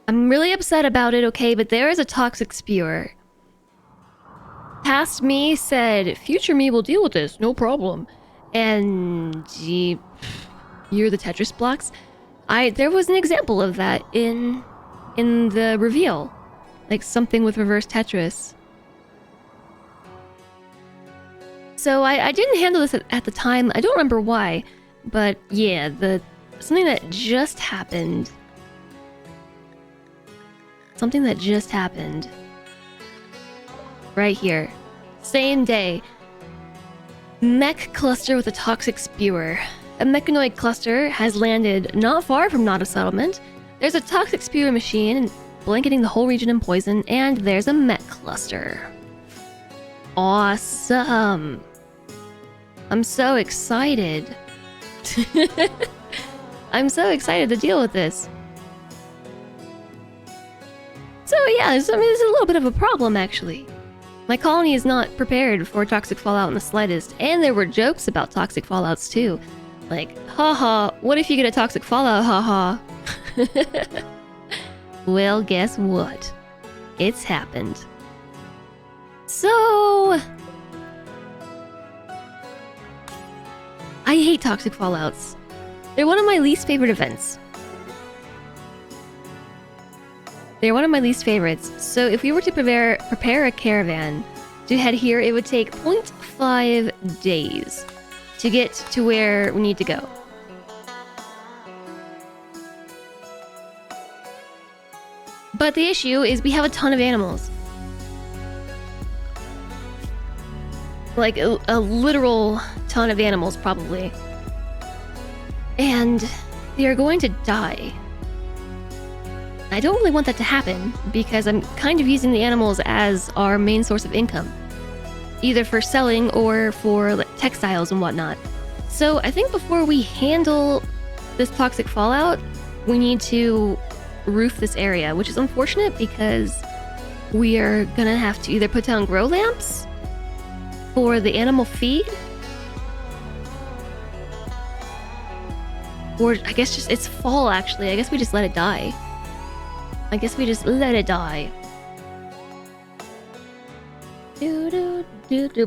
I'm really upset about it, okay? But there is a toxic spewer. Past me said, future me will deal with this, no problem. And you're the Tetris blocks. There was an example of that in the reveal, like something with reverse Tetris. So I didn't handle this at the time. I don't remember why, but yeah, something that just happened. Something that just happened. Right here. Same day. Mech cluster with a toxic spewer. A mechanoid cluster has landed not far from Nada Settlement. There's a toxic spewer machine blanketing the whole region in poison, and there's a mech cluster. Awesome. I'm so excited. I'm so excited to deal with this. So yeah, there's a little bit of a problem actually. My colony is not prepared for toxic fallout in the slightest, and there were jokes about toxic fallouts too. Like, haha, what if you get a toxic fallout, haha? Well, guess what? It's happened. So... I hate toxic fallouts. They're one of my least favorite events. They're one of my least favorites. So if we were to prepare a caravan to head here, it would take 0.5 days to get to where we need to go. But the issue is we have a ton of animals. Like a literal ton of animals, probably. And they are going to die. I don't really want that to happen because I'm kind of using the animals as our main source of income, either for selling or for like, textiles and whatnot. So I think before we handle this toxic fallout, we need to roof this area, which is unfortunate because we are gonna have to either put down grow lamps for the animal feed, or I guess just it's fall actually. I guess we just let it die. But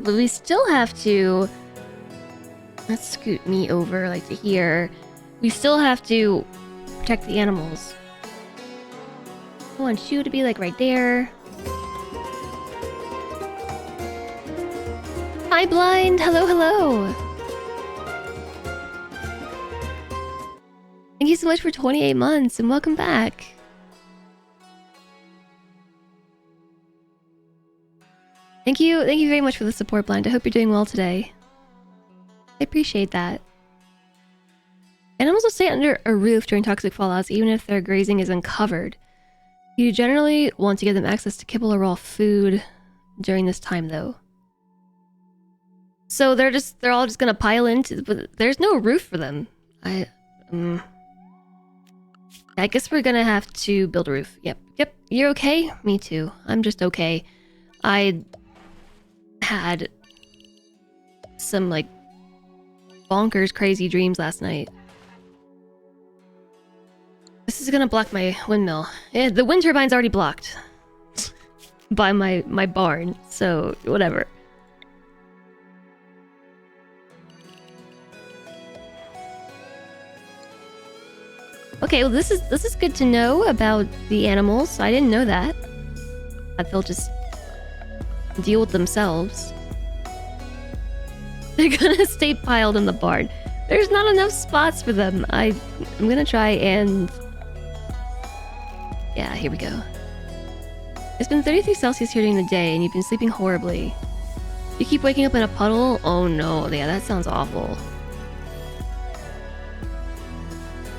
we still have to... Let's scoot me over like to here. We still have to protect the animals. I want you to be like right there. Hi Blind! Hello, hello! Thank you so much for 28 months and welcome back. Thank you very much for the support, Blind. I hope you're doing well today. I appreciate that. Animals will stay under a roof during toxic fallouts even if their grazing is uncovered. You generally want to give them access to kibble or raw food during this time though. So they're all just gonna pile into, but there's no roof for them. I guess we're gonna have to build a roof. Yep. You're okay? Me too. I'm just okay. I had some like bonkers crazy dreams last night. This is gonna block my windmill. Yeah, the wind turbine's already blocked by my barn, so whatever. Okay, well this is good to know about the animals. I didn't know that. That they'll just deal with themselves. They're gonna stay piled in the barn. There's not enough spots for them. I'm gonna try and... Yeah, here we go. It's been 33 Celsius here during the day and you've been sleeping horribly. You keep waking up in a puddle? Oh no, yeah, that sounds awful.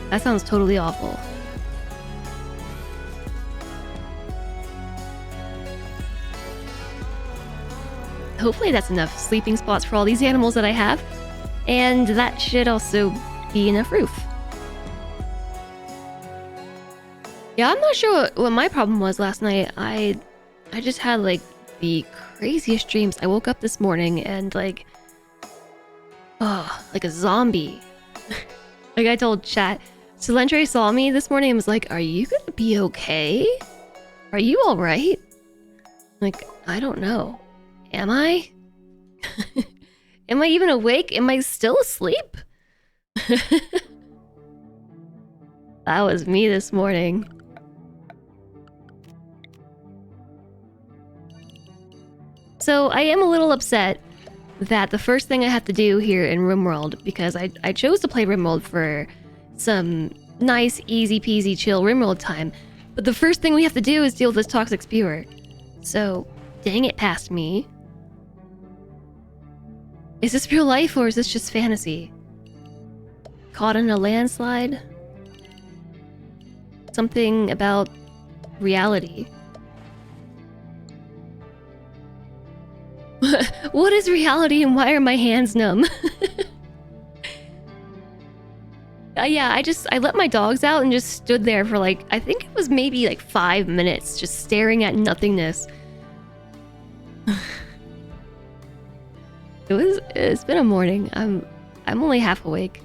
That sounds totally awful. Hopefully that's enough sleeping spots for all these animals that I have. And that should also be enough roof. Yeah, I'm not sure what my problem was last night. I just had like the craziest dreams. I woke up this morning and like... Oh, like a zombie. Like I told chat, Solentre saw me this morning and was like, "Are you gonna be okay? Are you alright?" Like, I don't know. Am I? Am I even awake? Am I still asleep? That was me this morning. So I am a little upset that the first thing I have to do here in RimWorld, because I chose to play RimWorld for some nice, easy peasy, chill RimWorld time, but the first thing we have to do is deal with this toxic spewer. So, dang it past me. Is this real life or is this just fantasy? Caught in a landslide? Something about reality. What is reality and why are my hands numb? Yeah, I let my dogs out and just stood there for like, I think it was maybe like 5 minutes just staring at nothingness. It's been a morning. I'm only half awake.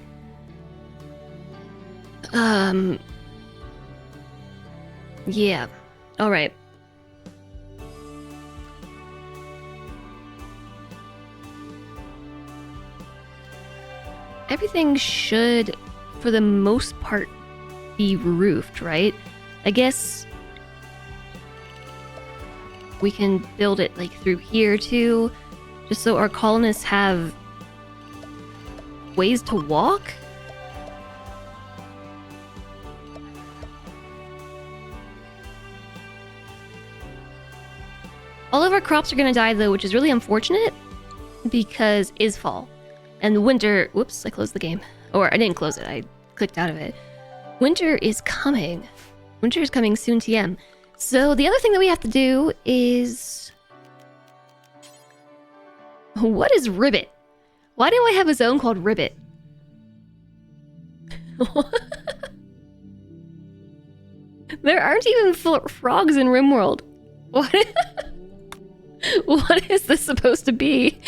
Yeah. All right. Everything should, for the most part, be roofed, right? I guess we can build it like through here too, just so our colonists have ways to walk. All of our crops are gonna die though, which is really unfortunate because it's fall. And winter, whoops, I closed the game. Or I didn't close it, I clicked out of it. Winter is coming. Winter is coming soon, TM. So the other thing that we have to do is... What is Ribbit? Why do I have a zone called Ribbit? There aren't even frogs in RimWorld. What? What is this supposed to be?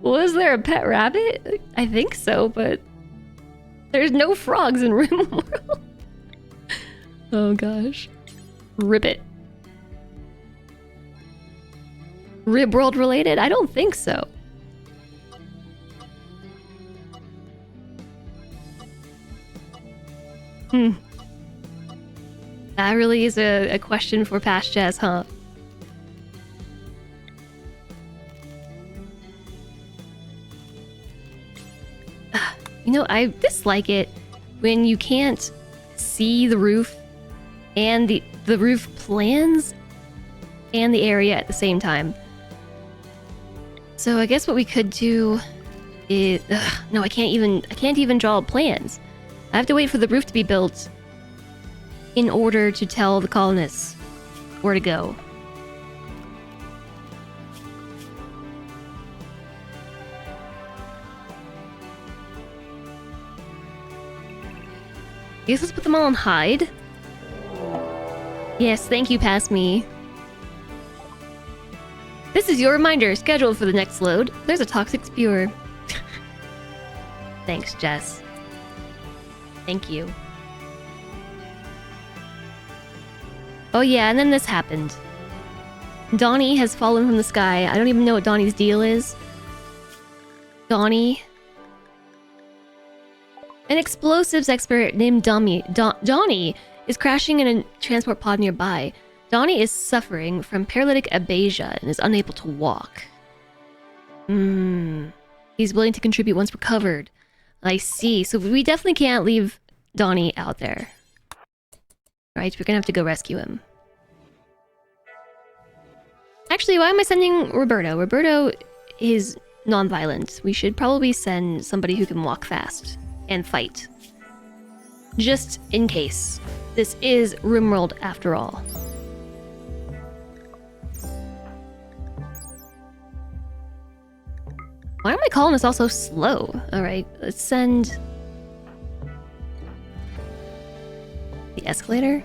Was there a pet rabbit? I think so, but there's no frogs in RimWorld. Oh gosh. Ribbit. RibWorld related? I don't think so. That really is a question for past Jazz, huh? You know, I dislike it when you can't see the roof and the roof plans and the area at the same time. So I guess what we could do is... no, I can't even draw plans. I have to wait for the roof to be built in order to tell the colonists where to go. I guess let's put them all on hide. Yes, thank you, past me. This is your reminder, scheduled for the next load. There's a toxic spewer. Thanks, Jess. Thank you. Oh yeah, and then this happened. Donnie has fallen from the sky. I don't even know what Donnie's deal is. Donnie. An explosives expert named Donnie is crashing in a transport pod nearby. Donnie is suffering from paralytic abasia and is unable to walk. He's willing to contribute once recovered. I see. So we definitely can't leave Donnie out there. Right, we're gonna have to go rescue him. Actually, why am I sending Roberto? Roberto is non-violent. We should probably send somebody who can walk fast and fight. Just in case. This is RimWorld after all. Why are my colonists all so slow? Alright, let's send... the escalator?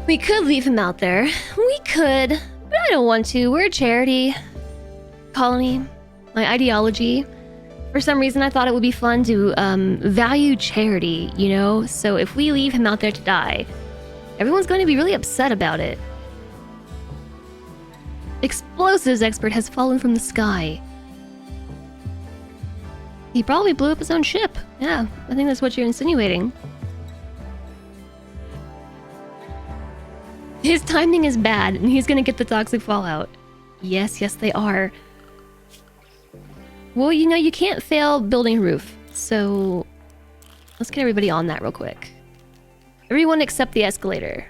We could leave him out there. We could, but I don't want to. We're a charity colony. My ideology For some reason, I thought it would be fun to value charity, you know? So if we leave him out there to die, everyone's going to be really upset about it. Explosives expert has fallen from the sky. He probably blew up his own ship. Yeah, I think that's what you're insinuating. His timing is bad, and he's gonna get the toxic fallout. Yes, yes, they are. Well, you know, you can't fail building a roof, so let's get everybody on that real quick. Everyone except the escalator.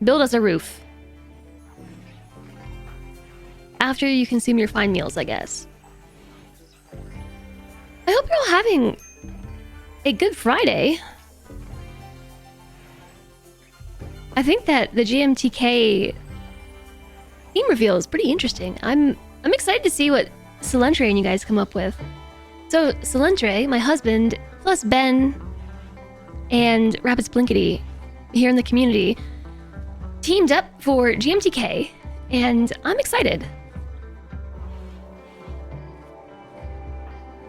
Build us a roof. After you consume your fine meals, I guess. I hope you're all having a good Friday. I think that the GMTK theme reveal is pretty interesting. I'm excited to see what Solentre and you guys come up with. So Solentre, my husband, plus Ben and Rabbit's Blinkety here in the community teamed up for GMTK, and I'm excited.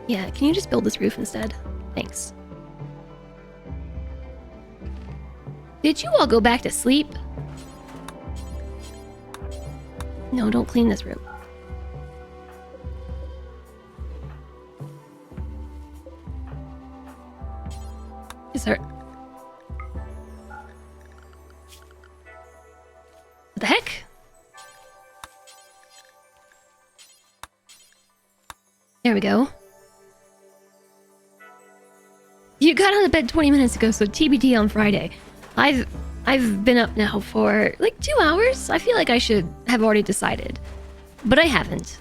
Yeah, can you just build this roof instead? Thanks. Did you all go back to sleep? No, don't clean this room. Is there... What the heck? There we go. You got out of bed 20 minutes ago, so TBD on Friday. I've been up now for like 2 hours. I feel like I should have already decided, but I haven't.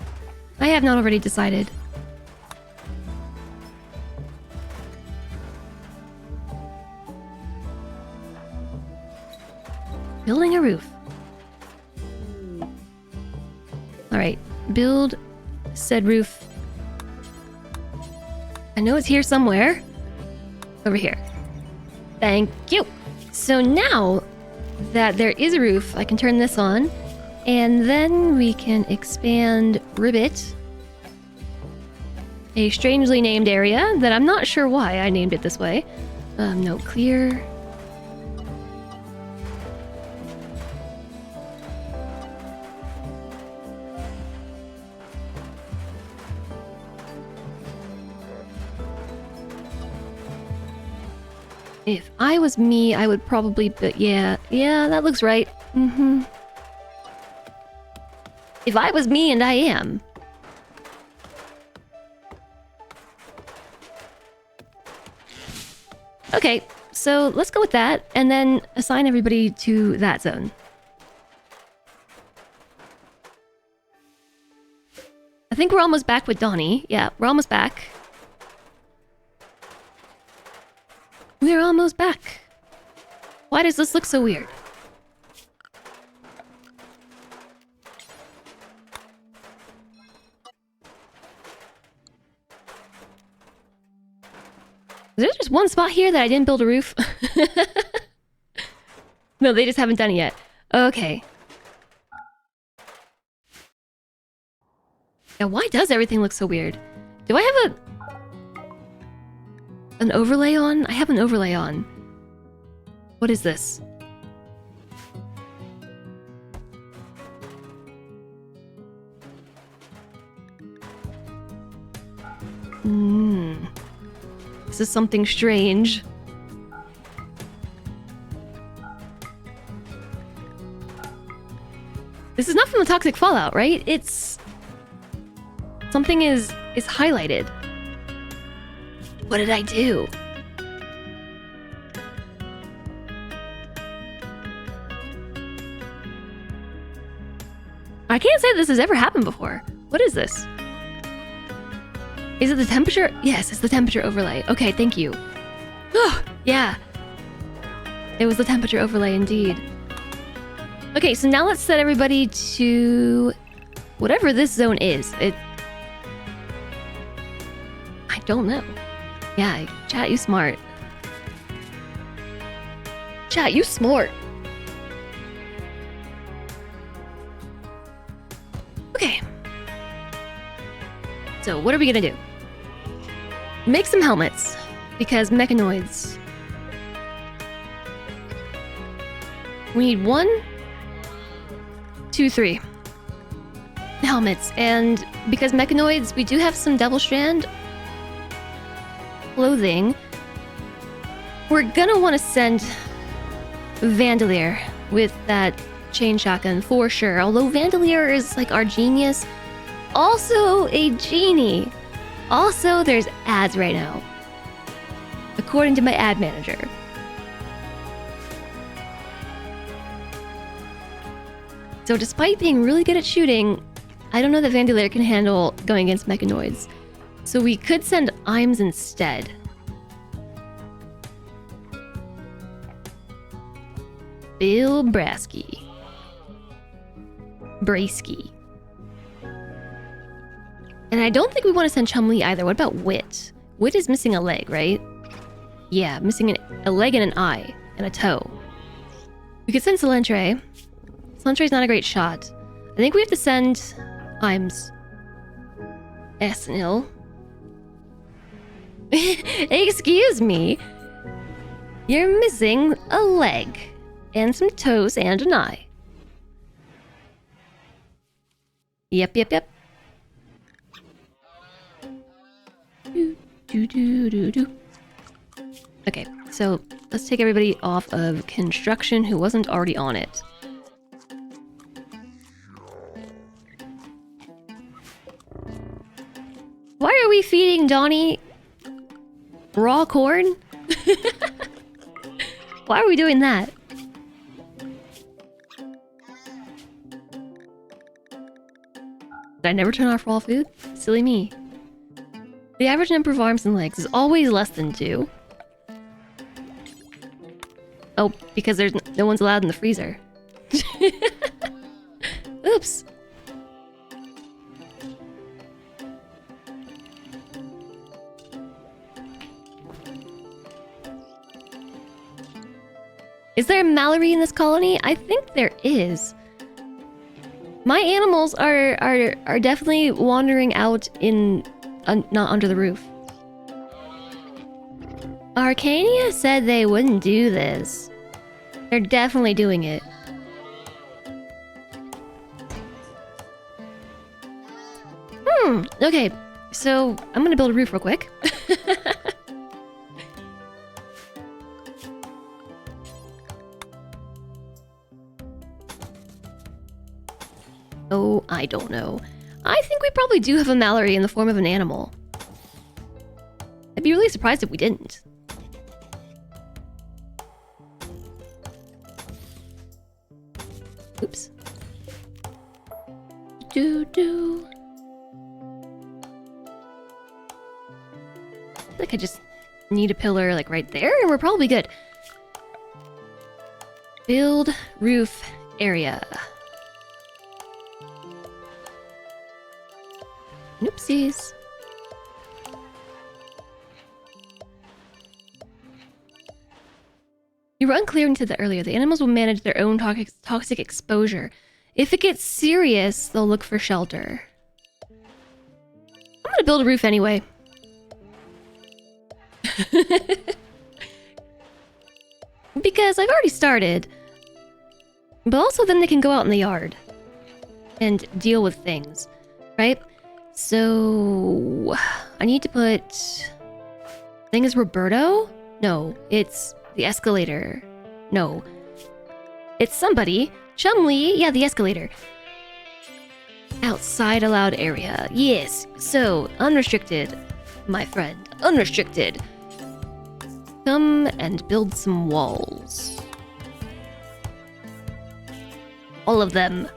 I have not already decided. Building a roof. All right, build said roof. I know it's here somewhere. Over here. Thank you. So now that there is a roof, I can turn this on, and then we can expand Ribbit, a strangely named area that I'm not sure why I named it this way. No, clear. If I was me, I would probably, but yeah, that looks right. Mm-hmm. If I was me, and I am. Okay, so let's go with that, and then assign everybody to that zone. I think we're almost back with Donnie. Yeah, we're almost back. We're almost back. Why does this look so weird? There's just one spot here that I didn't build a roof. No, they just haven't done it yet. Okay. Yeah, why does everything look so weird? Do I have an overlay on? I have an overlay on. What is this? This is something strange. This is not from the Toxic Fallout, right? It's... Something is highlighted. What did I do? I can't say this has ever happened before. What is this? Is it the temperature? Yes, it's the temperature overlay. Okay, thank you. Oh, yeah. It was the temperature overlay indeed. Okay, so now let's set everybody to whatever this zone is. I don't know. Yeah, chat, you smart. Chat, you smart. Okay. So what are we gonna do? Make some helmets, because mechanoids. We need 1, 2, 3 helmets, and because mechanoids, we do have some double strand clothing. We're gonna want to send Vandalier with that chain shotgun for sure. Although Vandalier is like our genius, also a genie. Also, there's ads right now, according to my ad manager. So despite being really good at shooting, I don't know that Vandalier can handle going against mechanoids. So we could send Imes instead. Bill Brasky. Brasky. And I don't think we want to send Chumlee either. What about Wit? Wit is missing a leg, right? Yeah, missing a leg and an eye. And a toe. We could send Salentre. Salentre's not a great shot. I think we have to send Imes. Esnil. Excuse me. You're missing a leg. And some toes and an eye. Yep. Okay, so let's take everybody off of construction who wasn't already on it. Why are we feeding Donnie raw corn? Why are we doing that? Did I never turn off raw food? Silly me. The average number of arms and legs is always less than 2. Oh, because there's no one's allowed in the freezer. Oops. Is there a Mallory in this colony? I think there is. My animals are definitely wandering out in... not under the roof. Arcania said they wouldn't do this. They're definitely doing it. Okay, so I'm gonna build a roof real quick. Oh, I don't know. I think we probably do have a Mallory in the form of an animal. I'd be really surprised if we didn't. Oops. Do. I think I just need a pillar like right there and we're probably good. Build roof area. Oopsies. You were unclear into that earlier. The animals will manage their own toxic exposure. If it gets serious, they'll look for shelter. I'm gonna build a roof anyway. Because I've already started. But also then they can go out in the yard. And deal with things. Right? So... I need to put... I think it's Roberto? No, it's the escalator. No. It's somebody. Chumlee? Yeah, the escalator. Outside allowed area. Yes. So, unrestricted, my friend. Unrestricted. Come and build some walls. All of them.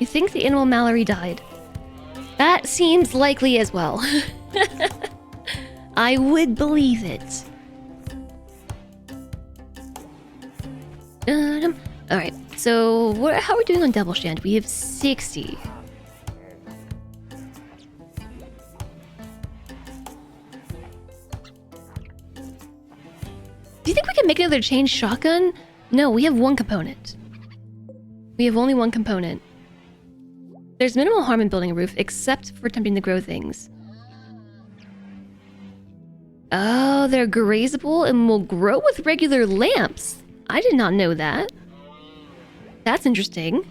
You think the animal Mallory died? That seems likely as well. I would believe it. Alright, so how are we doing on double strand? We have 60. Do you think we can make another chain shotgun? No, we have one component. We have only one component. There's minimal harm in building a roof, except for attempting to grow things. Oh, they're grazable and will grow with regular lamps. I did not know that. That's interesting.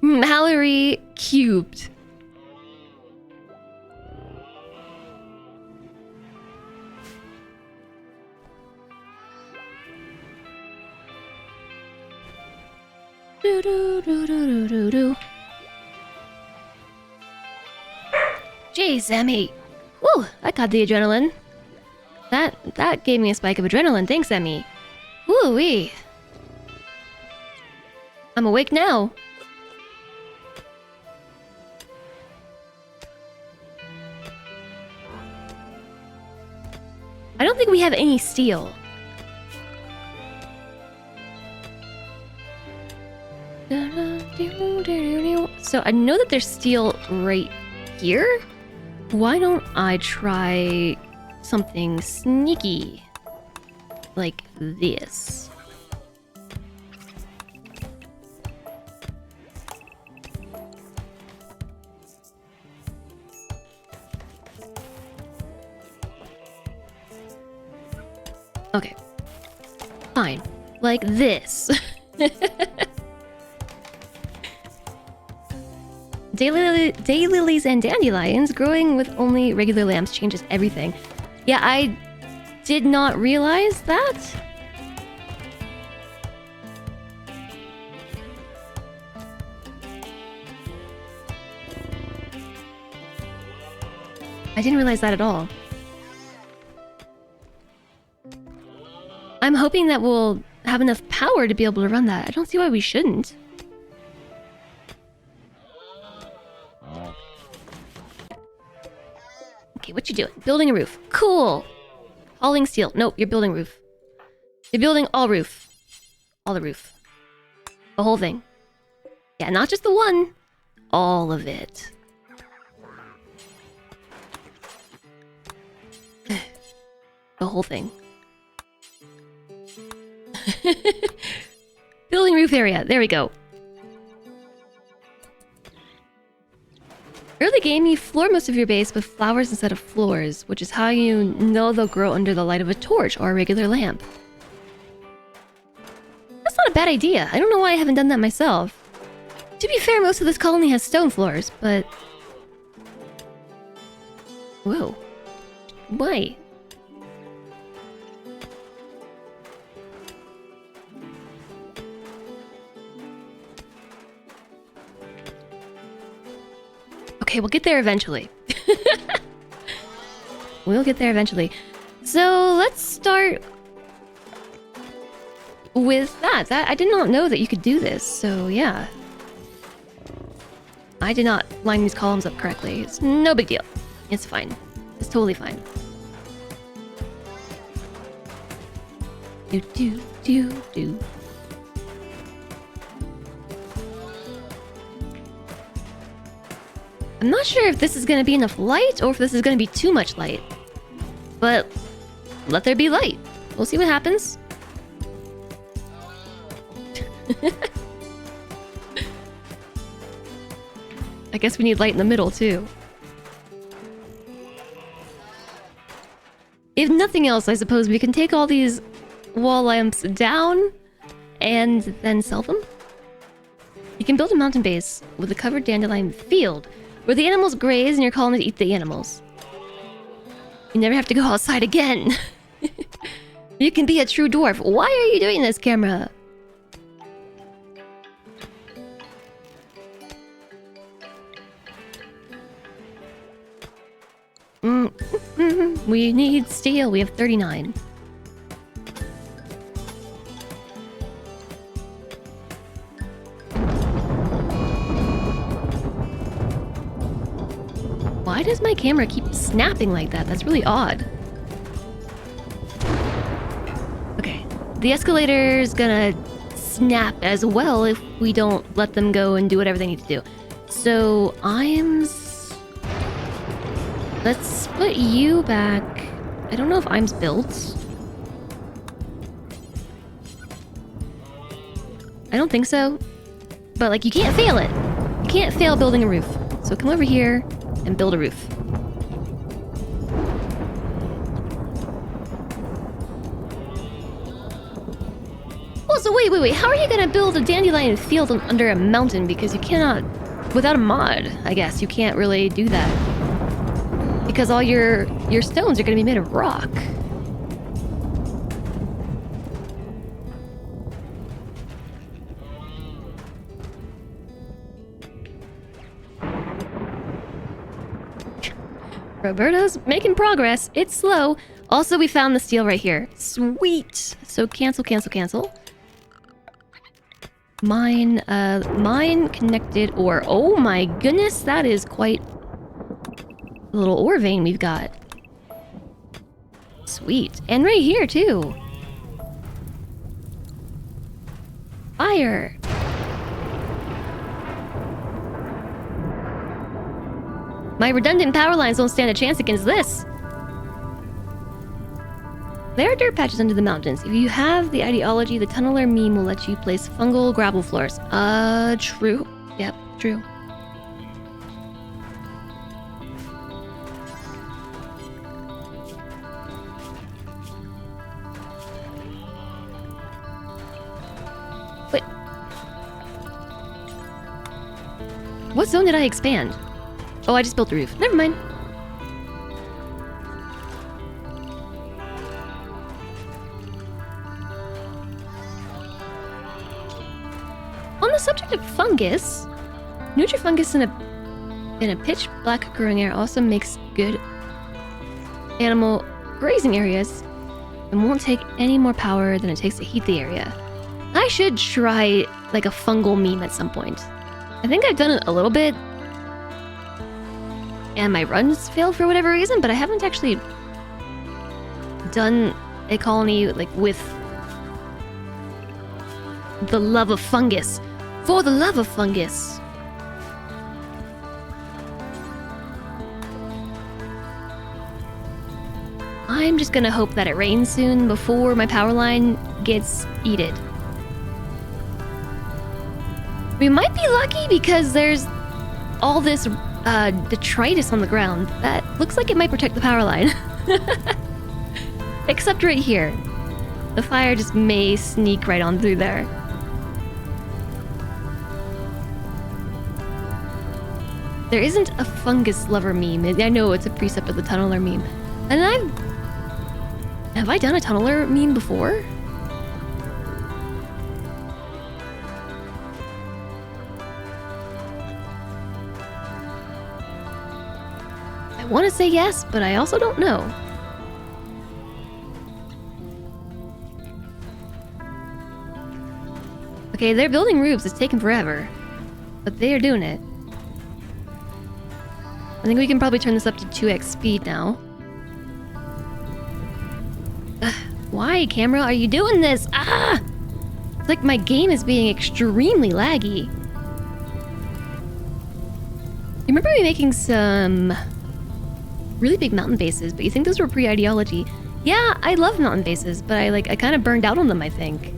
Mallory cubed. Do do do do do do. Jeez, Emmy. Woo, I caught the adrenaline. That gave me a spike of adrenaline. Thanks, Emmy. Woo-wee. I'm awake now. I don't think we have any steel. So I know that there's steel right here. Why don't I try something sneaky like this? Okay. Fine. Like this. Daylilies and dandelions growing with only regular lamps changes everything. Yeah, I did not realize that. I didn't realize that at all. I'm hoping that we'll have enough power to be able to run that. I don't see why we shouldn't. Okay, what you doing? Building a roof. Cool. Hauling steel. Nope, you're building roof. You're building all roof. All the roof. The whole thing. Yeah, not just the one. All of it. The whole thing. Building roof area. There we go. Early game, you floor most of your base with flowers instead of floors, which is how you know they'll grow under the light of a torch or a regular lamp. That's not a bad idea. I don't know why I haven't done that myself. To be fair, most of this colony has stone floors, but... Whoa. Why? Okay, we'll get there eventually. We'll get there eventually. So let's start with that. I did not know that you could do this, so yeah. I did not line these columns up correctly. It's no big deal. It's fine. It's totally fine. Do do do do. I'm not sure if this is going to be enough light or if this is going to be too much light. But let there be light. We'll see what happens. I guess we need light in the middle too. If nothing else, I suppose we can take all these wall lamps down and then sell them. You can build a mountain base with a covered dandelion field where the animals graze and your colonies eat the animals. You never have to go outside again. You can be a true dwarf. Why are you doing this, camera? We need steel. We have 39. Why does my camera keep snapping like that? That's really odd. Okay. The escalator's gonna snap as well if we don't let them go and do whatever they need to do. So, let's put you back. I don't know if Im's built. I don't think so. But, like, you can't fail it. You can't fail building a roof. So come over here and build a roof. Also, wait. How are you gonna build a dandelion field under a mountain? Because you cannot... Without a mod, I guess, you can't really do that. Because all your stones are gonna be made of rock. Roberto's making progress. It's slow. Also, we found the steel right here. Sweet. So cancel. Mine connected ore. Oh my goodness, that is quite a little ore vein we've got. Sweet. And right here too. Fire. My redundant power lines don't stand a chance against this. There are dirt patches under the mountains. If you have the ideology, the tunneler meme will let you place fungal gravel floors. True. Yep, true. Wait. What zone did I expand? Oh, I just built the roof. Never mind. On the subject of fungus, Nutrifungus in a pitch black growing area also makes good animal grazing areas and won't take any more power than it takes to heat the area. I should try like a fungal meme at some point. I think I've done it a little bit and my runs failed for whatever reason, but I haven't actually done a colony like with the love of fungus. For the love of fungus. I'm just gonna hope that it rains soon before my power line gets eaten. We might be lucky because there's all this detritus on the ground that looks like it might protect the power line. Except right here. The fire just may sneak right on through there. There isn't a fungus lover meme. I know it's a precept of the tunneler meme. And have I done a tunneler meme before? I want to say yes, but I also don't know. Okay, they're building roofs. It's taking forever. But they are doing it. I think we can probably turn this up to 2x speed now. Why, camera, are you doing this? Ah! It's like my game is being extremely laggy. You remember me making some really big mountain bases, but you think those were pre-ideology? Yeah, I love mountain bases, but I kind of burned out on them, I think.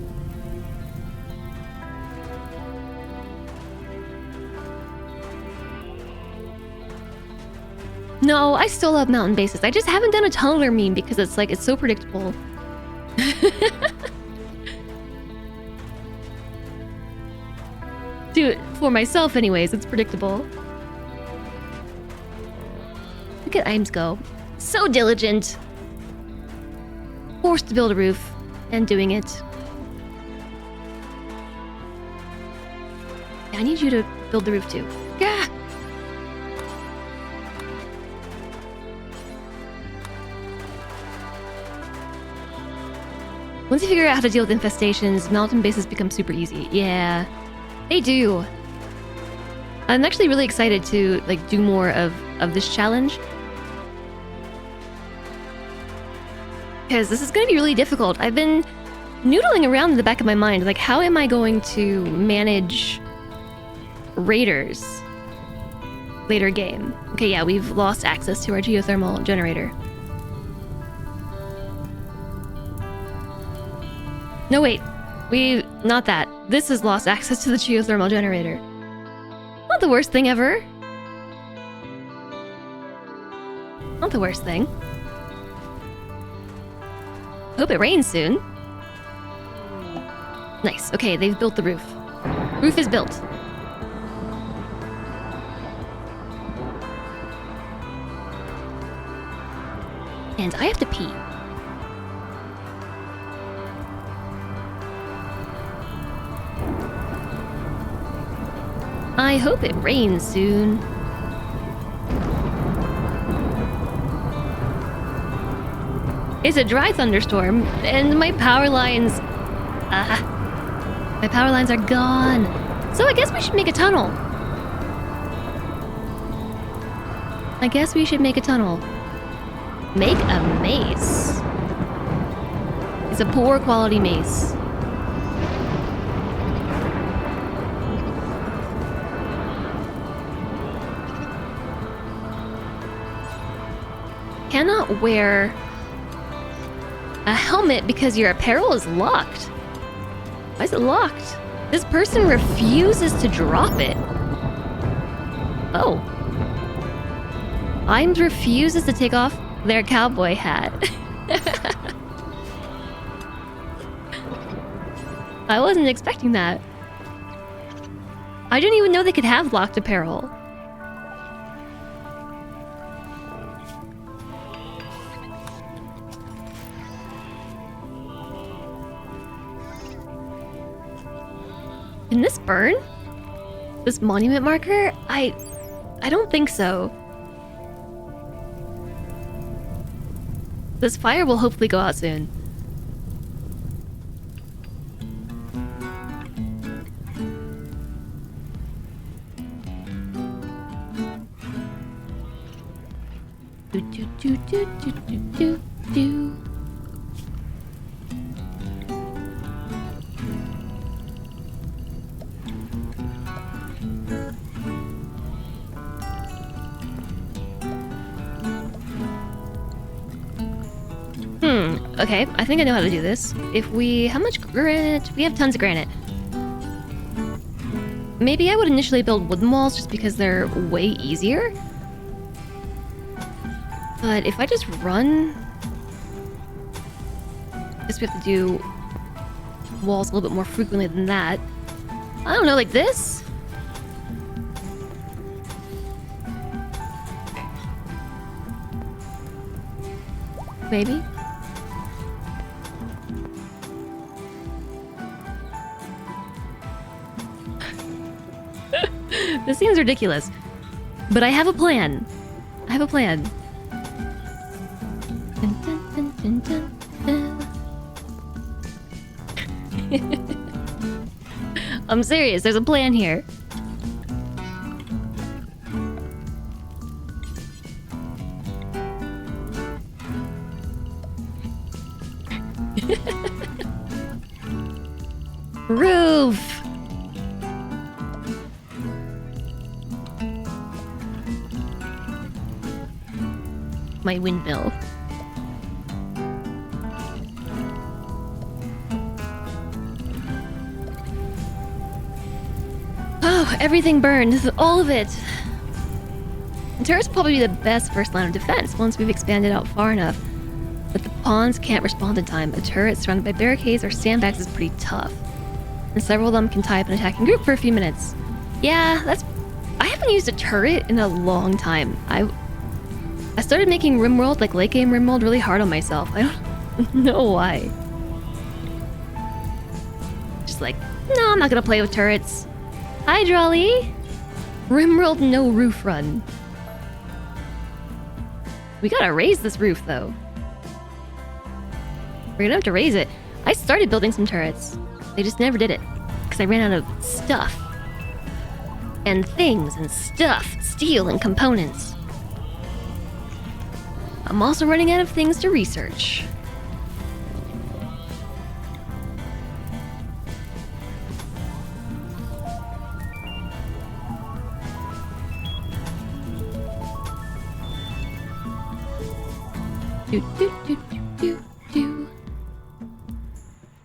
No, I still love mountain bases. I just haven't done a tunneler meme because it's so predictable. Dude, for myself anyways, it's predictable. Look at Imes go. So diligent. Forced to build a roof and doing it. I need you to build the roof too. Yeah. Once you figure out how to deal with infestations, mountain bases become super easy. Yeah, they do. I'm actually really excited to do more of this challenge. Because this is going to be really difficult. I've been noodling around in the back of my mind, how am I going to manage raiders later game? Okay, yeah, we've lost access to our geothermal generator. No, wait. Not that. This has lost access to the geothermal generator. Not the worst thing ever. Not the worst thing. Hope it rains soon. Nice. Okay, they've built the roof. Roof is built. And I have to pee. I hope it rains soon. It's a dry thunderstorm, and my power lines... my power lines are gone. So I guess we should make a tunnel. I guess we should make a tunnel. Make a mace. It's a poor quality mace. Cannot wear a helmet because your apparel is locked. Why is it locked? This person refuses to drop it. Oh. Imes refuses to take off their cowboy hat. I wasn't expecting that. I didn't even know they could have locked apparel. Can this burn? This monument marker? I don't think so. This fire will hopefully go out soon. Do do do do do do do do. Okay, I think I know how to do this. If we... How much granite? We have tons of granite. Maybe I would initially build wooden walls just because they're way easier. But if I just run... I guess we have to do walls a little bit more frequently than that. I don't know, like this? Maybe? This seems ridiculous. But I have a plan. I have a plan. Dun, dun, dun, dun, dun. I'm serious, there's a plan here. Roof! My windmill. Oh, everything burned. All of it. The turrets will probably be the best first line of defense once we've expanded out far enough. But the pawns can't respond in time. A turret surrounded by barricades or sandbags is pretty tough. And several of them can tie up an attacking group for a few minutes. Yeah, that's... I haven't used a turret in a long time. I started making rimworld, like late game rimworld, really hard on myself. I don't know why. Just like, no, I'm not gonna play with turrets. Hi, Drawley! Rimworld no roof run. We gotta raise this roof, though. We're gonna have to raise it. I started building some turrets. They just never did it. Because I ran out of stuff. And things and stuff. Steel and components. I'm also running out of things to research. Do, do, do, do, do, do.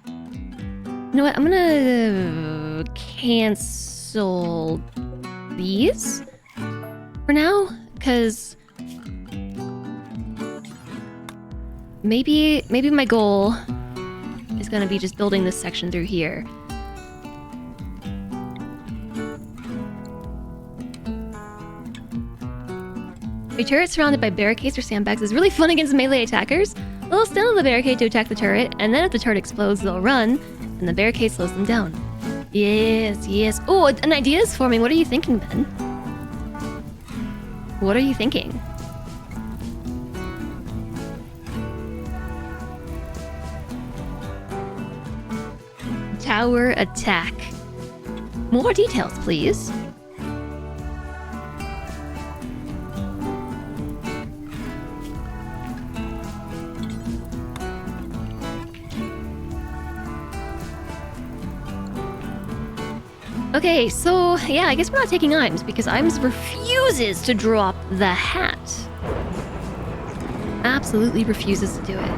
You know what? I'm gonna cancel these for now, because maybe my goal is gonna be just building this section through here. A turret surrounded by barricades or sandbags is really fun against melee attackers. They'll stand on the barricade to attack the turret, and then if the turret explodes, they'll run, and the barricade slows them down. Yes, yes. Oh, an idea is forming. What are you thinking, Ben? What are you thinking? Tower attack. More details, please. Okay, so yeah, I guess we're not taking Imes because Imes refuses to drop the hat. Absolutely refuses to do it.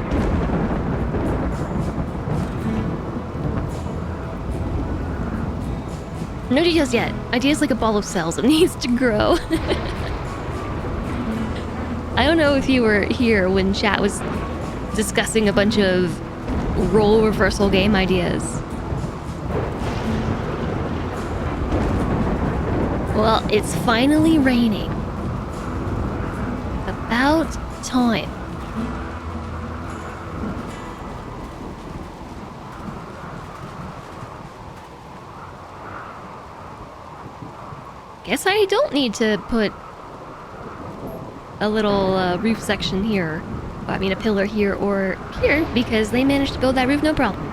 No details yet. Idea's like a ball of cells. It needs to grow. I don't know if you were here when chat was discussing a bunch of role reversal game ideas. Well, it's finally raining. About time. Guess I don't need to put a little roof section here. I mean, a pillar here or here, because they managed to build that roof no problem.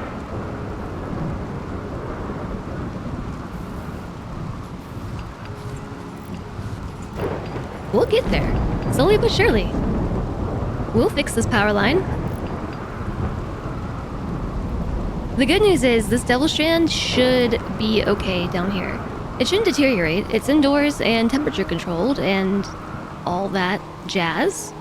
We'll get there. Slowly but surely. We'll fix this power line. The good news is this Devil Strand should be okay down here. It shouldn't deteriorate. It's indoors and temperature controlled and all that jazz.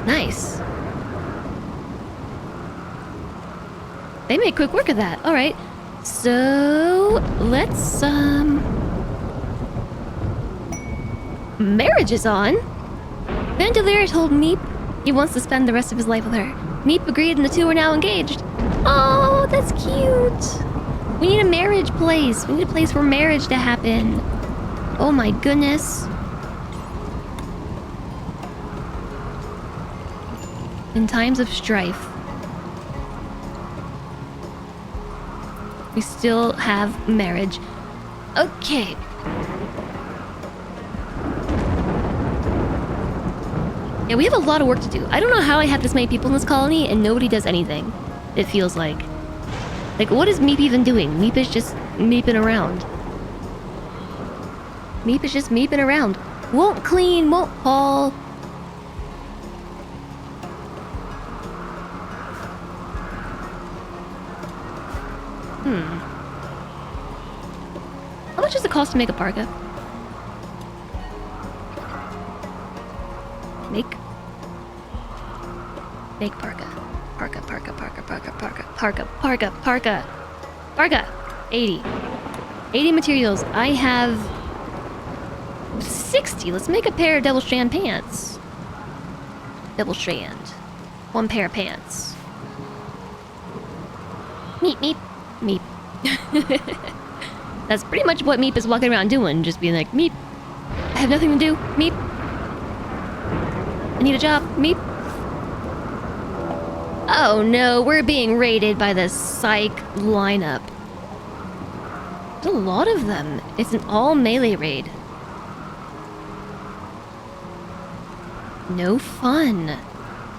Nice. They made quick work of that. All right. So, let's, marriage is on. Bandolier told Meep he wants to spend the rest of his life with her. Meep agreed and the two are now engaged. Oh, that's cute. We need a marriage place. We need a place for marriage to happen. Oh my goodness. In times of strife, we still have marriage. Okay. Yeah, we have a lot of work to do. I don't know how I have this many people in this colony and nobody does anything. It feels like. Like, what is Meep even doing? Meep is just meeping around. Meep is just meeping around. Won't clean, won't haul. How much does it cost to make a parka? Make parka. Parka. 80 materials. I have 60. Let's make a pair of Devil Strand pants. Devil Strand. One pair of pants. Meep. That's pretty much what Meep is walking around doing, just being like, Meep, I have nothing to do. Meep. I need a job. Meep. Oh no, we're being raided by the psych lineup. There's a lot of them. It's an all melee raid. No fun.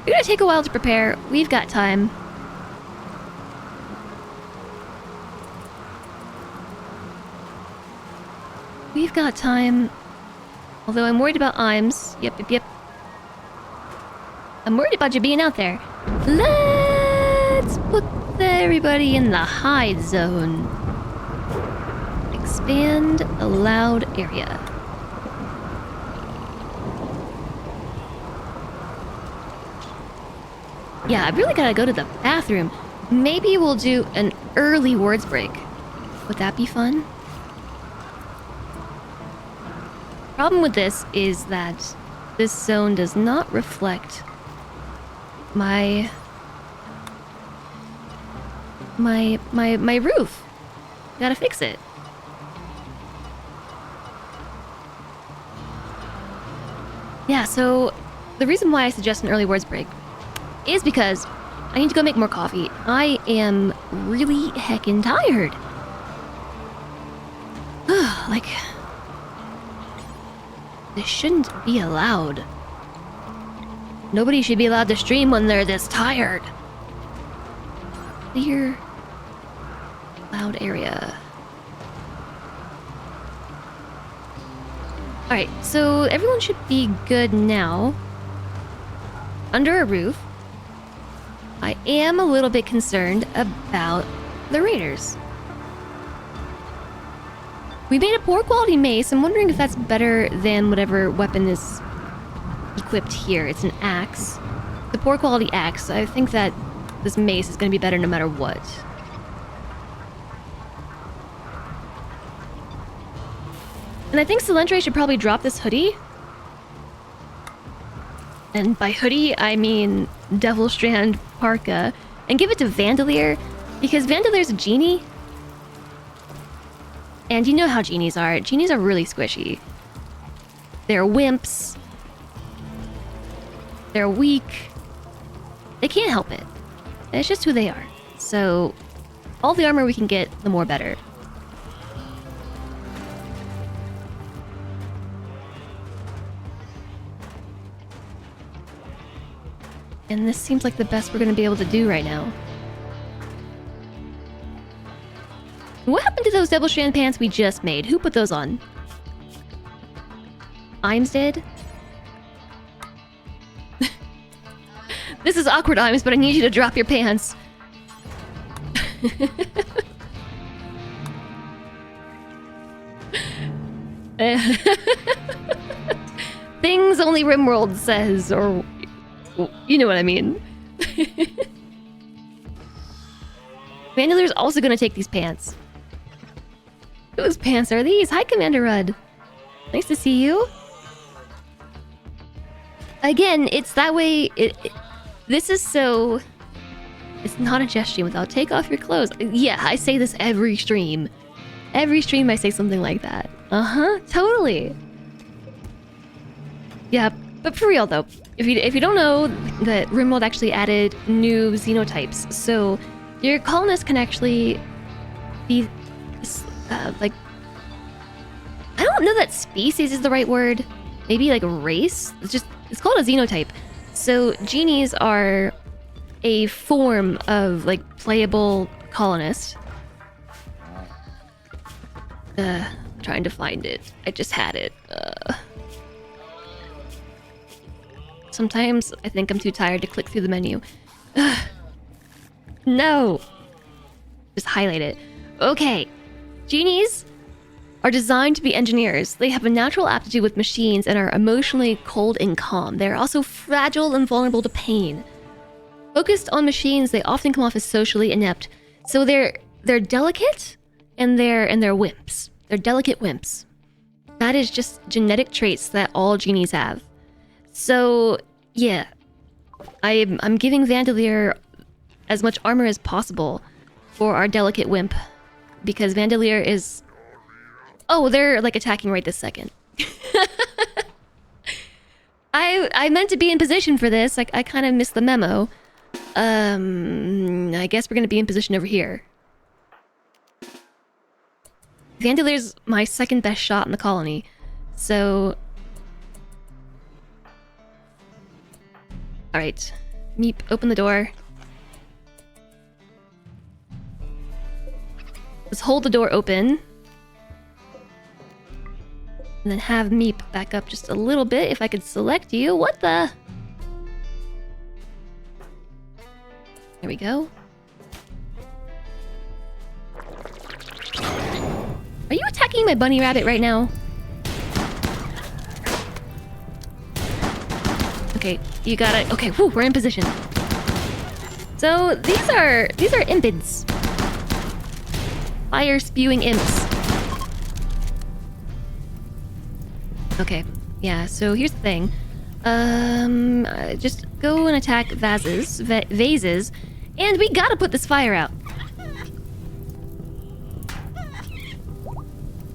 We're gonna take a while to prepare. We've got time. We've got time. Although I'm worried about Imes. Yep. I'm worried about you being out there. Let's put everybody in the hide zone. Like expand allowed area. Yeah, I really gotta go to the bathroom. Maybe we'll do an early words break. Would that be fun? Problem with this is that this zone does not reflect my roof. Gotta fix it. Yeah, so the reason why I suggest an early words break is because I need to go make more coffee. I am really heckin' tired. Like, this shouldn't be allowed. Nobody should be allowed to stream when they're this tired. Clear loud area. Alright, so everyone should be good now. Under a roof. I am a little bit concerned about the raiders. We made a poor quality mace. I'm wondering if that's better than whatever weapon is equipped here. It's an axe. The poor quality axe. I think that this mace is going to be better no matter what. And I think Celentre should probably drop this hoodie. And by hoodie, I mean Devil Strand parka. And give it to Vandalier, because Vandelier's a genie. And you know how genies are. Genies are really squishy. They're wimps. They're weak. They can't help it. It's just who they are. So, all the armor we can get, the more better. And this seems like the best we're going to be able to do right now. What happened to those double strand pants we just made? Who put those on? Imes did? This is awkward, Imes, but I need you to drop your pants. Things only Rimworld says, or... you know what I mean. Vandalier's also gonna take these pants. Whose pants are these? Hi, Commander Rudd. Nice to see you. Again, it's that way... this is so... It's not a Jess stream without take off your clothes. Yeah, I say this every stream. Every stream I say something like that. Uh-huh, totally. Yeah, but for real though, if you don't know that Rimworld actually added new xenotypes, so your colonists can actually be like, I don't know that species is the right word. Maybe like race. It's called a xenotype. So genies are a form of like playable colonist. Trying to find it. I just had it. Sometimes I think I'm too tired to click through the menu. No! Just highlight it. Okay. Genies are designed to be engineers. They have a natural aptitude with machines and are emotionally cold and calm. They are also fragile and vulnerable to pain. Focused on machines, they often come off as socially inept. So they're delicate and they're wimps. They're delicate wimps. That is just genetic traits that all genies have. So, yeah. I'm giving Vandalier as much armor as possible for our delicate wimp. Because Vandalier is... Oh, they're like attacking right this second. I meant to be in position for this. I kind of missed the memo. I guess we're gonna be in position over here. Vandalier's my second best shot in the colony. So... Alright. Meep, open the door. Let's hold the door open. And then have Meep back up just a little bit if I could select you. What the? There we go. Are you attacking my bunny rabbit right now? Okay, you gotta... Okay, whew, we're in position. So, these are impids. Fire-spewing imps. Okay, yeah, so here's the thing. Just go and attack vases, and we gotta put this fire out.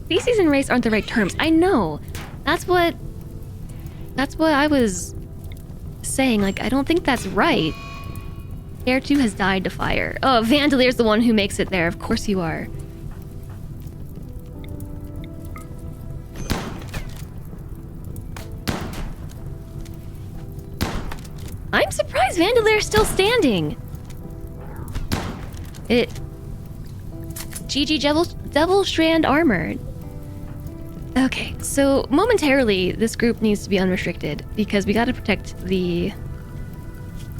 Species and race aren't the right terms. I know. That's what I was saying. Like, I don't think that's right. Air 2 has died to fire. Oh, Vandelier's the one who makes it there. Of course you are. I'm surprised Vandelier's still standing. GG Devil Strand Armor. Okay, so momentarily this group needs to be unrestricted because we gotta protect the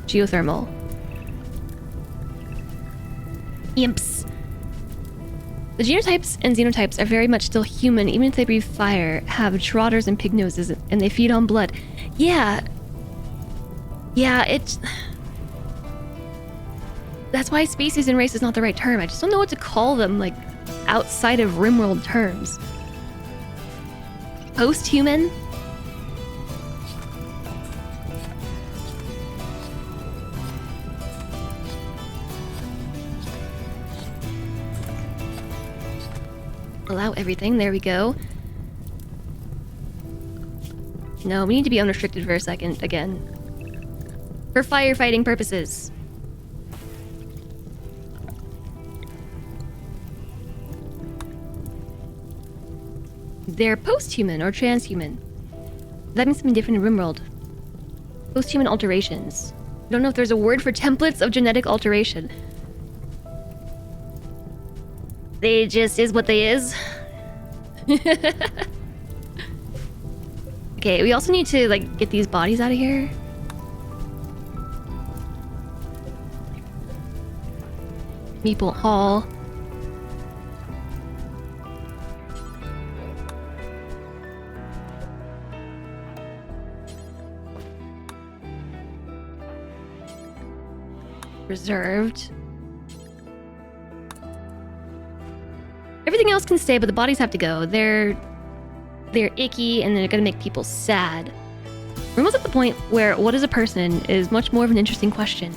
geothermal. Imps. The genotypes and xenotypes are very much still human, even if they breathe fire, have trotters and pig noses, and they feed on blood. Yeah, it's... That's why species and race is not the right term. I just don't know what to call them, like, outside of rimworld terms. Post-human? Allow everything, there we go. No, we need to be unrestricted for a second, again. For firefighting purposes. They're post-human or transhuman. That means something different in rimworld. Post-human alterations. I don't know if there's a word for templates of genetic alteration. They just is what they is. Okay, we also need to, like, get these bodies out of here. Meeple Hall. Reserved. Everything else can stay, but the bodies have to go. They're icky and they're gonna make people sad. We're almost at the point where what is a person is much more of an interesting question.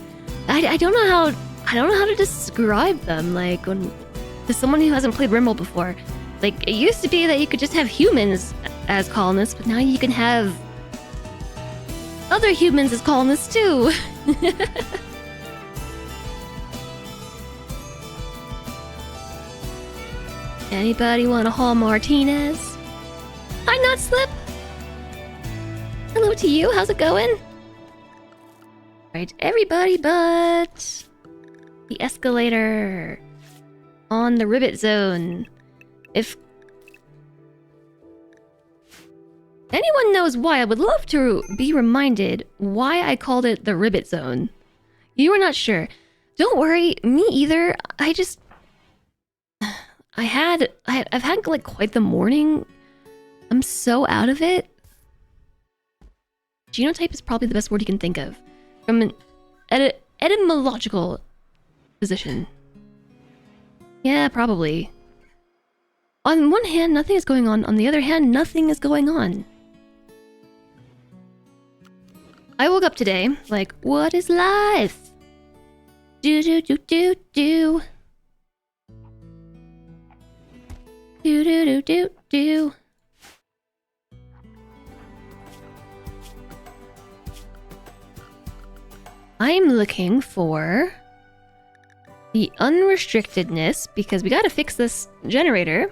I don't know how to describe them. Like, when to someone who hasn't played Rimworld before, like, it used to be that you could just have humans as colonists, but now you can have other humans as colonists too. Anybody want to haul Martinez? Hi, Not Slip. Hello to you. How's it going? Right, everybody but the escalator on the rivet zone. If anyone knows why, I would love to be reminded why I called it the rivet zone. You were not sure. Don't worry, me either. I've had like quite the morning. I'm so out of it. Genotype is probably the best word you can think of from an etymological position. Yeah, probably. On one hand, nothing is going on. On the other hand, nothing is going on. I woke up today like, what is life? Do do do do do. Do do do do do. I'm looking for the unrestrictedness because we gotta fix this generator.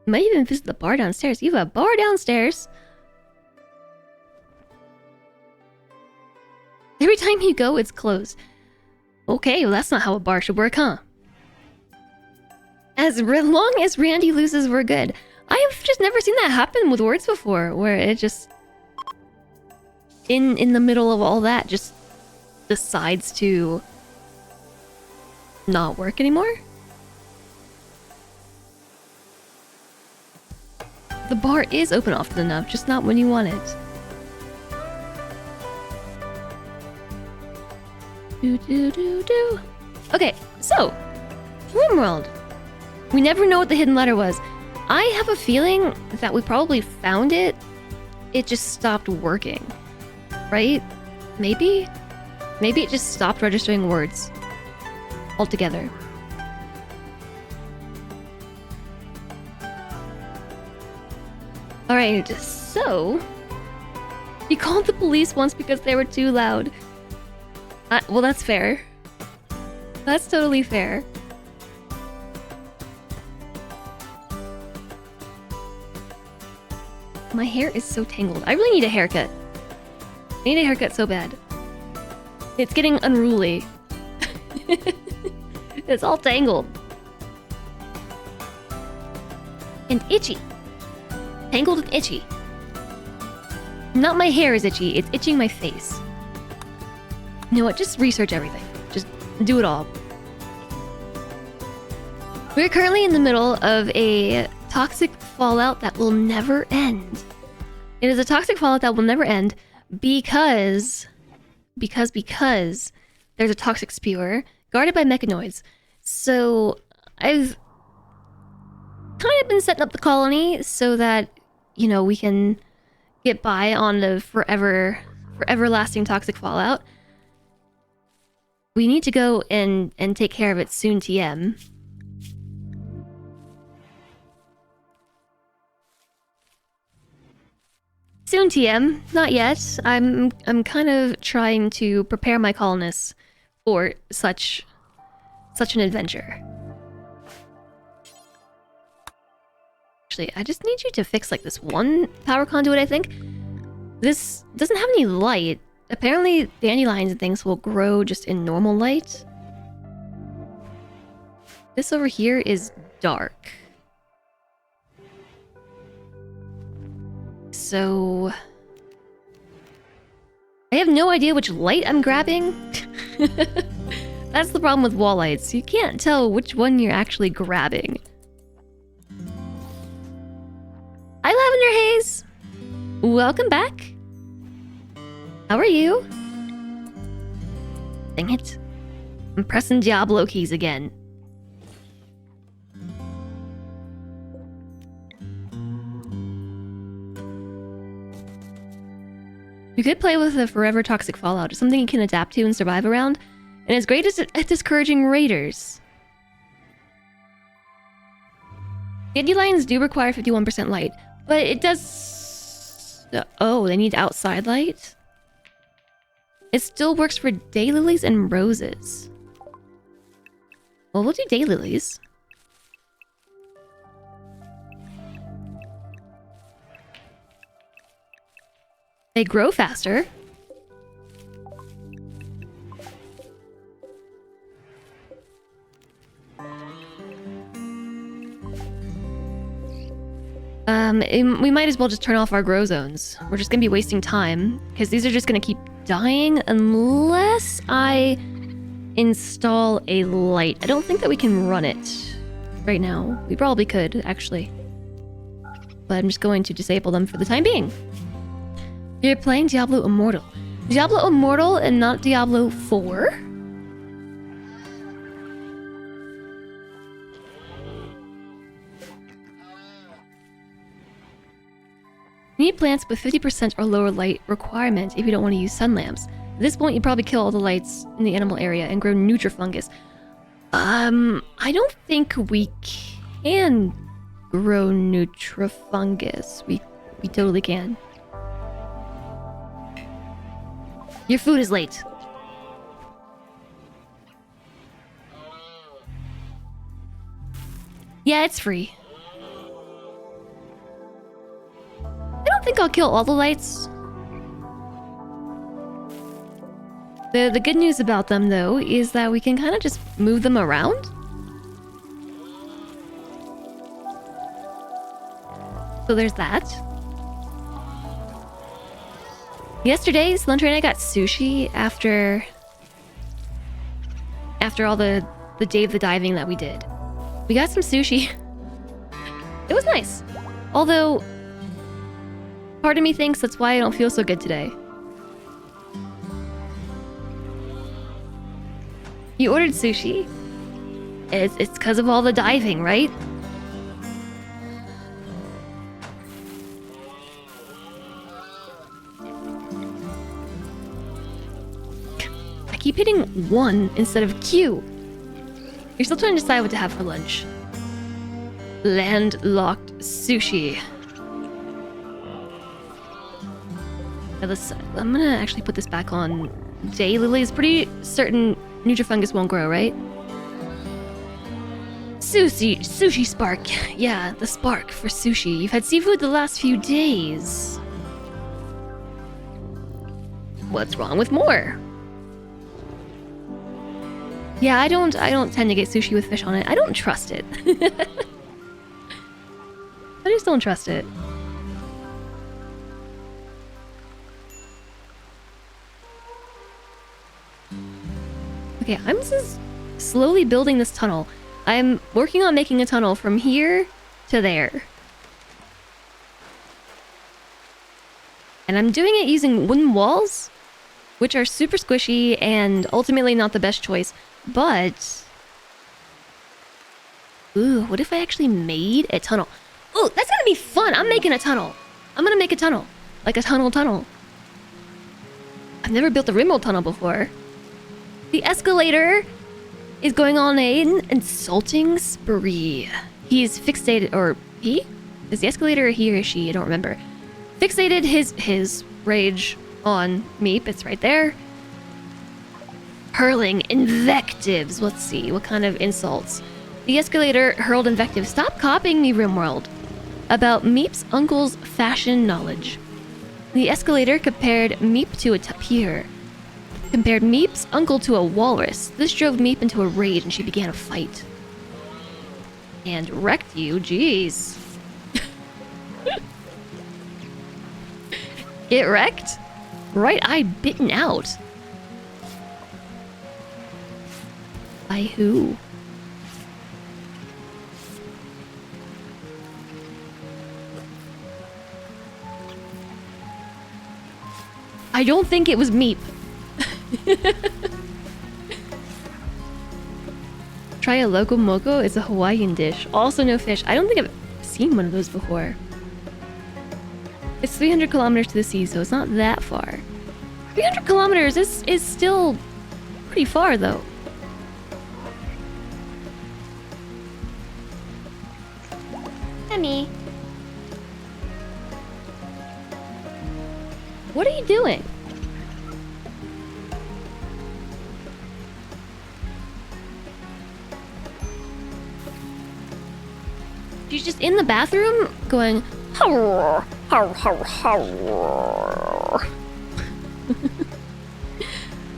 Might even visit the bar downstairs. You have a bar downstairs. Every time you go, it's closed. Okay, well that's not how a bar should work, huh? As long as Randy loses, we're good. I have just never seen that happen with words before, where it just... In the middle of all that, just decides to not work anymore. The bar is open often enough, just not when you want it. Do. Okay, so rimworld. We never know what the hidden letter was. I have a feeling that we probably found it. It just stopped working, right? Maybe it just stopped registering words altogether. All right, so he called the police once because they were too loud. Well, that's fair. That's totally fair. My hair is so tangled. I really need a haircut. I need a haircut so bad. It's getting unruly. It's all tangled. And itchy. Tangled and itchy. Not my hair is itchy, it's itching my face. You know what? Just research everything. Just do it all. We're currently in the middle of a toxic fallout that will never end. It is a toxic fallout that will never end because there's a toxic spewer guarded by mechanoids. So I've kind of been setting up the colony so that, you know, we can get by on the everlasting toxic fallout. We need to go and take care of it soon, TM. Soon, TM. Not yet. I'm kind of trying to prepare my colonists for such an adventure. Actually, I just need you to fix like this one power conduit, I think. This doesn't have any light. Apparently, dandelions and things will grow just in normal light. This over here is dark. So I have no idea which light I'm grabbing. That's the problem with wall lights. You can't tell which one you're actually grabbing. Hi, Lavender Haze! Welcome back. How are you? Dang it. I'm pressing Diablo keys again. You could play with a forever toxic fallout. It's something you can adapt to and survive around. And it's great at discouraging raiders. Dandelions do require 51% light. But it does... Oh, they need outside light? It still works for daylilies and roses. Well, we'll do daylilies. They grow faster. We might as well just turn off our grow zones. We're just gonna be wasting time, because these are just gonna keep dying unless I install a light. I don't think that we can run it right now. We probably could, actually. But I'm just going to disable them for the time being. You're playing Diablo Immortal. Diablo Immortal and not Diablo 4? You need plants with 50% or lower light requirement if you don't want to use sun lamps. At this point, you probably kill all the lights in the animal area and grow nutrifungus. I don't think we can grow nutrifungus. We totally can. Your food is late. Yeah, it's free. I don't think I'll kill all the lights. The good news about them, though, is that we can kind of just move them around. So there's that. Yesterday, Slunter and I got sushi after all the Dave the Diving that we did. We got some sushi. It was nice. Although, Part of me thinks that's why I don't feel so good today. You ordered sushi. It's because of all the diving, right? I keep hitting 1 instead of Q. You're still trying to decide what to have for lunch. Landlocked sushi. Now I'm gonna actually put this back on daylilies. Pretty certain Nutrifungus won't grow, right? Sushi spark. Yeah, the spark for sushi. You've had seafood the last few days. What's wrong with more? Yeah, I don't tend to get sushi with fish on it. I don't trust it. I just don't trust it. Okay, I'm just slowly building this tunnel. I'm working on making a tunnel from here to there. And I'm doing it using wooden walls, which are super squishy and ultimately not the best choice. But... ooh, what if I actually made a tunnel? Ooh, that's gonna be fun! I'm making a tunnel! I'm gonna make a tunnel. Like a tunnel. I've never built a rimworld tunnel before. The escalator is going on an insulting spree. He's fixated, or he? Is the escalator he or she? I don't remember. Fixated his rage on Meep. It's right there. Hurling invectives. Let's see, what kind of insults? The escalator hurled invectives. Stop copying me, Rimworld. About Meep's uncle's fashion knowledge. The escalator compared Meep to a tapir. Compared Meep's uncle to a walrus. This drove Meep into a rage and she began a fight. And wrecked you, jeez. Get wrecked? Right eye bitten out. By who? I don't think it was Meep. Try a loco moco. It's a Hawaiian dish. Also no fish. I don't think I've seen one of those before. It's 300 kilometers to the sea, so it's not that far. 300 kilometers is still pretty far, though. Emmy. What are you doing? She's just in the bathroom going, "Howr, howr, howr, howr."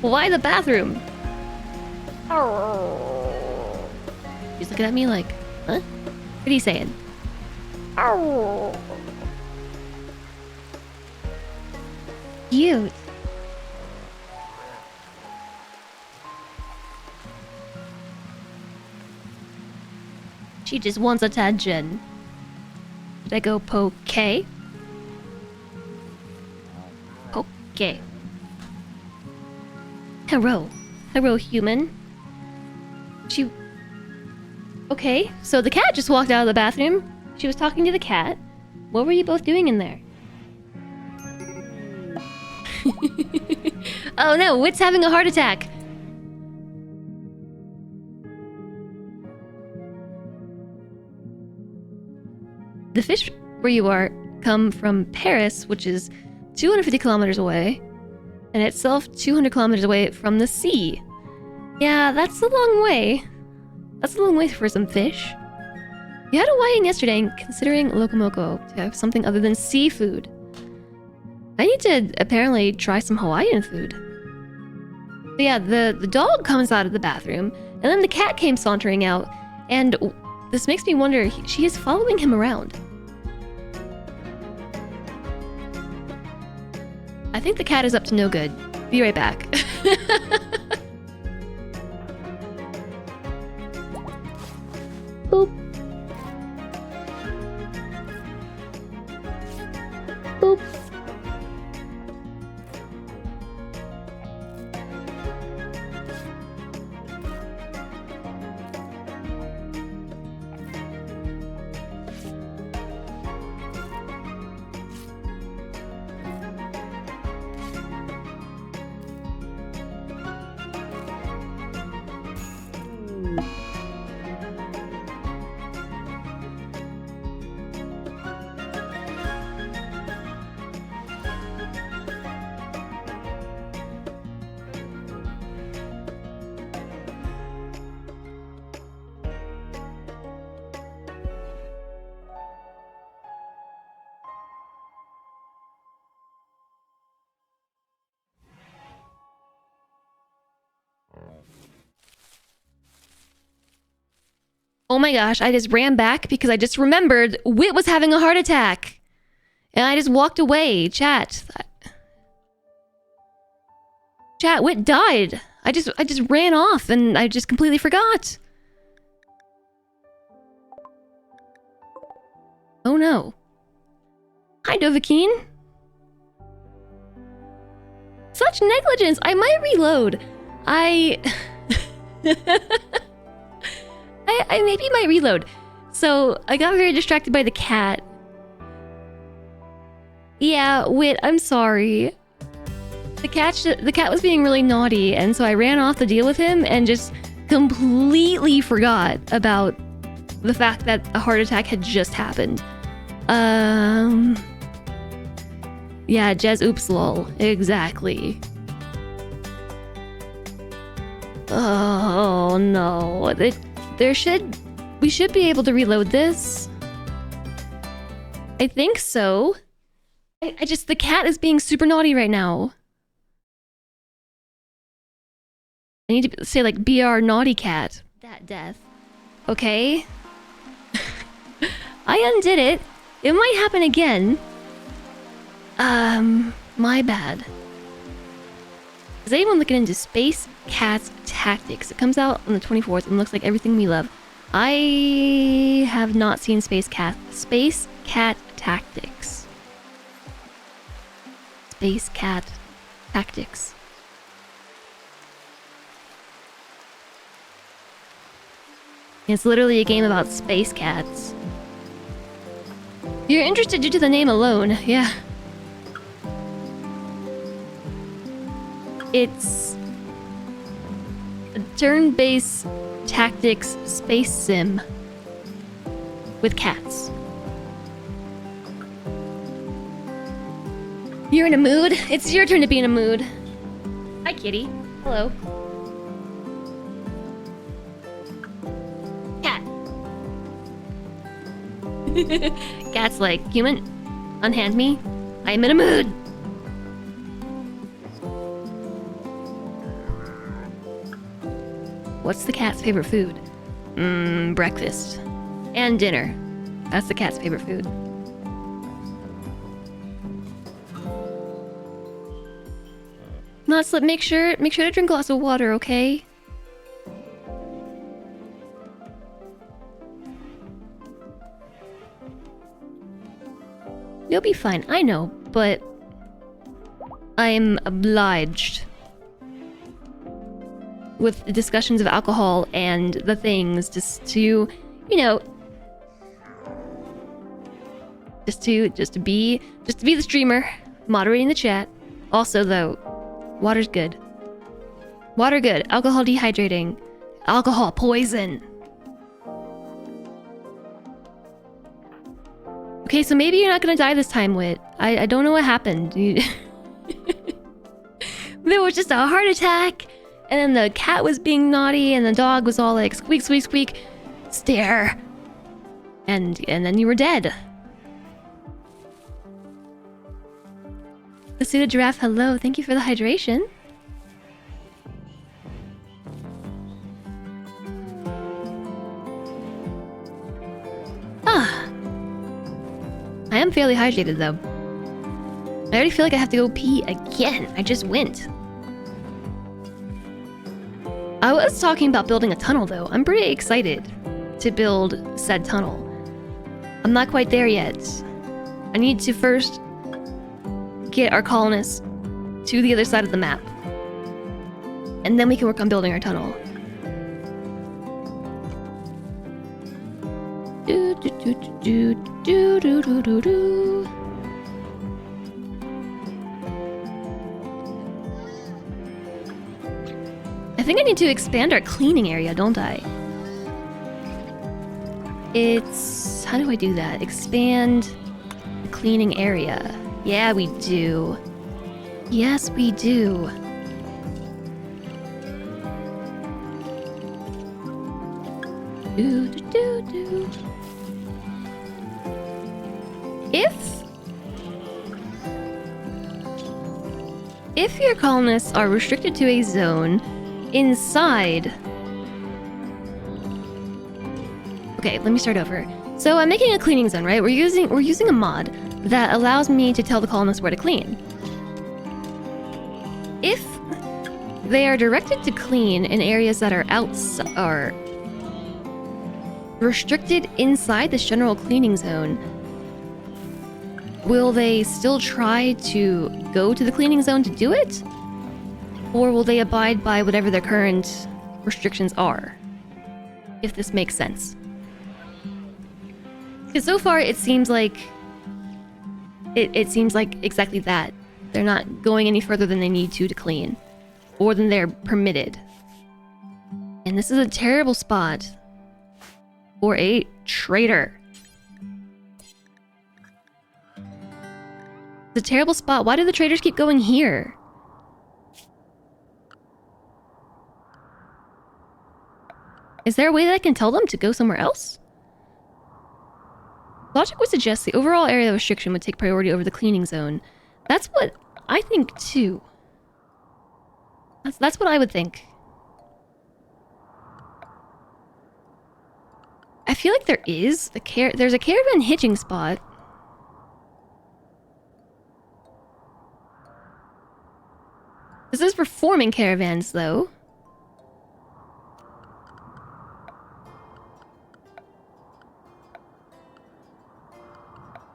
Why the bathroom? She's looking at me like, huh? What are you saying? Cute. She just wants attention. Did I go poke? Poke. Hello. Hello, human. She... okay, so the cat just walked out of the bathroom. She was talking to the cat. What were you both doing in there? Oh no, Wit's having a heart attack. The fish where you are come from Paris, which is 250 kilometers away, and itself 200 kilometers away from the sea. Yeah, that's a long way. That's a long way for some fish. You had Hawaiian yesterday, and considering Locomoco to have something other than seafood. I need to apparently try some Hawaiian food. But yeah, the dog comes out of the bathroom, and then the cat came sauntering out, and this makes me wonder, she is following him around. I think the cat is up to no good. Be right back. Boop. Boop. Oh my gosh, I just ran back because I just remembered Wit was having a heart attack. And I just walked away. Chat, Wit died. I just ran off and I just completely forgot. Oh no. Hi, Dovahkiin. Such negligence. I might reload. I maybe might reload. So I got very distracted by the cat. Yeah, Wit, I'm sorry. The cat was being really naughty, and so I ran off to deal with him and just completely forgot about the fact that a heart attack had just happened. Yeah, Jez oops lol. Exactly. Oh no. We should be able to reload this. I think so. The cat is being super naughty right now. I need to say like BR naughty cat. That death. Okay. I undid it. It might happen again. My bad. Is anyone looking into Space Cat's Tactics? It comes out on the 24th and looks like everything we love. I have not seen Space Cat Tactics. Space Cat Tactics. It's literally a game about space cats. You're interested due to the name alone, yeah. It's a turn-based tactics space sim with cats. You're in a mood? It's your turn to be in a mood. Hi, kitty. Hello. Cat. Cat's like, human, unhand me. I am in a mood. What's the cat's favorite food? Breakfast. And dinner. That's the cat's favorite food. Not make sure to drink lots of water, okay? You'll be fine, I know, but I'm obliged with the discussions of alcohol and the things just to, you know, just to be the streamer, moderating the chat. Also though, water's good. Water good. Alcohol dehydrating. Alcohol poison. Okay, so maybe you're not gonna die this time, Wit. I don't know what happened. There was just a heart attack, and then the cat was being naughty, and the dog was all like squeak, squeak, squeak, stare, and then you were dead. The suited giraffe, hello. Thank you for the hydration. Ah. I am fairly hydrated though. I already feel like I have to go pee again. I just went. I was talking about building a tunnel though. I'm pretty excited to build said tunnel. I'm not quite there yet. I need to first get our colonists to the other side of the map. And then we can work on building our tunnel. Do do do do do do do do do. I think I need to expand our cleaning area, don't I? It's... how do I do that? Expand the cleaning area. Yeah, we do. Yes, we do. Do do do do. If your colonists are restricted to a zone inside Okay, let me start over. So I'm making a cleaning zone, right? We're using a mod that allows me to tell the colonists where to clean. If they are directed to clean in areas that are restricted inside this general cleaning zone, will they still try to go to the cleaning zone to do it? Or will they abide by whatever their current restrictions are? If this makes sense. Because so far it seems like it seems like exactly that. They're not going any further than they need to clean, or than they're permitted. And this is a terrible spot for a traitor. It's a terrible spot. Why do the traitors keep going here? Is there a way that I can tell them to go somewhere else? Logic would suggest the overall area of restriction would take priority over the cleaning zone. That's what I think too. That's what I would think. I feel like there is there's a caravan hitching spot. This is performing caravans though.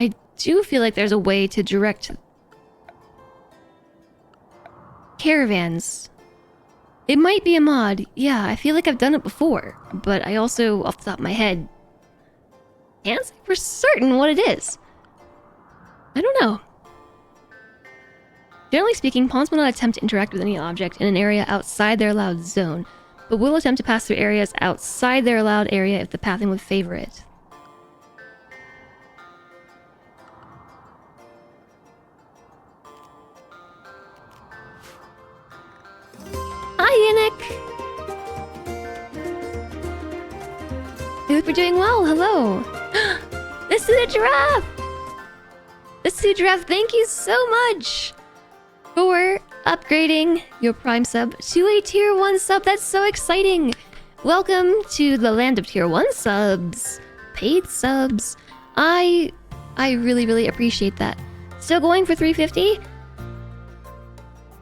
I do feel like there's a way to direct caravans. It might be a mod. Yeah, I feel like I've done it before. But I also, off the top of my head, can't say for certain what it is. I don't know. Generally speaking, pawns will not attempt to interact with any object in an area outside their allowed zone, but will attempt to pass through areas outside their allowed area if the pathing would favor it. Hi, Yannick! I hope you're doing well. Hello. The suited giraffe! The suited giraffe, thank you so much for upgrading your Prime sub to a Tier 1 sub. That's so exciting! Welcome to the land of Tier 1 subs. Paid subs. I really, really appreciate that. Still going for 350?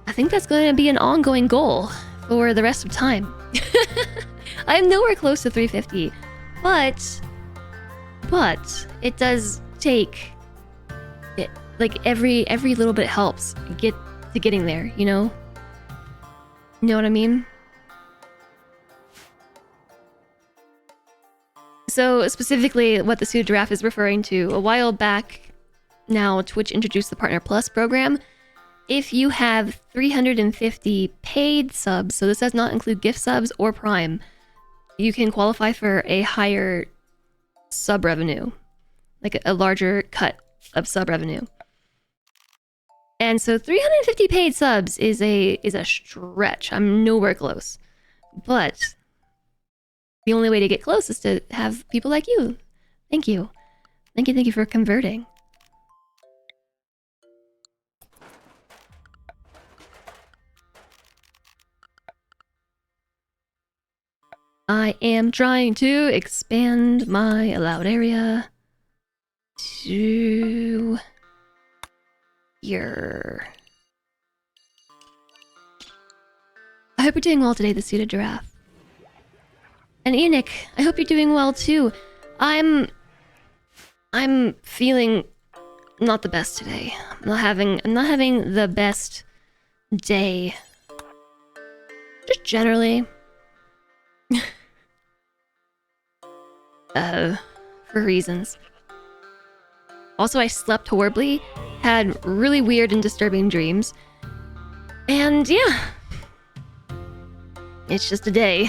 I think that's going to be an ongoing goal for the rest of time. I'm nowhere close to 350, but it does take it, like every little bit helps get to getting there, you know? You know what I mean? So specifically what the suited giraffe is referring to, a while back now Twitch introduced the Partner Plus program. If you have 350 paid subs, so this does not include gift subs or Prime, you can qualify for a higher sub revenue, like a larger cut of sub revenue. And so 350 paid subs is a stretch. I'm nowhere close. But the only way to get close is to have people like you. Thank you. Thank you for converting. I am trying to expand my allowed area to here. I hope you're doing well today, the suited giraffe. And Enoch, I hope you're doing well too. I'm feeling not the best today. I'm not having the best day. Just generally. For reasons. Also, I slept horribly, had really weird and disturbing dreams, and yeah, it's just a day.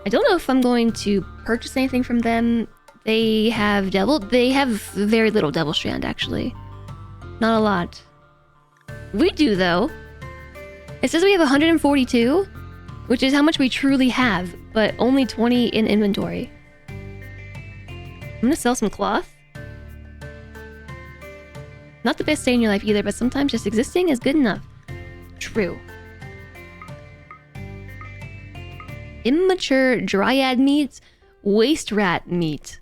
I don't know if I'm going to purchase anything from them. They have very little Devil Strand, actually. Not a lot. We do, though. It says we have 142, which is how much we truly have, but only 20 in inventory. I'm gonna sell some cloth. Not the best day in your life either, but sometimes just existing is good enough. True. Immature dryad meat, waste rat meat.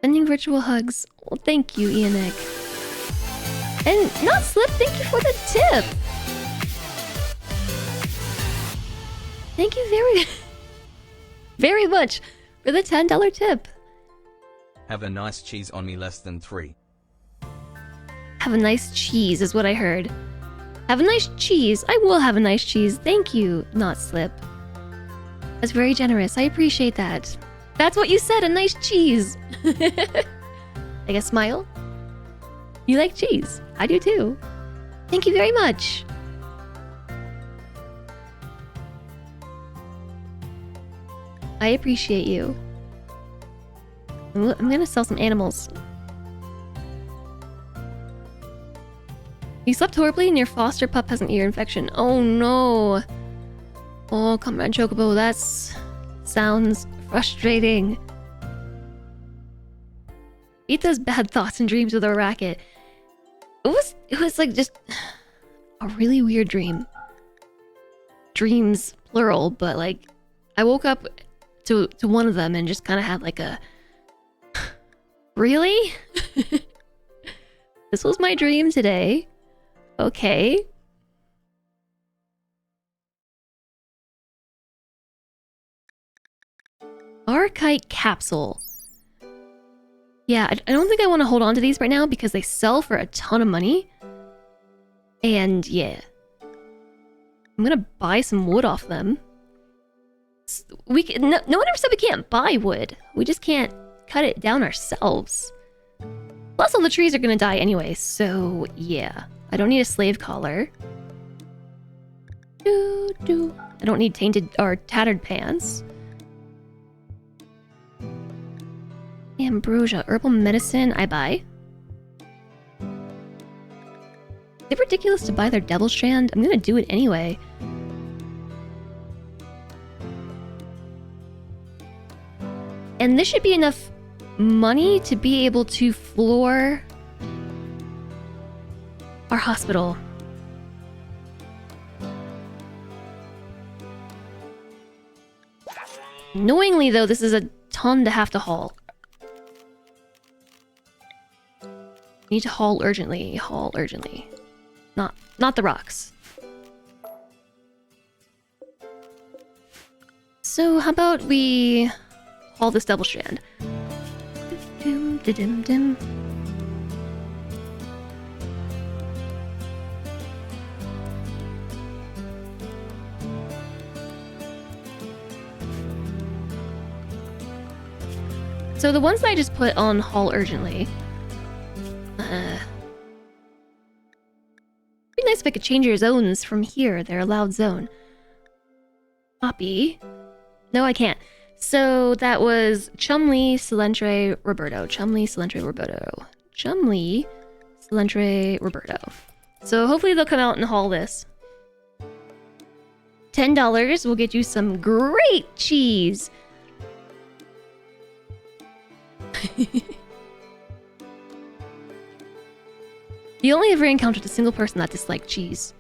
Sending virtual hugs. Well, thank you, Ianek. And not slip, thank you for the tip. Thank you very much for the $10 tip. Have a nice cheese on me less than 3. Have a nice cheese is what I heard. Have a nice cheese. I will have a nice cheese. Thank you, not slip. That's very generous. I appreciate that. That's what you said, a nice cheese. Like a smile? You like cheese. I do too. Thank you very much. I appreciate you. I'm gonna sell some animals. You slept horribly and your foster pup has an ear infection. Oh no. Oh, come on, Chocobo. That sounds frustrating. Eat those bad thoughts and dreams with a racket. It was like just a really weird dream. Dreams, plural, but like I woke up to one of them and just kind of had like a... Really? This was my dream today. Okay. Archite capsule. Yeah, I don't think I want to hold on to these right now because they sell for a ton of money. And yeah. I'm gonna buy some wood off them. No one ever said we can't buy wood. We just can't cut it down ourselves. Plus all the trees are gonna die anyway, so yeah. I don't need a slave collar. I don't need tainted or tattered pants. Ambrosia, herbal medicine, I buy. Is it ridiculous to buy their devil strand? I'm gonna do it anyway. And this should be enough money to be able to floor our hospital. Annoyingly though, this is a ton to have to haul. Need to haul urgently. Haul urgently. Not the rocks. So how about we haul this double strand? So the ones that I just put on haul urgently. It'd be nice if I could change your zones from here. They're allowed zone. Copy. No, I can't. So that was Chumley, Silentre, Roberto. Chumley, Silentre, Roberto. Chumley, Silentre, Roberto. So hopefully they'll come out and haul this. $10 will get you some great cheese. You only ever encountered a single person that disliked cheese.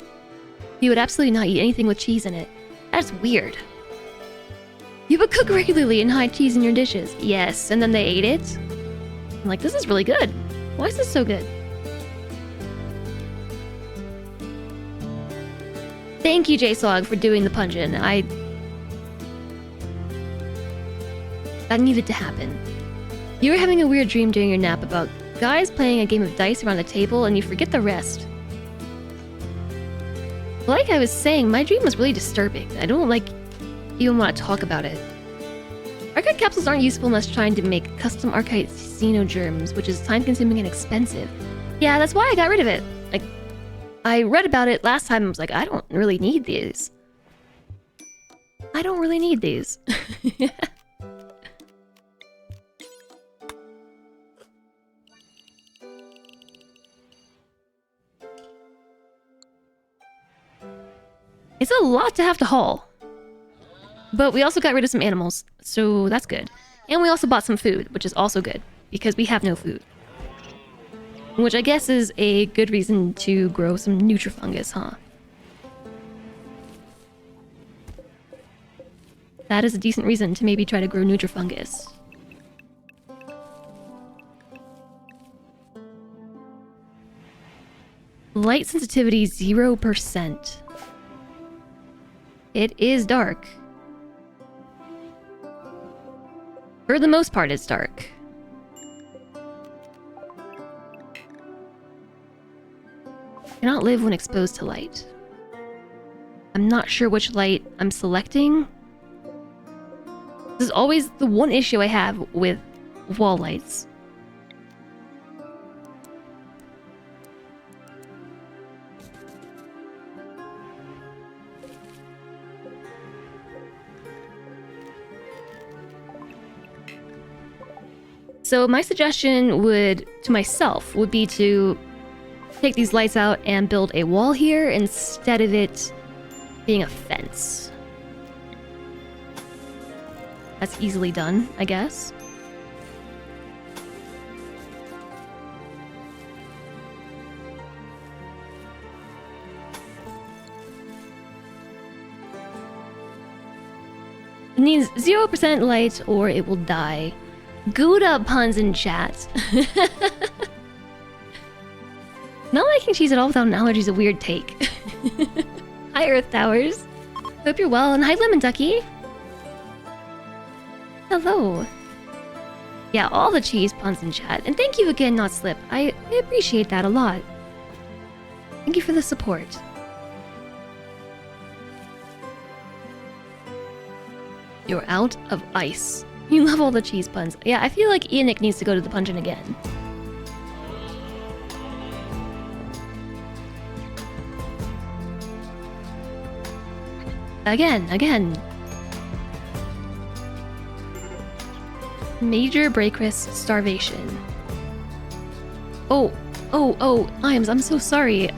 He would absolutely not eat anything with cheese in it. That's weird. You would cook regularly and hide cheese in your dishes. Yes, and then they ate it. I'm like, this is really good. Why is this so good? Thank you, JSOG, for doing the punch-in. That needed to happen. You were having a weird dream during your nap about guys playing a game of dice around the table and you forget the rest. Like I was saying, my dream was really disturbing. I don't even want to talk about it. Archite capsules aren't useful unless trying to make custom archite xenogerms, which is time-consuming and expensive. Yeah, that's why I got rid of it. Like, I read about it last time and was like, I don't really need these. I don't really need these. It's a lot to have to haul. But we also got rid of some animals, so that's good. And we also bought some food, which is also good, because we have no food. Which I guess is a good reason to grow some nutrifungus, huh? That is a decent reason to maybe try to grow Nutrifungus. Light sensitivity 0%. It is dark. For the most part, it's dark. Cannot live when exposed to light. I'm not sure which light I'm selecting. This is always the one issue I have with wall lights. So my suggestion to myself would be to take these lights out and build a wall here instead of it being a fence. That's easily done, I guess. It needs 0% light or it will die. Good up, puns in chat. Not liking cheese at all without an allergy is a weird take. Hi, Earth Towers. Hope you're well, and hi, Lemon Ducky. Hello. Yeah, all the cheese puns in chat. And thank you again, Not Slip. I appreciate that a lot. Thank you for the support. You're out of ice. You love all the cheese puns. Yeah, I feel like Enoch needs to go to the puncheon again. Again. Major break risk starvation. Oh, Iams, I'm so sorry.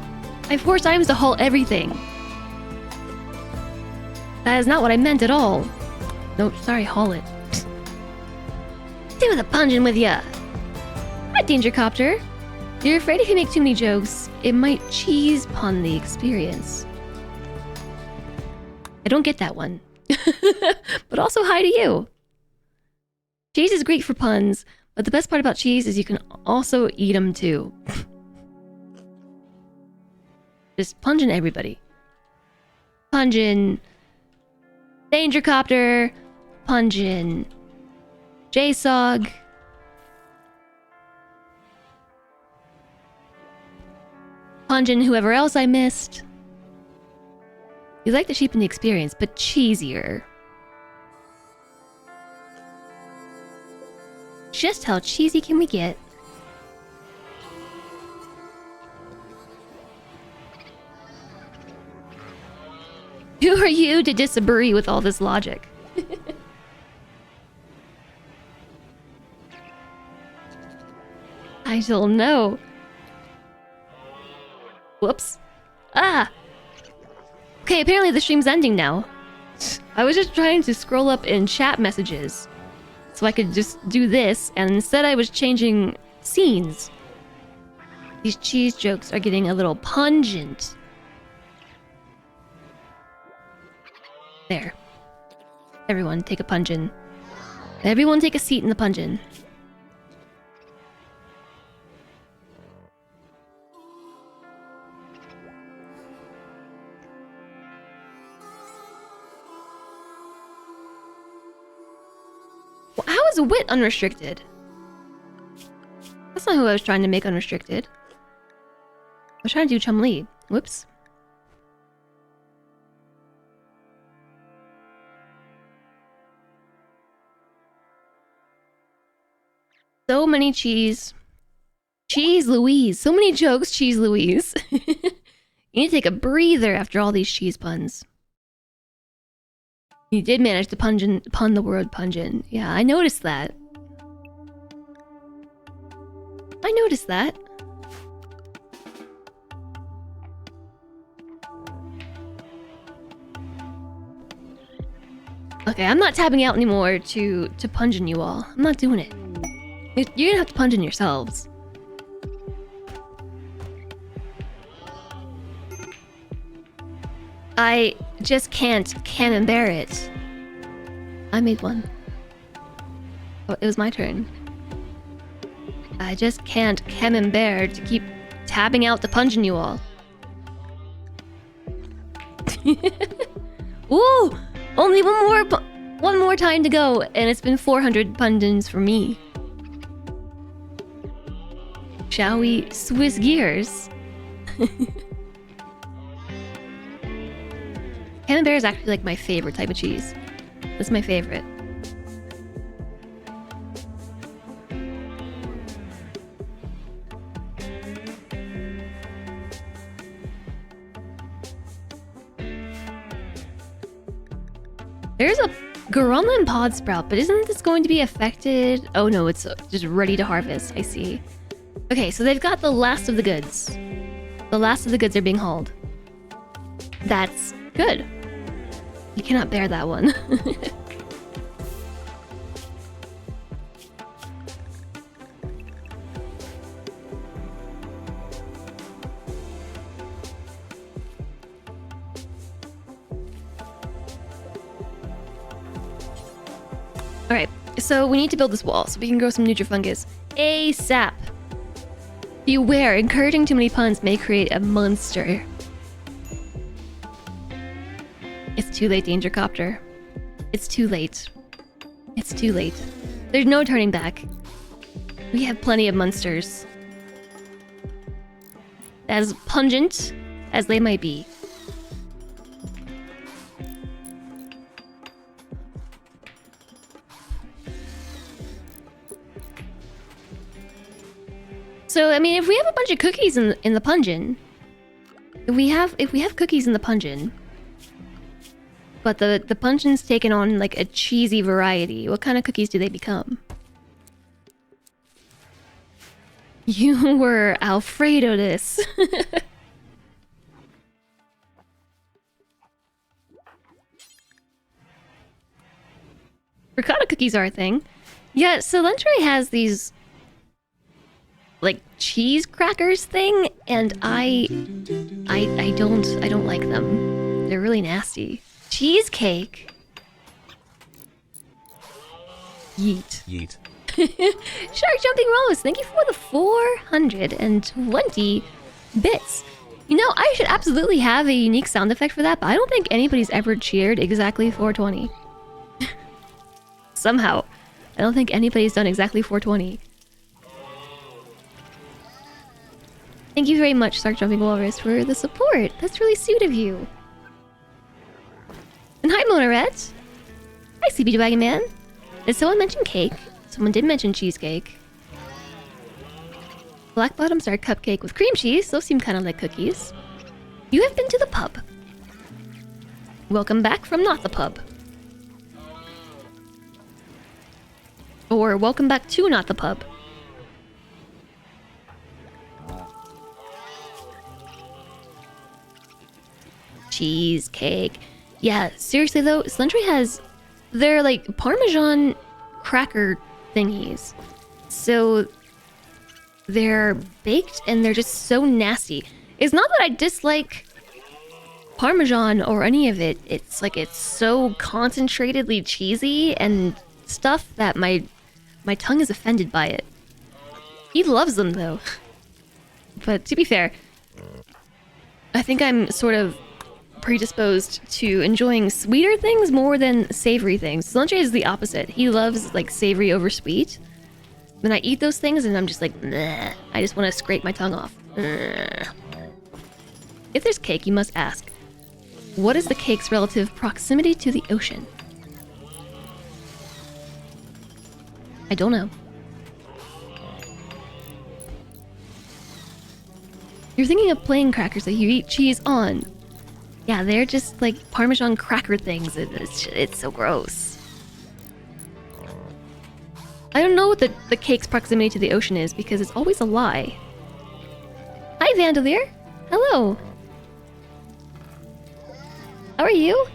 I forced Iams to haul everything. That is not what I meant at all. Nope, sorry, haul it. Stay with a puncheon with ya. Hi, Danger Copter. You're afraid if you make too many jokes, it might cheese pun the experience. I don't get that one. But also hi to you. Cheese is great for puns, but the best part about cheese is you can also eat them too. Just puncheon everybody. Puncheon Danger Copter, puncheon JSOG. Puncheon whoever else I missed. You like to cheapen the experience, but cheesier. Just how cheesy can we get? Who are you to disagree with all this logic? I don't know. Whoops. Ah! Okay, apparently the stream's ending now. I was just trying to scroll up in chat messages so I could just do this, and instead I was changing scenes. These cheese jokes are getting a little pungent. There. Everyone take a puncheon. Everyone take a seat in the puncheon. Well, how is wit unrestricted? That's not who I was trying to make unrestricted. I was trying to do Chum-Li. Whoops. So many cheese. Cheese Louise. So many jokes, Cheese Louise. You need to take a breather after all these cheese puns. You did manage to pun the word puncheon. Yeah, I noticed that. I noticed that. Okay, I'm not tabbing out anymore to puncheon you all. I'm not doing it. You're gonna have to puncheon yourselves. I just can't camembert it. I made one. Oh, it was my turn. I just can't camembert to keep tabbing out the punch in you all. Ooh! Only one more time to go, and it's been 400 pundins for me. Shall we Swiss gears? Camembert is actually like my favorite type of cheese. That's my favorite. There's a Garunlin pod sprout, but isn't this going to be affected? Oh no, it's just ready to harvest. I see. Okay, so they've got the last of the goods. The last of the goods are being hauled. That's good. You cannot bear that one. Alright, so we need to build this wall so we can grow some Nutrifungus ASAP. Beware, encouraging too many puns may create a monster. It's too late, Danger Copter. It's too late. It's too late. There's no turning back. We have plenty of monsters. As pungent as they might be. So, I mean, if we have a bunch of cookies in the pungent, if we have cookies in the pungent, but the pungent's taken on like a cheesy variety, what kind of cookies do they become? You were Alfredo this. Ricotta cookies are a thing. Yeah, so Lentre has these like cheese crackers thing, and I don't like them. They're really nasty. Cheesecake. Yeet. Yeet. Shark Jumping Rose, thank you for the 420 bits. You know, I should absolutely have a unique sound effect for that, but I don't think anybody's ever cheered exactly 420. Somehow. I don't think anybody's done exactly 420. Thank you very much, Shark Jumping Walrus, for the support. That's really sweet of you. And hi, Monaret. Hi, Sleepy Dragon Man. Did someone mention cake? Someone did mention cheesecake. Black bottoms are a cupcake with cream cheese. Those seem kind of like cookies. You have been to the pub. Welcome back from not the pub. Or welcome back to not the pub. Cheesecake. Yeah, seriously though, Slentry has... They're like Parmesan cracker thingies. So they're baked and they're just so nasty. It's not that I dislike Parmesan or any of it. It's like it's so concentratedly cheesy and stuff that my tongue is offended by it. He loves them though. But to be fair, I think I'm sort of predisposed to enjoying sweeter things more than savory things. Solange is the opposite. He loves like savory over sweet. Then I eat those things and I'm just like, bleh. I just want to scrape my tongue off. Bleh. If there's cake, you must ask, what is the cake's relative proximity to the ocean? I don't know. You're thinking of plain crackers that you eat cheese on. Yeah, they're just like Parmesan cracker things. It's so gross. I don't know what the cake's proximity to the ocean is because it's always a lie. Hi, Vandalier. Hello. How are you?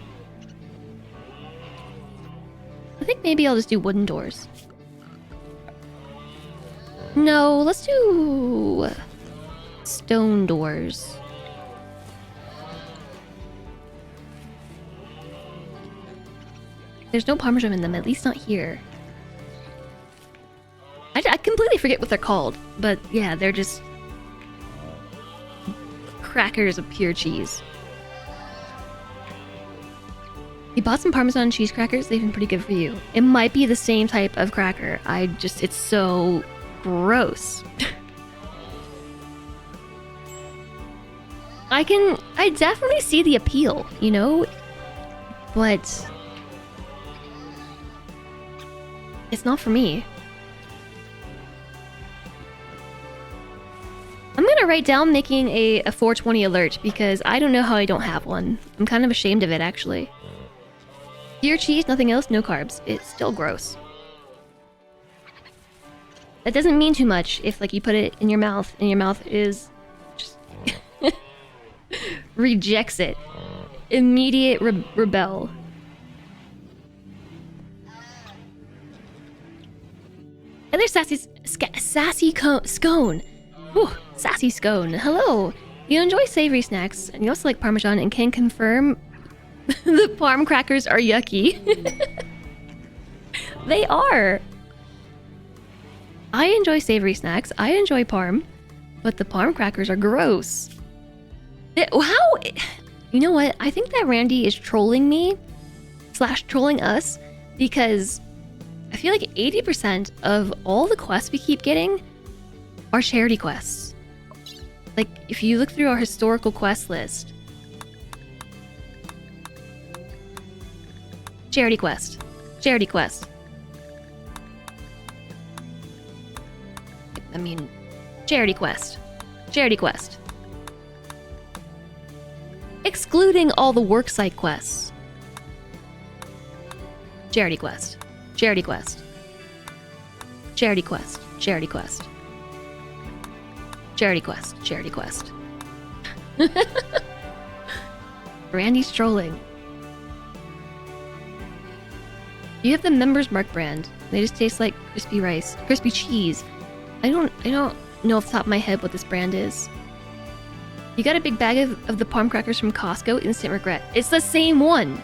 I think maybe I'll just do wooden doors. No, let's do stone doors. There's no Parmesan in them, at least not here. I completely forget what they're called, but yeah, they're just crackers of pure cheese. You bought some Parmesan cheese crackers? They've been pretty good for you. It might be the same type of cracker. It's so gross. I definitely see the appeal, you know? But it's not for me. I'm gonna write down making a 420 alert because I don't know how I don't have one. I'm kind of ashamed of it, actually. Pure cheese, nothing else, no carbs. It's still gross. That doesn't mean too much if, like, you put it in your mouth and your mouth is just rejects it. Immediate rebel. And there's sassy scone. Whew, sassy scone. Hello. You enjoy savory snacks, and you also like Parmesan, and can confirm the parm crackers are yucky. They are. I enjoy savory snacks. I enjoy parm, but the parm crackers are gross. How? You know what? I think that Randy is trolling me / trolling us because I feel like 80% of all the quests we keep getting are charity quests. Like, if you look through our historical quest list, charity quest, charity quest. I mean, charity quest, charity quest. Excluding all the worksite quests. Charity quest, charity quest, charity quest, charity quest. Charity quest, charity quest. Randy's trolling. You have the Members Mark brand. They just taste like crispy rice, crispy cheese. I don't know off the top of my head what this brand is. You got a big bag of the parm crackers from Costco. Instant regret. It's the same one,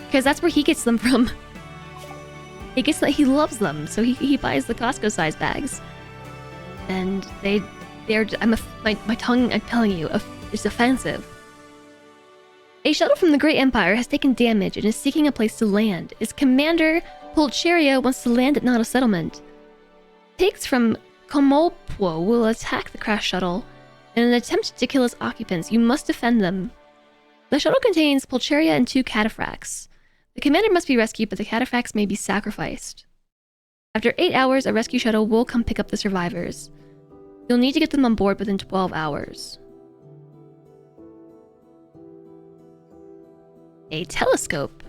because that's where he gets them from. He loves them, so he buys the Costco size bags, and my tongue, I'm telling you, is offensive. A shuttle from the Great Empire has taken damage and is seeking a place to land. Its commander, Pulcheria, wants to land at not a settlement. Pigs from Komolpo will attack the crash shuttle in an attempt to kill its occupants. You must defend them. The shuttle contains Pulcheria and 2 cataphracts. The commander must be rescued, but the cataphracts may be sacrificed. After 8 hours, a rescue shuttle will come pick up the survivors. You'll need to get them on board within 12 hours. A telescope.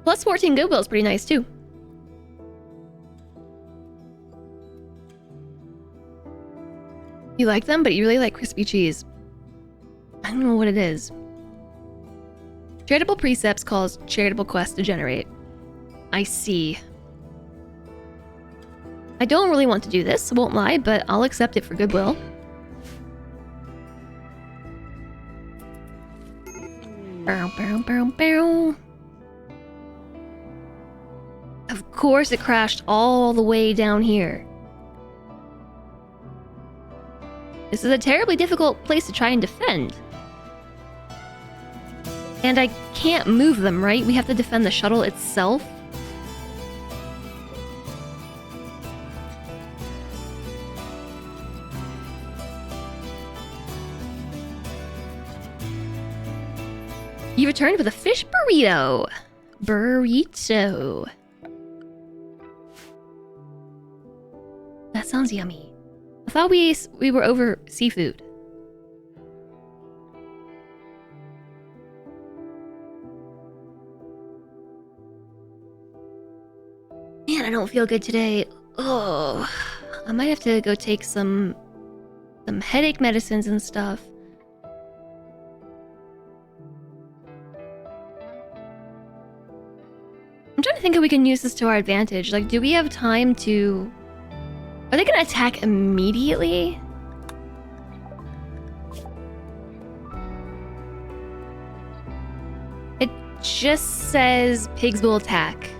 Plus 14 goodwill is pretty nice too. You like them, but you really like crispy cheese. I don't know what it is. Charitable Precepts calls Charitable Quest to generate. I see. I don't really want to do this, I won't lie, but I'll accept it for goodwill. Bow, bow, bow, bow. Of course it crashed all the way down here. This is a terribly difficult place to try and defend. And I can't move them, right? We have to defend the shuttle itself. You returned with a fish burrito. Burrito. That sounds yummy. I thought we were over seafood. Man, I don't feel good today. Oh, I might have to go take some headache medicines and stuff. I'm trying to think how we can use this to our advantage. Like, do we have time to... Are they gonna attack immediately? just says pigs will attack.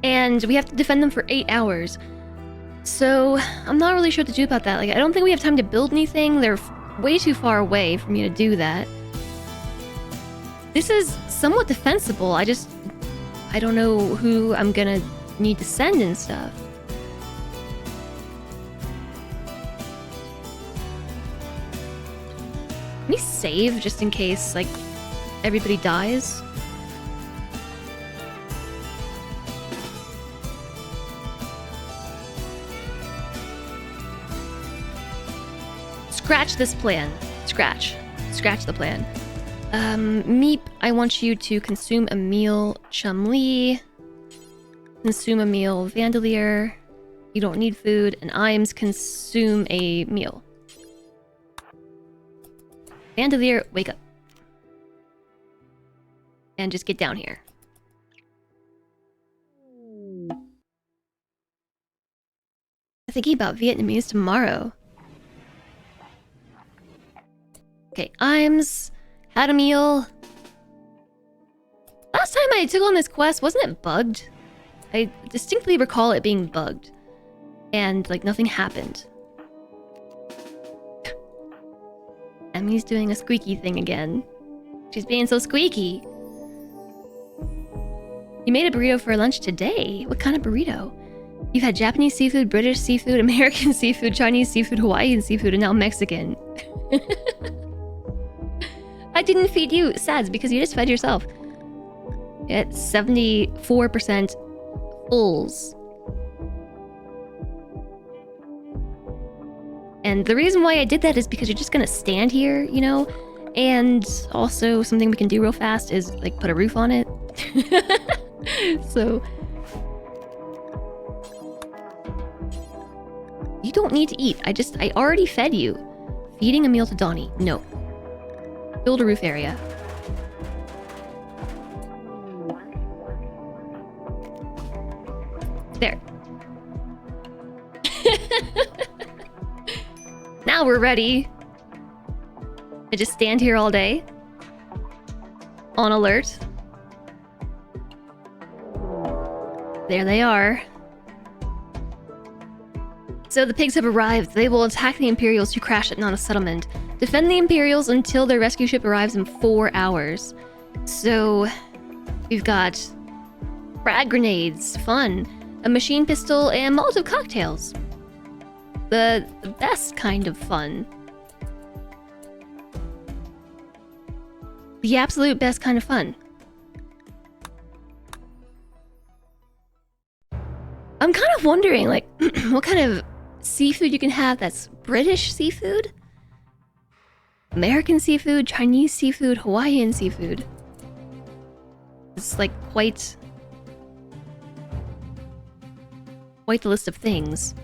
And we have to defend them for 8 hours. So I'm not really sure what to do about that. Like, I don't think we have time to build anything. They're way too far away for me to do that. This is somewhat defensible. I don't know who I'm gonna need to send and stuff. Can we save just in case, like, everybody dies? Scratch this plan. Scratch the plan. Meep, I want you to consume a meal. Chumlee, consume a meal. Vandalier, you don't need food. And Imes, consume a meal. Vandalier, wake up. And just get down here. I'm thinking about Vietnamese tomorrow. Okay, Imes had a meal. Last time I took on this quest, wasn't it bugged? I distinctly recall it being bugged. And, like, nothing happened. Emmy's doing a squeaky thing again. She's being so squeaky. You made a burrito for lunch today. What kind of burrito? You've had Japanese seafood, British seafood, American seafood, Chinese seafood, Hawaiian seafood, and now Mexican. I didn't feed you, Sads, because you just fed yourself. At 74% fulls. And the reason why I did that is because you're just gonna stand here, you know? And also, something we can do real fast is, like, put a roof on it. So... you don't need to eat. I already fed you. Feeding a meal to Donnie. No. Build a roof area. There. Now we're ready. I just stand here all day. On alert. There they are. So the pigs have arrived. They will attack the Imperials who crash at Nana Settlement. Defend the Imperials until their rescue ship arrives in 4 hours. So we've got frag grenades, fun, a machine pistol, and Molotov cocktails. The best kind of fun. The absolute best kind of fun. I'm kind of wondering, like, what kind of seafood you can have that's British seafood? American seafood, Chinese seafood, Hawaiian seafood. It's like quite the list of things.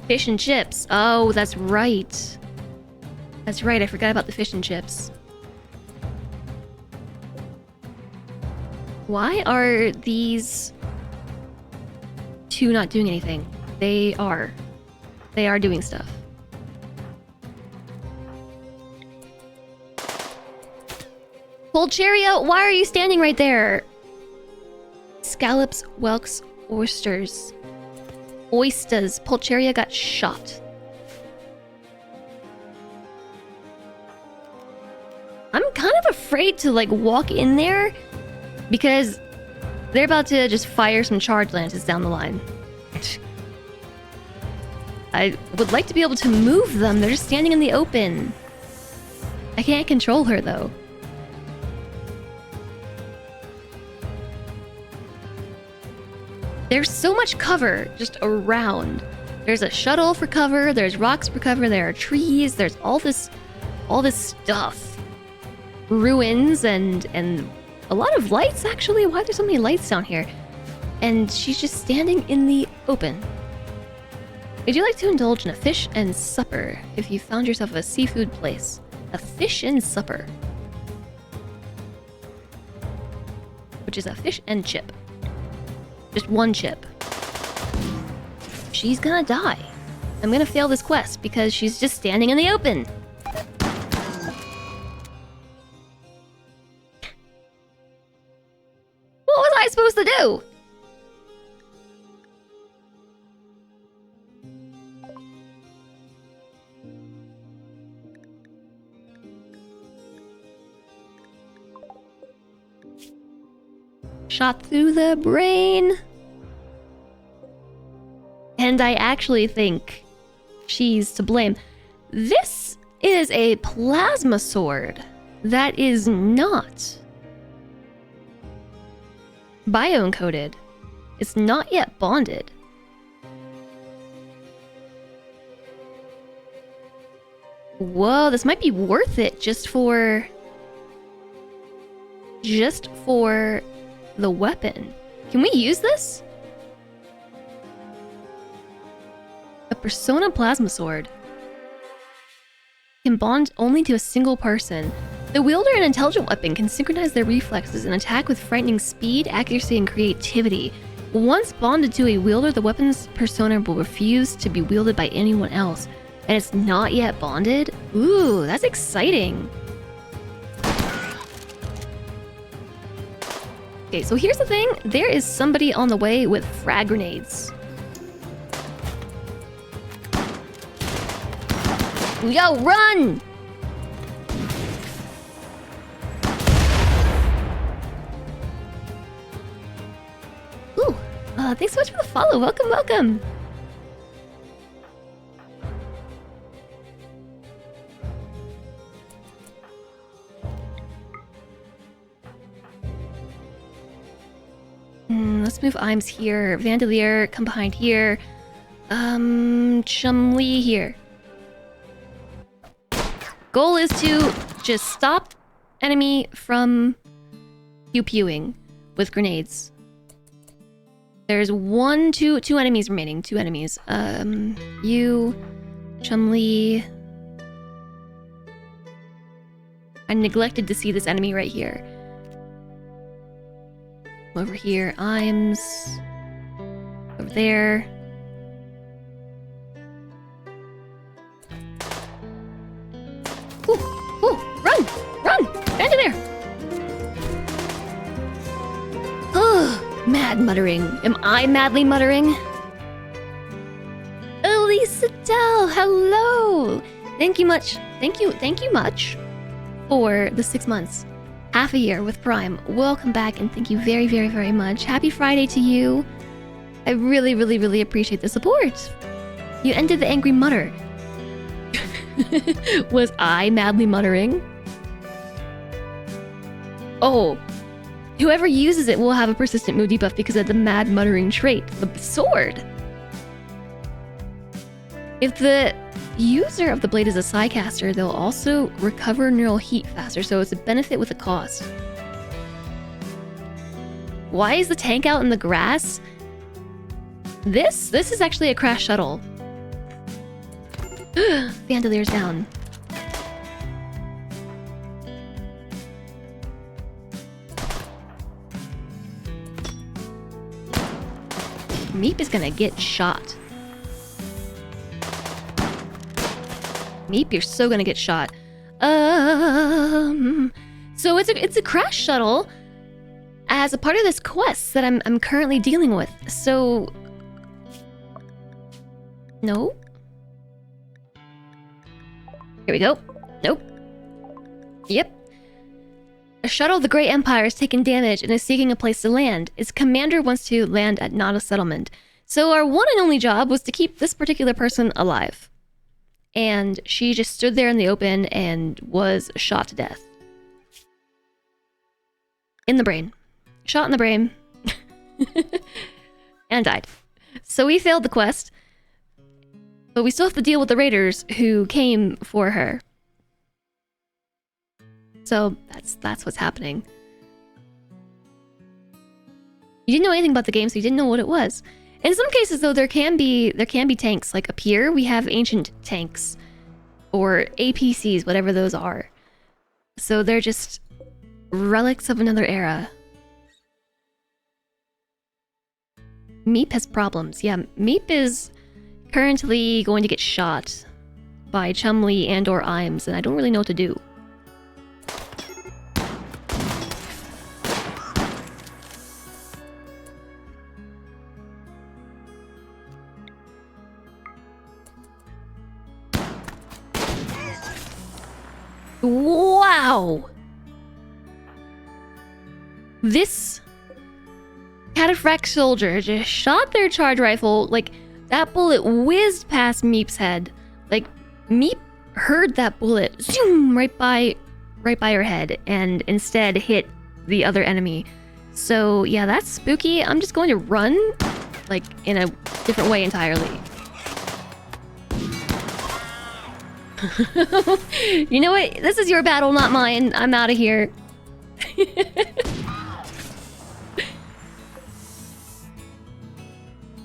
Fish and chips. Oh, that's right. That's right, I forgot about the fish and chips. Why are these two not doing anything? They are doing stuff. Pulcheria, why are you standing right there? Scallops, whelks, oysters. Oysters. Pulcheria got shot. I'm kind of afraid to, like, walk in there because they're about to just fire some charge lances down the line. I would like to be able to move them. They're just standing in the open. I can't control her, though. There's so much cover just around. There's a shuttle for cover, there's rocks for cover, there are trees, there's all this stuff. Ruins and a lot of lights, actually. Why are there so many lights down here? And she's just standing in the open. Would you like to indulge in a fish and supper if you found yourself a seafood place? A fish and supper. Which is a fish and chip. Just one chip. she's gonna die. I'm gonna fail this quest because she's just standing in the open. What was I supposed to do? Shot through the brain. And I actually think she's to blame. This is a plasma sword that is not bio-encoded. It's not yet bonded. Whoa, this might be worth it just for the weapon. Can we use this? A Persona Plasma Sword. Can bond only to a single person. The wielder and intelligent weapon can synchronize their reflexes and attack with frightening speed, accuracy, and creativity. Once bonded to a wielder, the weapon's persona will refuse to be wielded by anyone else. And it's not yet bonded? Ooh, that's exciting. Okay, so here's the thing. There is somebody on the way with frag grenades. Yo, run! Ooh, thanks so much for the follow. Welcome, welcome. Let's move Imes here. Vandalier, come behind here. Chumli here. Goal is to just stop enemy from pew-pewing with grenades. There's two enemies remaining. Two enemies. You, Chumli. I neglected to see this enemy right here. Over here, Imes. Over there. Ooh, ooh, run! Run! Stand in there! Ugh, mad muttering. Am I madly muttering? Elisa Dell, hello! Thank you much for the 6 months. Half a year with Prime. Welcome back and thank you very, very, very much. Happy Friday to you. I really, really, really appreciate the support. You ended the angry mutter. Was I madly muttering? Oh. Whoever uses it will have a persistent mood debuff because of the mad muttering trait. The sword. If the user of the blade is a Psycaster, they'll also recover neural heat faster, so it's a benefit with a cost. Why is the tank out in the grass? This is actually a crash shuttle. Vandelier's down. Meep is gonna get shot. Meep, you're so gonna get shot. So it's a crash shuttle as a part of this quest that I'm currently dealing with. So no. Here we go. Nope. Yep. A shuttle of the Great Empire has taken damage and is seeking a place to land. Its commander wants to land at not a settlement. So our one and only job was to keep this particular person alive. And she just stood there in the open and was shot to death. In the brain. Shot in the brain. And died. So we failed the quest. But we still have to deal with the raiders who came for her. So that's what's happening. You didn't know anything about the game, so you didn't know what it was. In some cases, though, there can be tanks. Like up here, we have ancient tanks. Or APCs, whatever those are. So they're just relics of another era. Meep has problems. Yeah, Meep is currently going to get shot by Chumley and or Imes, and I don't really know what to do. Wow! This cataphract soldier just shot their charge rifle, like, that bullet whizzed past Meep's head. Like, Meep heard that bullet zoom right by her head and instead hit the other enemy. So yeah, that's spooky. I'm just going to run, like, in a different way entirely. You know what? This is your battle, not mine. I'm out of here.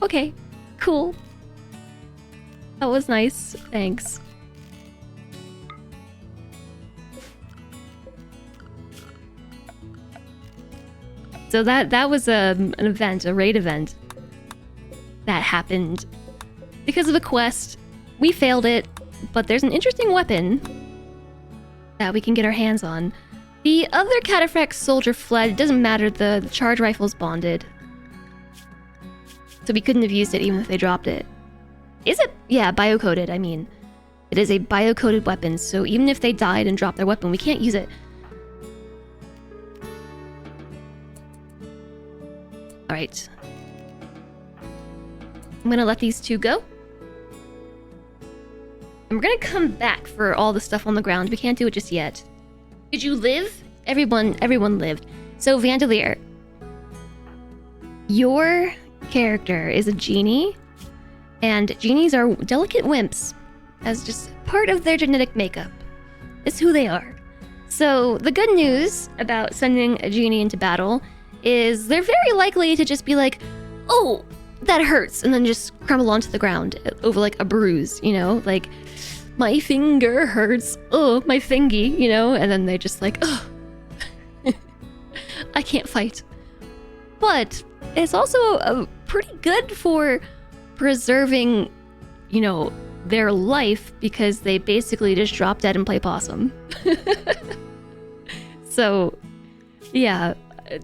Okay, cool. That was nice. Thanks. So that was an event, a raid event that happened because of a quest. We failed it, but there's an interesting weapon that we can get our hands on. The other cataphract soldier fled. It doesn't matter, the charge rifle's bonded. So we couldn't have used it even if they dropped it. Is it? Yeah, biocoded, I mean. It is a biocoded weapon, so even if they died and dropped their weapon, we can't use it. Alright. I'm gonna let these two go. And we're gonna come back for all the stuff on the ground. We can't do it just yet. Did you live? Everyone lived. So, Vandalier, your character is a genie, and genies are delicate wimps as just part of their genetic makeup. It's who they are. So, the good news about sending a genie into battle is they're very likely to just be like, oh, that hurts, and then just crumble onto the ground over like a bruise, you know? Like, my finger hurts, oh, my fingy, you know? And then they're just like, oh, I can't fight. But it's also pretty good for preserving, you know, their life, because they basically just drop dead and play possum. So, yeah.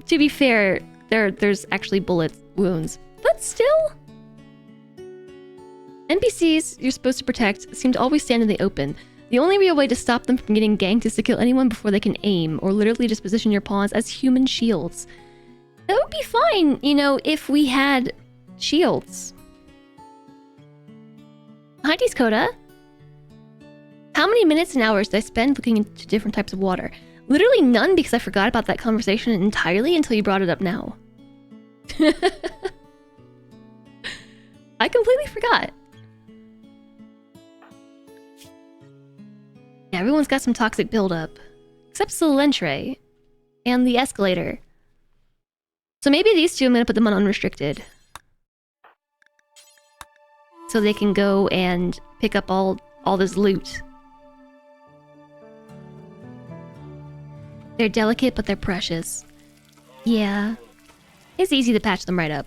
To be fair, there's actually bullet wounds, but still. NPCs you're supposed to protect seem to always stand in the open. The only real way to stop them from getting ganked is to kill anyone before they can aim, or literally just position your pawns as human shields. That would be fine, you know, if we had shields. Hi, Coda. How many minutes and hours did I spend looking into different types of water? Literally none, because I forgot about that conversation entirely until you brought it up now. I completely forgot. Yeah, everyone's got some toxic buildup. Except Silentre. And the escalator. So maybe these two, I'm gonna put them on unrestricted. So they can go and pick up all this loot. They're delicate, but they're precious. Yeah. It's easy to patch them right up.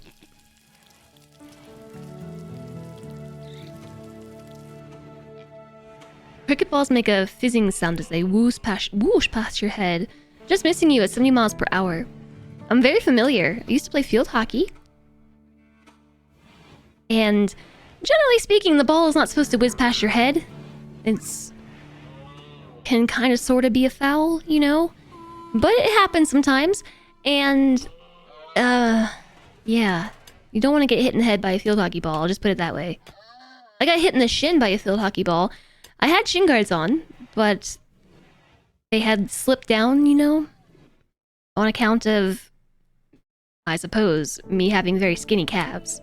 Cricket balls make a fizzing sound as they whoosh past your head, just missing you at 70 miles per hour. I'm very familiar. I used to play field hockey. And generally speaking, the ball is not supposed to whiz past your head. It's can kind of sort of be a foul, you know? But it happens sometimes, and, yeah. You don't want to get hit in the head by a field hockey ball, I'll just put it that way. I got hit in the shin by a field hockey ball. I had shin guards on, but they had slipped down, you know? On account of, I suppose, me having very skinny calves.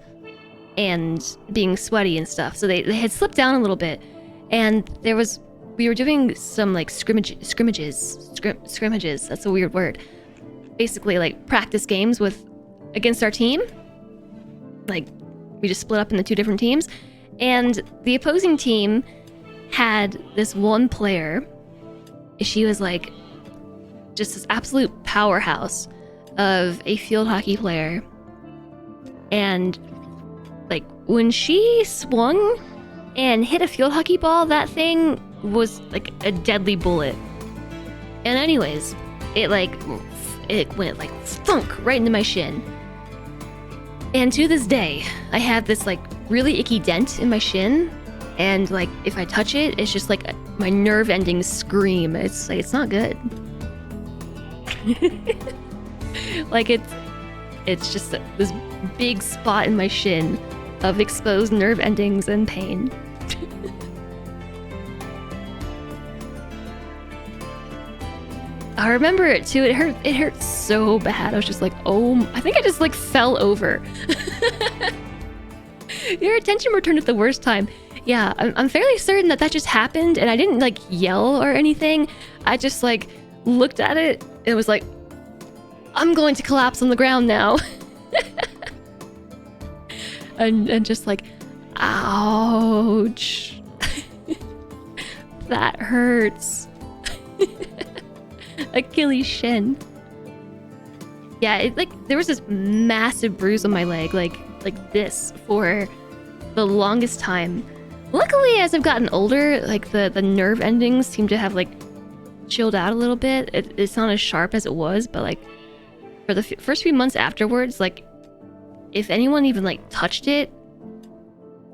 And being sweaty and stuff, so they had slipped down a little bit. And we were doing some like scrimmages, that's a weird word. Basically like practice games against our team. Like we just split up into two different teams, and the opposing team had this one player. She was like just this absolute powerhouse of a field hockey player, and like when she swung and hit a field hockey ball, that thing was like a deadly bullet. And anyways, it went like thunk right into my shin. And to this day, I have this like really icky dent in my shin, and like if I touch it, it's just like my nerve endings scream. It's like it's not good. Like it's just this big spot in my shin of exposed nerve endings and pain. I remember it too. It hurt so bad. I was just like, oh, I think I just like fell over. Your attention returned at the worst time. Yeah, I'm fairly certain that just happened, and I didn't like yell or anything. I just like looked at it and was like, I'm going to collapse on the ground now. and just like, ouch. That hurts. Achilles shin. Yeah, it like there was this massive bruise on my leg, like this for the longest time. Luckily, as I've gotten older, like the nerve endings seem to have like chilled out a little bit. It's not as sharp as it was, but like for the first few months afterwards, like if anyone even like touched it,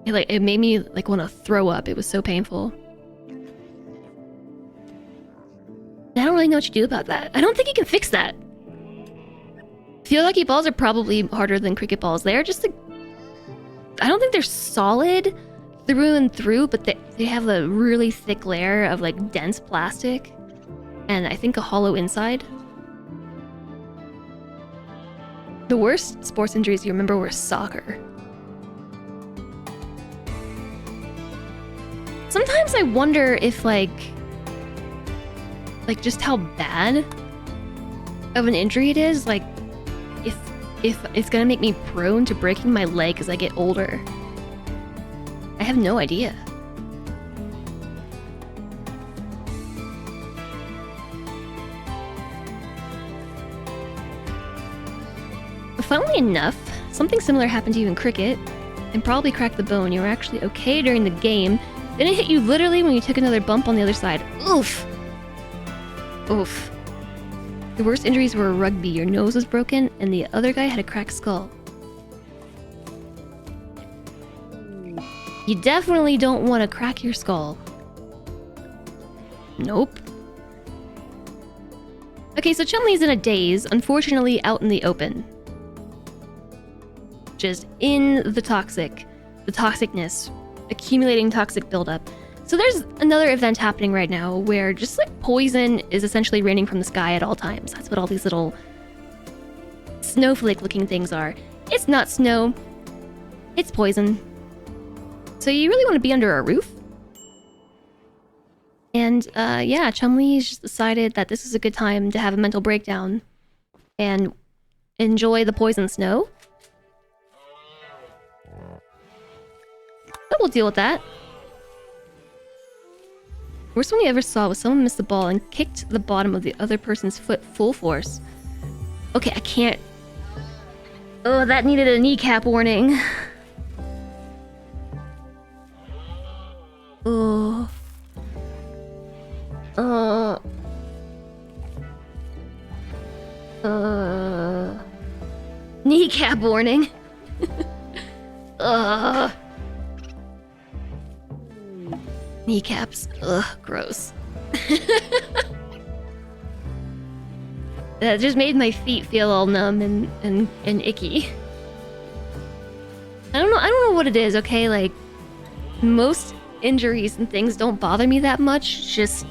it made me like want to throw up. It was so painful. I don't really know what you do about that. I don't think you can fix that. Field hockey balls are probably harder than cricket balls. They're just like, I don't think they're solid through and through, but they have a really thick layer of like dense plastic, and I think a hollow inside. The worst sports injuries you remember were soccer. Sometimes I wonder if like just how bad of an injury it is, like if it's gonna make me prone to breaking my leg as I get older. I have no idea. Funnily enough, something similar happened to you in cricket, and probably cracked the bone. You were actually okay during the game, then it hit you literally when you took another bump on the other side. Oof! Oof. The worst injuries were rugby. Your nose was broken, and the other guy had a cracked skull. You definitely don't want to crack your skull. Nope. Okay, so Chumley's in a daze, unfortunately out in the open. Just in the toxicness, accumulating toxic buildup. So there's another event happening right now where just like poison is essentially raining from the sky at all times. That's what all these little snowflake looking things are. It's not snow, it's poison. So you really want to be under a roof? And yeah, Chumley's just decided that this is a good time to have a mental breakdown and enjoy the poison snow. But we'll deal with that. Worst one we ever saw was someone missed the ball and kicked the bottom of the other person's foot full force. Okay, I can't... Oh, that needed a kneecap warning. Oh. Kneecap warning. Kneecaps. Ugh, gross. That just made my feet feel all numb and icky. I don't know what it is, okay? Like, most injuries and things don't bother me that much. Just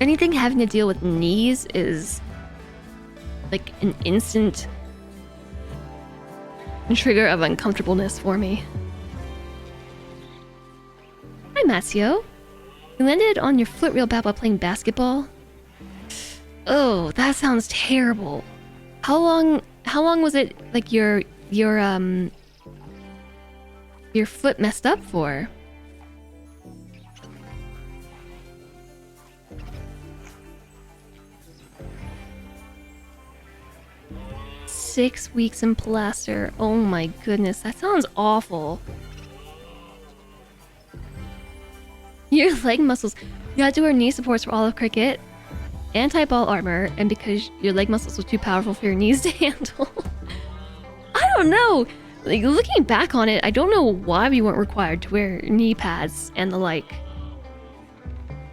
anything having to deal with knees is like an instant trigger of uncomfortableness for me. Hi, Matsio. You landed on your foot real bad while playing basketball? Oh, that sounds terrible. How long was it like your foot messed up for? 6 weeks in plaster. Oh my goodness, that sounds awful. Your leg muscles. You had to wear knee supports for all of cricket, anti-ball armor, and because your leg muscles were too powerful for your knees to handle. I don't know. Like, looking back on it, I don't know why we weren't required to wear knee pads and the like.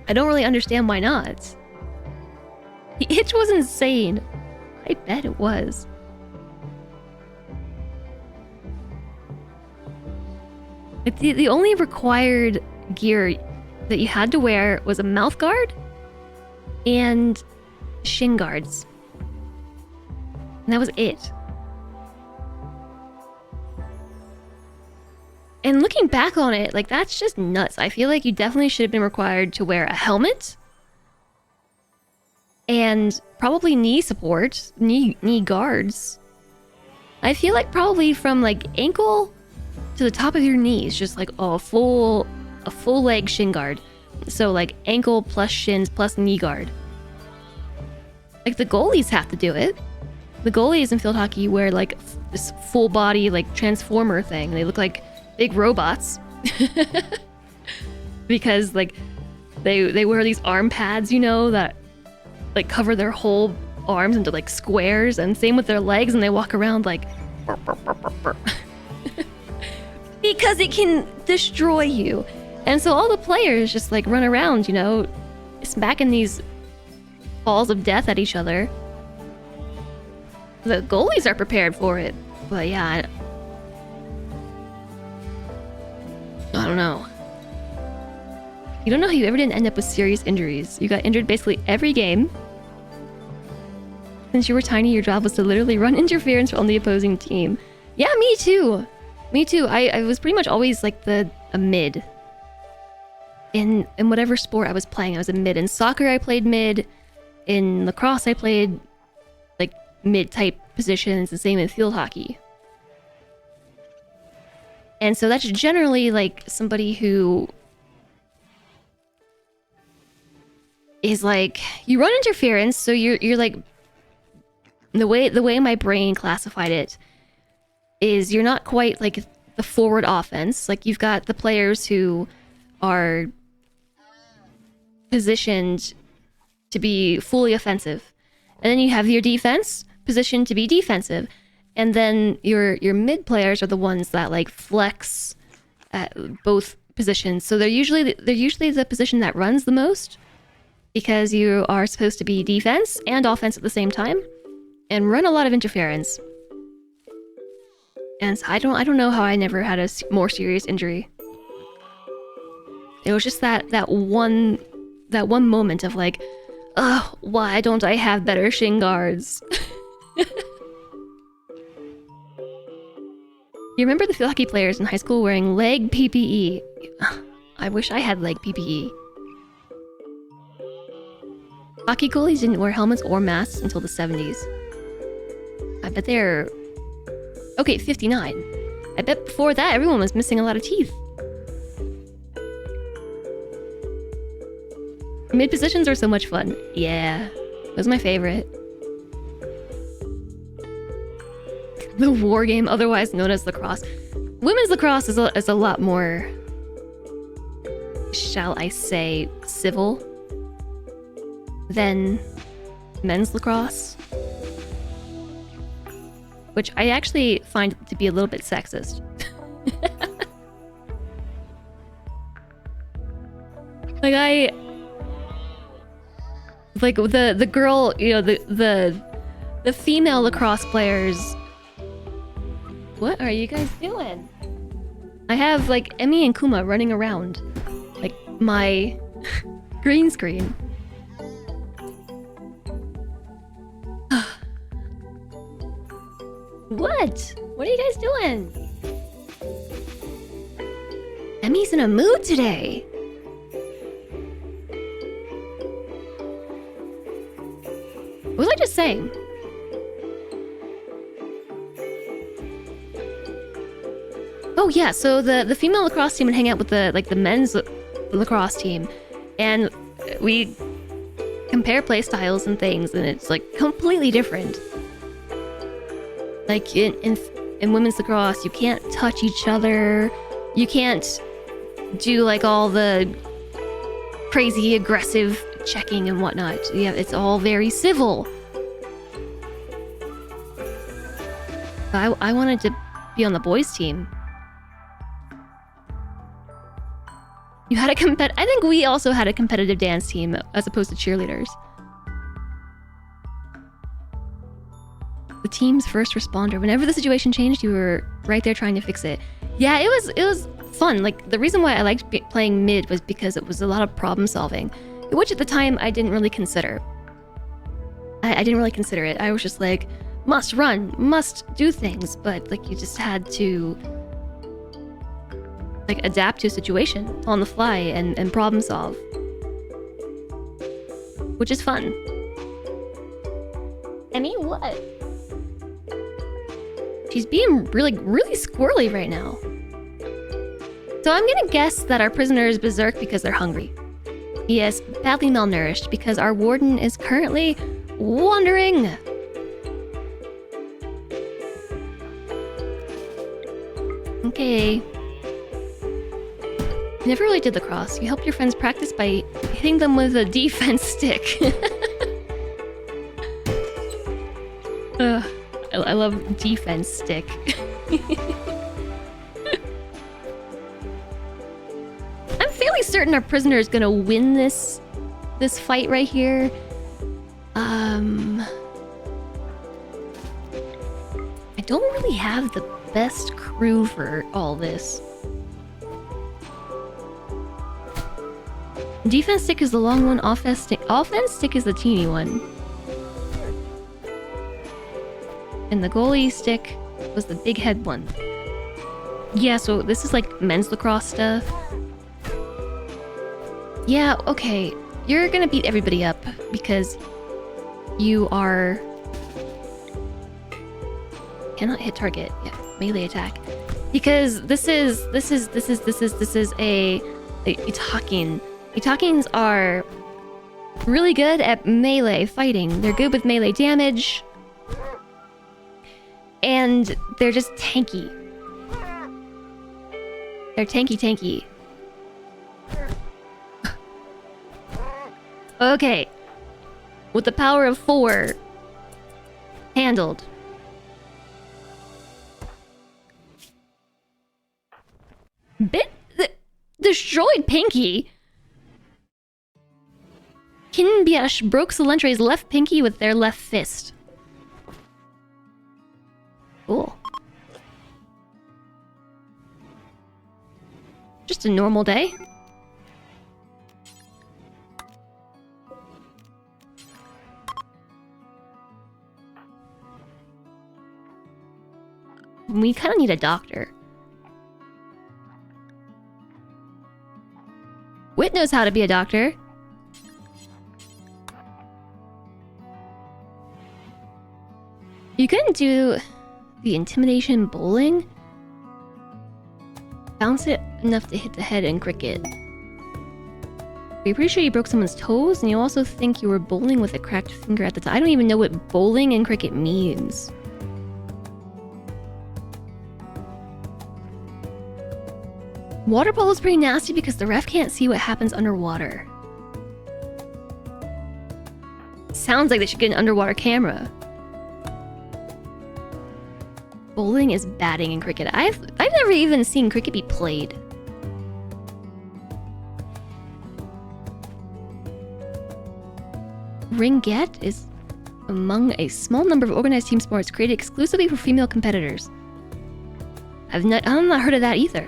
I don't really understand why not. The itch was insane. I bet it was. Like, the only required gear that you had to wear was a mouth guard and shin guards. And that was it. And looking back on it, like, that's just nuts. I feel like you definitely should have been required to wear a helmet and probably knee support, knee guards. I feel like probably from like ankle to the top of your knees, just like a full leg shin guard. So like ankle plus shins plus knee guard. Like the goalies have to do it. The goalies in field hockey wear like this full body like transformer thing. They look like big robots. Because like they wear these arm pads, you know, that like cover their whole arms into like squares, and same with their legs, and they walk around like because it can destroy you. And so all the players just like run around, you know, smacking these balls of death at each other. The goalies are prepared for it, but yeah, I don't know. You don't know how you ever didn't end up with serious injuries. You got injured basically every game. Since you were tiny, your job was to literally run interference on the opposing team. Yeah, me too. Me too. I was pretty much always like a mid. In whatever sport I was playing, I was a mid. In soccer, I played mid. In lacrosse, I played like mid-type positions, the same in field hockey. And so that's generally like somebody who is like, you run interference, so you're like, the way my brain classified it is you're not quite like the forward offense. Like you've got the players who are positioned to be fully offensive, and then you have your defense positioned to be defensive, and then your mid players are the ones that like flex at both positions. So they're usually the position that runs the most, because you are supposed to be defense and offense at the same time and run a lot of interference. And so I don't know how I never had a more serious injury. It was just that one moment of like, oh, why don't I have better shin guards? You remember the field hockey players in high school wearing leg PPE? I wish I had leg PPE. Hockey goalies didn't wear helmets or masks until the 70s. I bet they're... Okay, 59. I bet before that everyone was missing a lot of teeth. Mid positions are so much fun. Yeah, it was my favorite. The war game, otherwise known as lacrosse. Women's lacrosse is a lot more, shall I say, civil than men's lacrosse, which I actually find to be a little bit sexist. Like the girl, you know, the female lacrosse players. What are you guys doing? I have like Emmy and Kuma running around like my green screen. What? What are you guys doing? Emmy's in a mood today. What was I just saying? Oh yeah, so the female lacrosse team would hang out with the men's lacrosse team, and we compare play styles and things, and it's like completely different. Like in women's lacrosse, you can't touch each other. You can't do like all the crazy aggressive checking and whatnot. Yeah, it's all very civil. I wanted to be on the boys' team. You had a I think we also had a competitive dance team as opposed to cheerleaders. The team's first responder. Whenever the situation changed, you were right there trying to fix it. Yeah, it was fun. Like, the reason why I liked playing mid was because it was a lot of problem solving, which at the time I didn't really consider. I didn't really consider it. I was just like, must run, must do things, but like you just had to like adapt to a situation on the fly and problem solve, which is fun. I mean, what? She's being really squirrely right now. So I'm gonna guess that our prisoner is berserk because they're hungry. Yes, badly malnourished because our warden is currently wandering. Okay. You never really did lacrosse. You helped your friends practice by hitting them with a defense stick. I love defense stick. I'm fairly certain our prisoner is gonna win this fight right here. I don't really have the best crew for all this. Defense stick is the long one, offense stick is the teeny one. And the goalie stick was the big head one. Yeah, so this is like men's lacrosse stuff. Yeah, okay. You're gonna beat everybody up because you are... Cannot hit target. Yeah, melee attack. Because this is a Itakin. Itakins are really good at melee fighting. They're good with melee damage. And they're just tanky. They're tanky. Okay. With the power of 4. Handled. Destroyed Pinky. Kinbiash broke Selentre's left pinky with their left fist. Cool. Just a normal day. We kind of need a doctor. Wit knows how to be a doctor. You couldn't do the intimidation bowling? Bounce it enough to hit the head in cricket. You're pretty sure you broke someone's toes, and you also think you were bowling with a cracked finger at the time. I don't even know what bowling in cricket means. Water polo is pretty nasty because the ref can't see what happens underwater. Sounds like they should get an underwater camera. Bowling is batting in cricket. I've never even seen cricket be played. Ringette is among a small number of organized team sports created exclusively for female competitors. I've not heard of that either.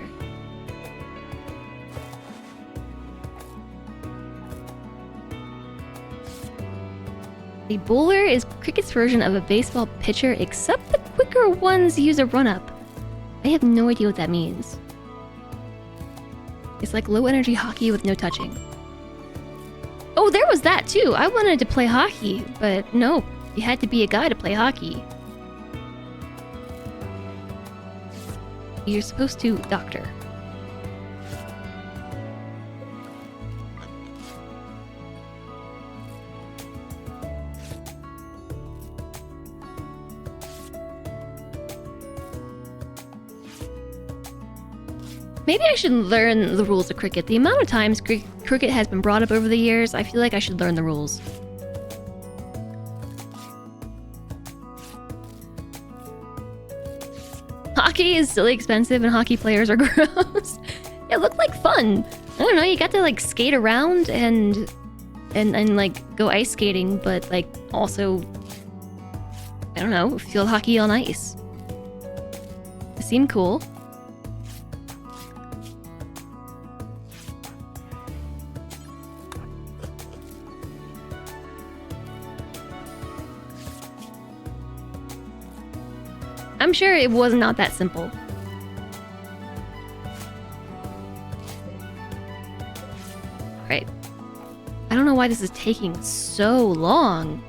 A bowler is cricket's version of a baseball pitcher, except the quicker ones use a run-up. I have no idea what that means. It's like low-energy hockey with no touching. Oh, there was that too! I wanted to play hockey, but no, you had to be a guy to play hockey. You're supposed to doctor. Maybe I should learn the rules of cricket. The amount of times cricket has been brought up over the years, I feel like I should learn the rules. Hockey is silly expensive and hockey players are gross. It looked like fun. I don't know, you got to like skate around and like go ice skating, but like also, I don't know, field hockey on ice. It seemed cool. I'm sure it was not that simple. Right. I don't know why this is taking so long.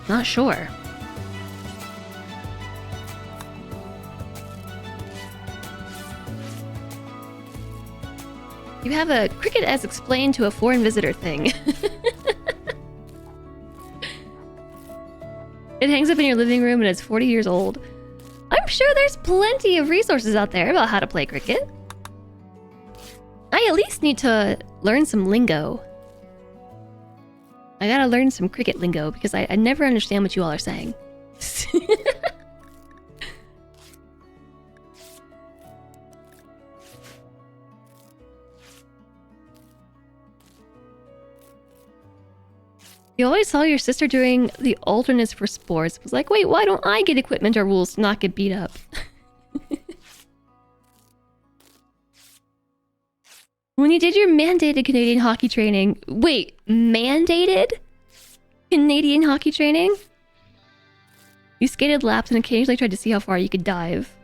Not sure. You have a cricket as explained to a foreign visitor thing. It hangs up in your living room and it's 40 years old. I'm sure there's plenty of resources out there about how to play cricket. I at least need to learn some lingo. I gotta learn some cricket lingo because I never understand what you all are saying. You always saw your sister doing the alternates for sports. It was like, wait, why don't I get equipment or rules to not get beat up? When you did your mandated Canadian hockey training... Wait, mandated Canadian hockey training? You skated laps and occasionally tried to see how far you could dive.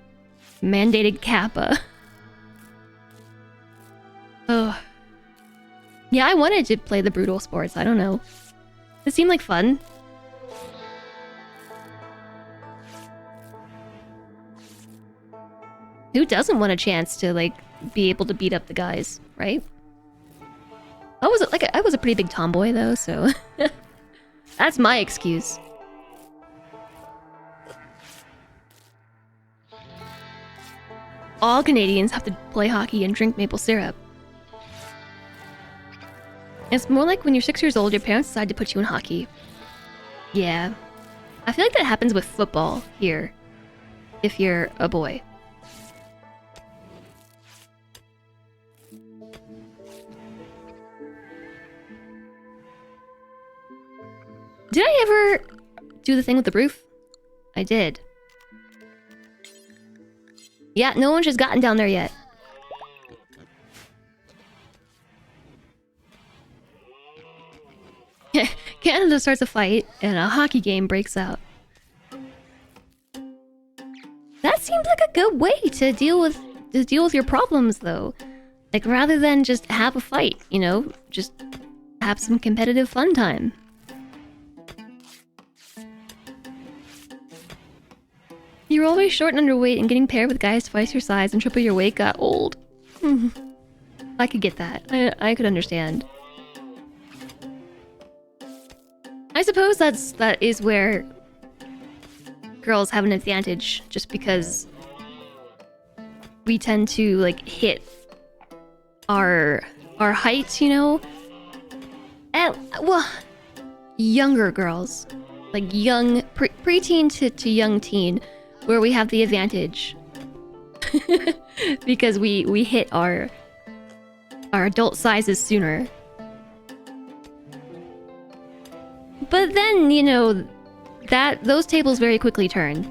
Mandated Kappa. Oh. Yeah, I wanted to play the brutal sports. I don't know. It seemed like fun. Who doesn't want a chance to, like, be able to beat up the guys, right? I was a pretty big tomboy though, so that's my excuse. All Canadians have to play hockey and drink maple syrup. It's more like when you're 6 years old, your parents decide to put you in hockey. Yeah. I feel like that happens with football here, if you're a boy. Did I ever do the thing with the roof? I did. Yeah, no one's just gotten down there yet. Canada starts a fight, and a hockey game breaks out. That seems like a good way to deal with your problems, though. Like, rather than just have a fight, you know? Just have some competitive fun time. You're always short and underweight, and getting paired with guys twice your size and triple your weight got old. I could get that. I could understand. I suppose that is where girls have an advantage, just because we tend to like hit our height, you know. And well, younger girls, like young preteen to young teen, where we have the advantage because we hit our adult sizes sooner. But then, you know, those tables very quickly turn.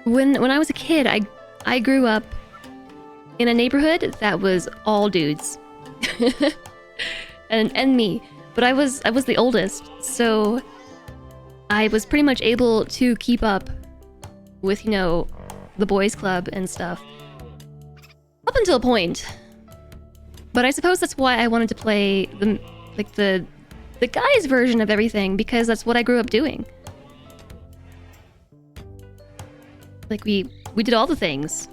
When I was a kid, I grew up in a neighborhood that was all dudes. and me. But I was the oldest, so I was pretty much able to keep up with, you know, the boys club and stuff. Up until a point. But I suppose that's why I wanted to play the guys' version of everything, because that's what I grew up doing. Like we did all the things.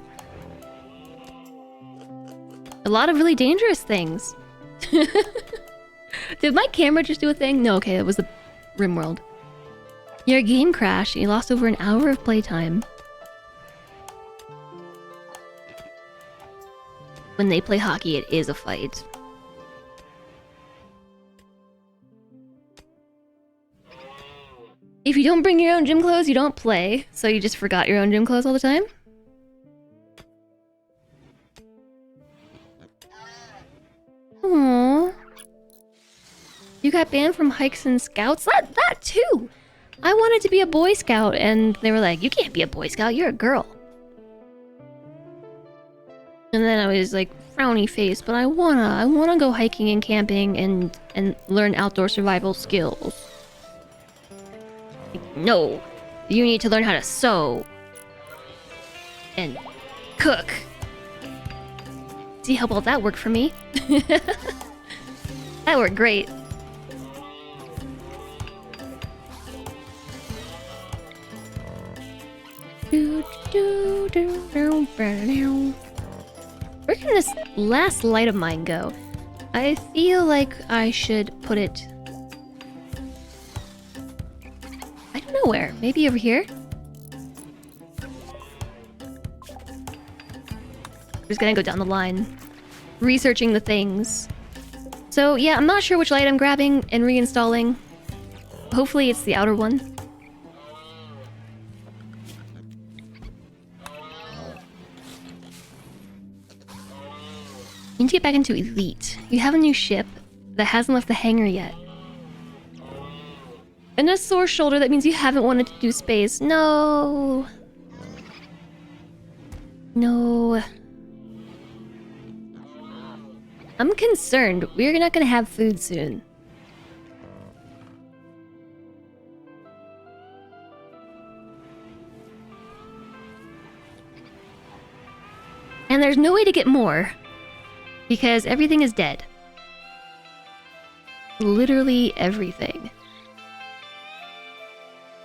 A lot of really dangerous things. Did my camera just do a thing? No, okay, it was the rimworld. Your game crashed and you lost over an hour of playtime. When they play hockey, it is a fight. If you don't bring your own gym clothes, you don't play. So you just forgot your own gym clothes all the time? Aww. You got banned from hikes and scouts? That too! I wanted to be a Boy Scout, and they were like, you can't be a Boy Scout, you're a girl. And then I was like, frowny face, but I wanna go hiking and camping and learn outdoor survival skills. Like, no, you need to learn how to sew. And cook. See how well that worked for me? That worked great. Where can this last light of mine go? I feel like I should put it... I don't know where. Maybe over here? I'm just gonna go down the line. Researching the things. So yeah, I'm not sure which light I'm grabbing and reinstalling. Hopefully it's the outer one. You need to get back into Elite. You have a new ship that hasn't left the hangar yet. And a sore shoulder, that means you haven't wanted to do space. No. No. I'm concerned. We're not gonna have food soon. And there's no way to get more. Because everything is dead. Literally everything.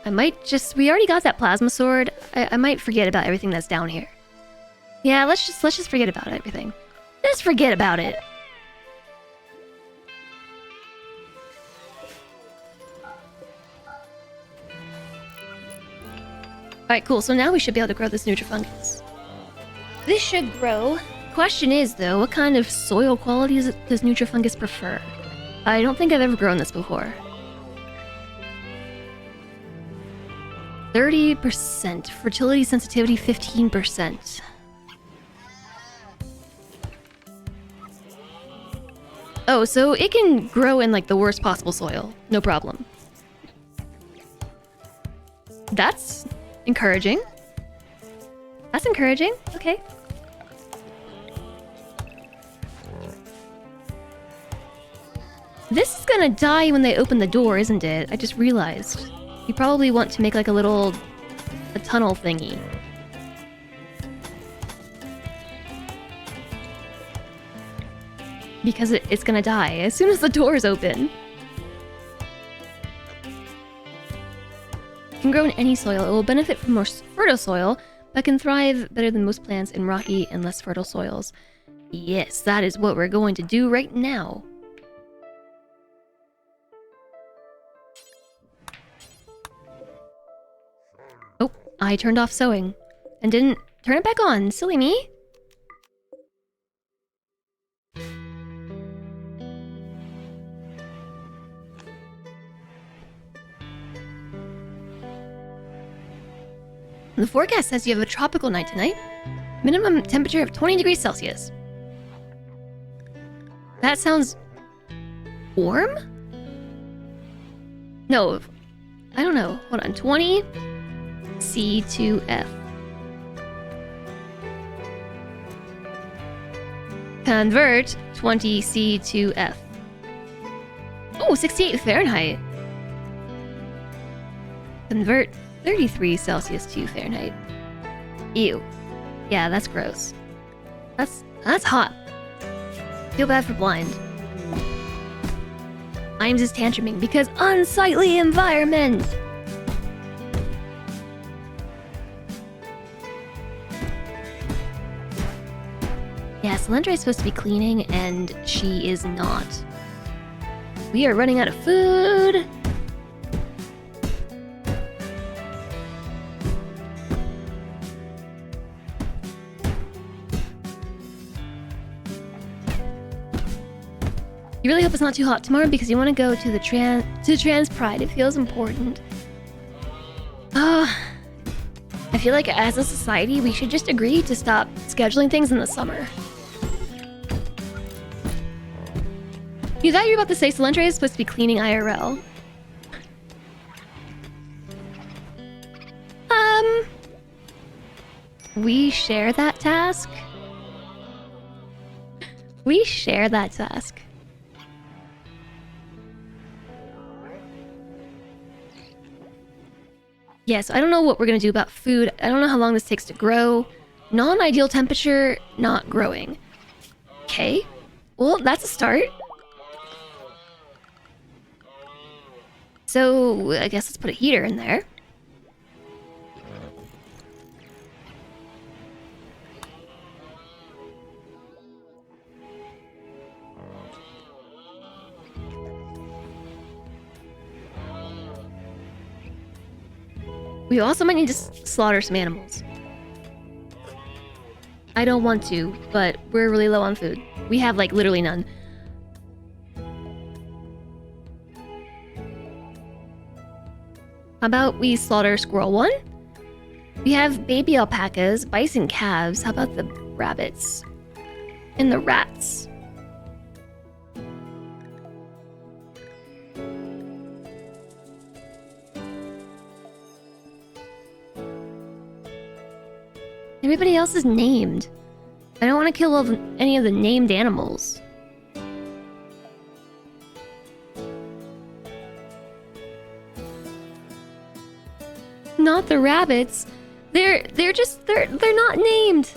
I might just... We already got that plasma sword. I might forget about everything that's down here. Yeah, let's just forget about everything. Just forget about it. Alright, cool. So now we should be able to grow this Nutrifungus. This should grow. Question is, though, what kind of soil qualities does Nutrifungus prefer? I don't think I've ever grown this before. 30%. Fertility sensitivity 15%. Oh, so it can grow in, like, the worst possible soil. No problem. That's encouraging. That's encouraging. Okay. This is gonna die when they open the door, isn't it? I just realized. You probably want to make like a tunnel thingy. Because it's gonna die as soon as the door is open. It can grow in any soil. It will benefit from more fertile soil, but can thrive better than most plants in rocky and less fertile soils. Yes, that is what we're going to do right now. Oh, I turned off sewing and didn't turn it back on. Silly me. The forecast says you have a tropical night tonight. Minimum temperature of 20 degrees Celsius. That sounds... warm? No, I don't know. Hold on, 20 C2F. Convert 20 C2F. Oh, 68 Fahrenheit. Convert 33 Celsius to Fahrenheit. Ew. Yeah, that's gross. That's hot. Feel bad for Blind. I'm just tantruming because unsightly environment! Yeah, Selendra is supposed to be cleaning, and she is not. We are running out of food. You really hope it's not too hot tomorrow because you want to go to the Trans Pride. It feels important. I feel like as a society, we should just agree to stop scheduling things in the summer. You thought you were about to say Selendra is supposed to be cleaning IRL. We share that task. We share that task. Yes, I don't know what we're gonna do about food. I don't know how long this takes to grow. Non-ideal temperature, not growing. Okay. Well, that's a start. So, I guess let's put a heater in there. We also might need to slaughter some animals. I don't want to, but we're really low on food. We have, like, literally none. How about we slaughter squirrel 1? We have baby alpacas, bison calves. How about the rabbits? And the rats? Everybody else is named. I don't want to kill any of the named animals. Not the rabbits. They're not named.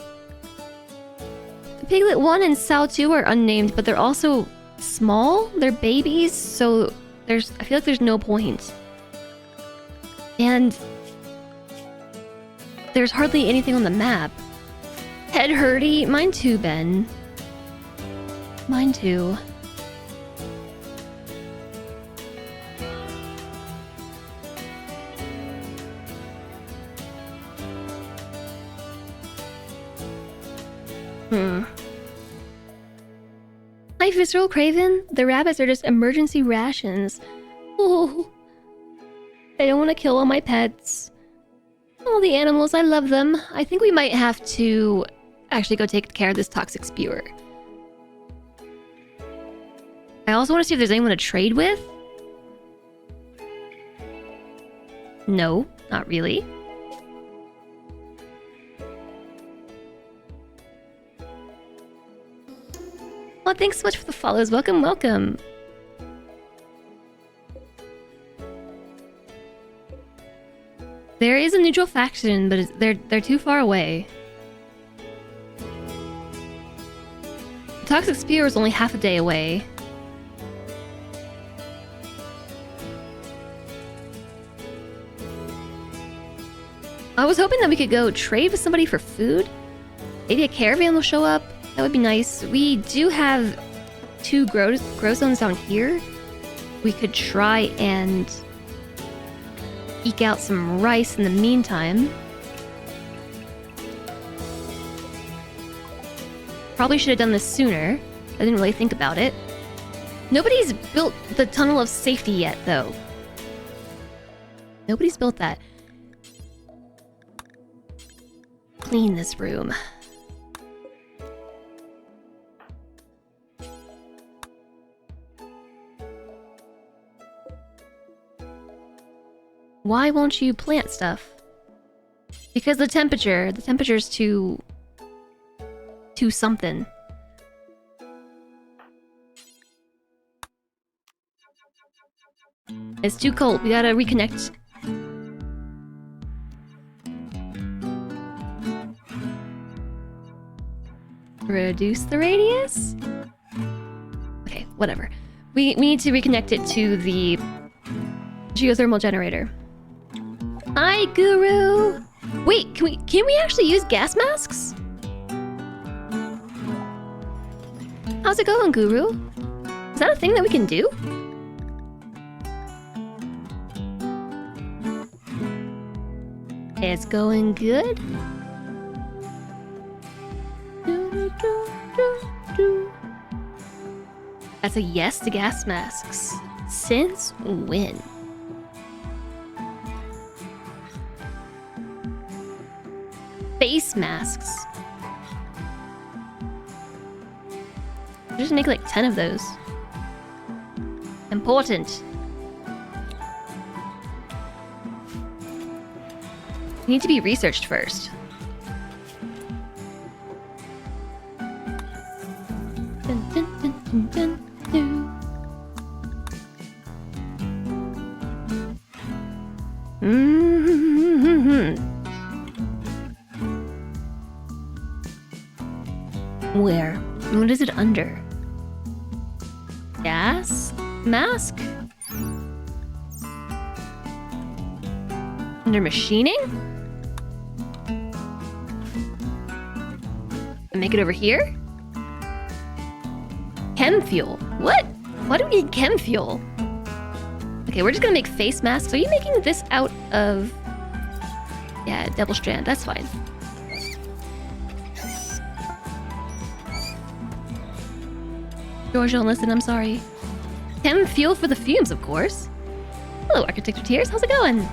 Piglet 1 and Sow 2 are unnamed, but they're also small. They're babies, so I feel like there's no point. And there's hardly anything on the map. Head Hurdy, mine too, Ben. Mine too. Hi, Visceral Craven. The rabbits are just emergency rations. Oh, I don't want to kill all my pets. All the animals, I love them. I think we might have to actually go take care of this toxic spewer. I also want to see if there's anyone to trade with. No, not really. Well, thanks so much for the follows. Welcome, welcome. There is a neutral faction, but they're too far away. The toxic spear is only half a day away. I was hoping that we could go trade with somebody for food. Maybe a caravan will show up. That would be nice. We do have 2 grow zones down here. We could try and eke out some rice in the meantime. Probably should have done this sooner. I didn't really think about it. Nobody's built the tunnel of safety yet, though. Nobody's built that. Clean this room. Why won't you plant stuff? Because the temperature's too something. It's too cold. We gotta reconnect. Reduce the radius? Okay, whatever. We need to reconnect it to the geothermal generator. Hi, Guru! Wait, can we actually use gas masks? How's it going, Guru? Is that a thing that we can do? It's going good. That's a yes to gas masks. Since when? Face masks. Just make like 10 of those. Important. Need to be researched first. Dun, dun, dun, dun, dun, dun. Where? What is it under? Gas? Mask? Under machining? Make it over here? Chem fuel. What? Why do we need chem fuel? Okay, we're just gonna make face masks. Are you making this out of... Yeah, double strand. That's fine. George, don't listen. I'm sorry. Chem fuel for the fumes, of course. Hello, Architecture Tears. How's it going?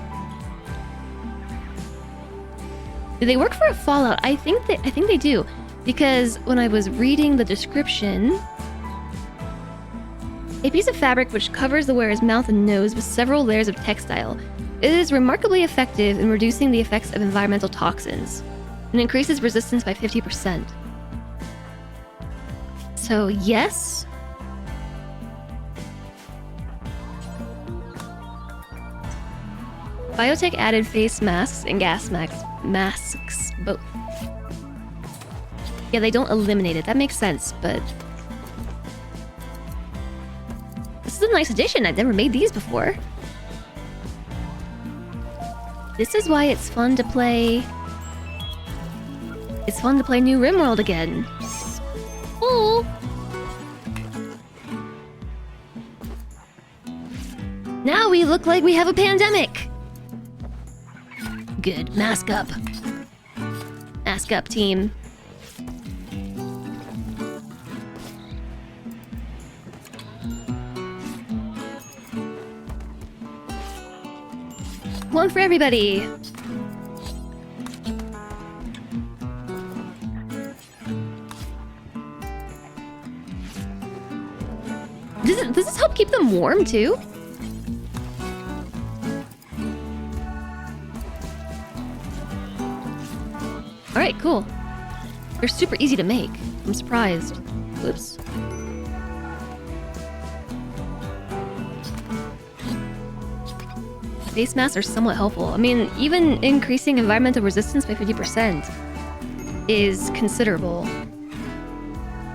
Do they work for a Fallout? I think they do. Because when I was reading the description, a piece of fabric which covers the wearer's mouth and nose with several layers of textile. It is remarkably effective in reducing the effects of environmental toxins and increases resistance by 50%. So, yes. Biotech added face masks and gas masks both. Yeah, they don't eliminate it. That makes sense, but... This is a nice addition. I've never made these before. This is why it's fun to play... It's fun to play New Rimworld again. Oh! Now we look like we have a pandemic! Good. Mask up. Mask up, team. One for everybody. Does this help keep them warm too? Alright, cool. They're super easy to make. I'm surprised. Whoops. Face masks are somewhat helpful. I mean, even increasing environmental resistance by 50% is considerable.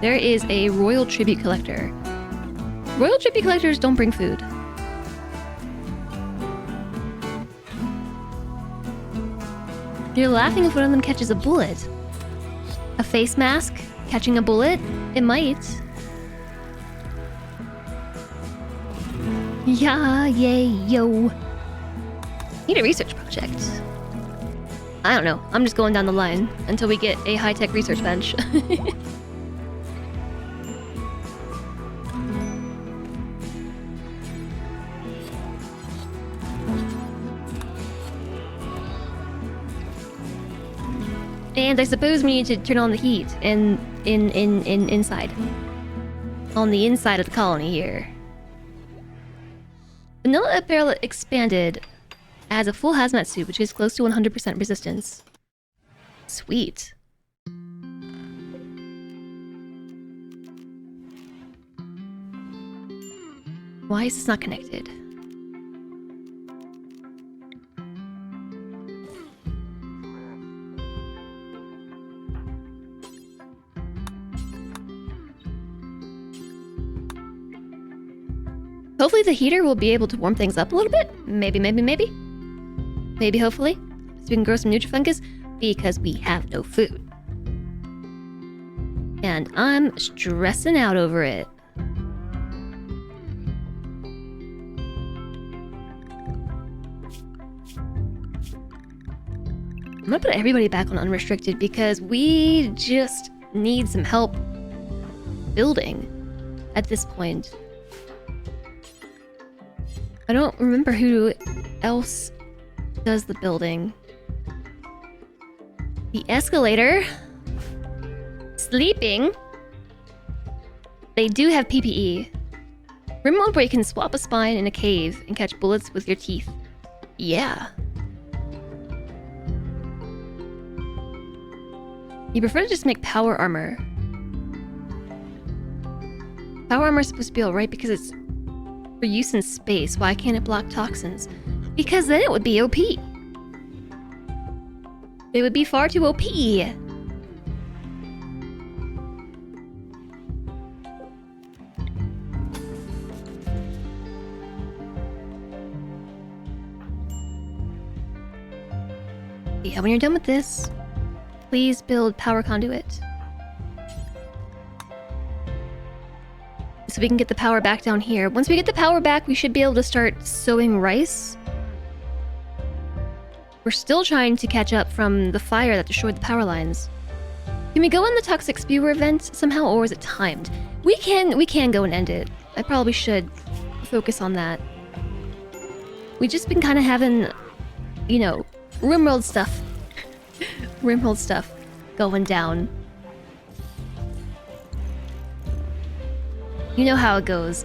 There is a royal tribute collector. Royal tribute collectors don't bring food. You're laughing if one of them catches a bullet. A face mask catching a bullet? It might. Yeah, yay, yo. Need a research project. I don't know. I'm just going down the line until we get a high-tech research bench. And I suppose we need to turn on the heat inside. On the inside of the colony here. Vanilla apparel expanded adds a full hazmat suit, which is close to 100% resistance. Sweet. Why is this not connected? Hopefully the heater will be able to warm things up a little bit. Maybe. Maybe, hopefully. So we can grow some Nutrifungus because we have no food. And I'm stressing out over it. I'm gonna put everybody back on unrestricted because we just need some help building at this point. I don't remember who else does the building. The escalator. Sleeping. They do have PPE. Rimworld where you can swap a spine in a cave and catch bullets with your teeth. Yeah. You prefer to just make power armor. Power armor is supposed to be alright because it's for use in space. Why can't it block toxins? Because then it would be OP. It would be far too OP. Yeah, when you're done with this, please build power conduit. So we can get the power back down here. Once we get the power back, we should be able to start sowing rice. We're still trying to catch up from the fire that destroyed the power lines. Can we go in the toxic spewer event somehow, or is it timed? We can go and end it. I probably should focus on that. We've just been kind of having, you know, rimworld stuff. Rimworld stuff going down. You know how it goes.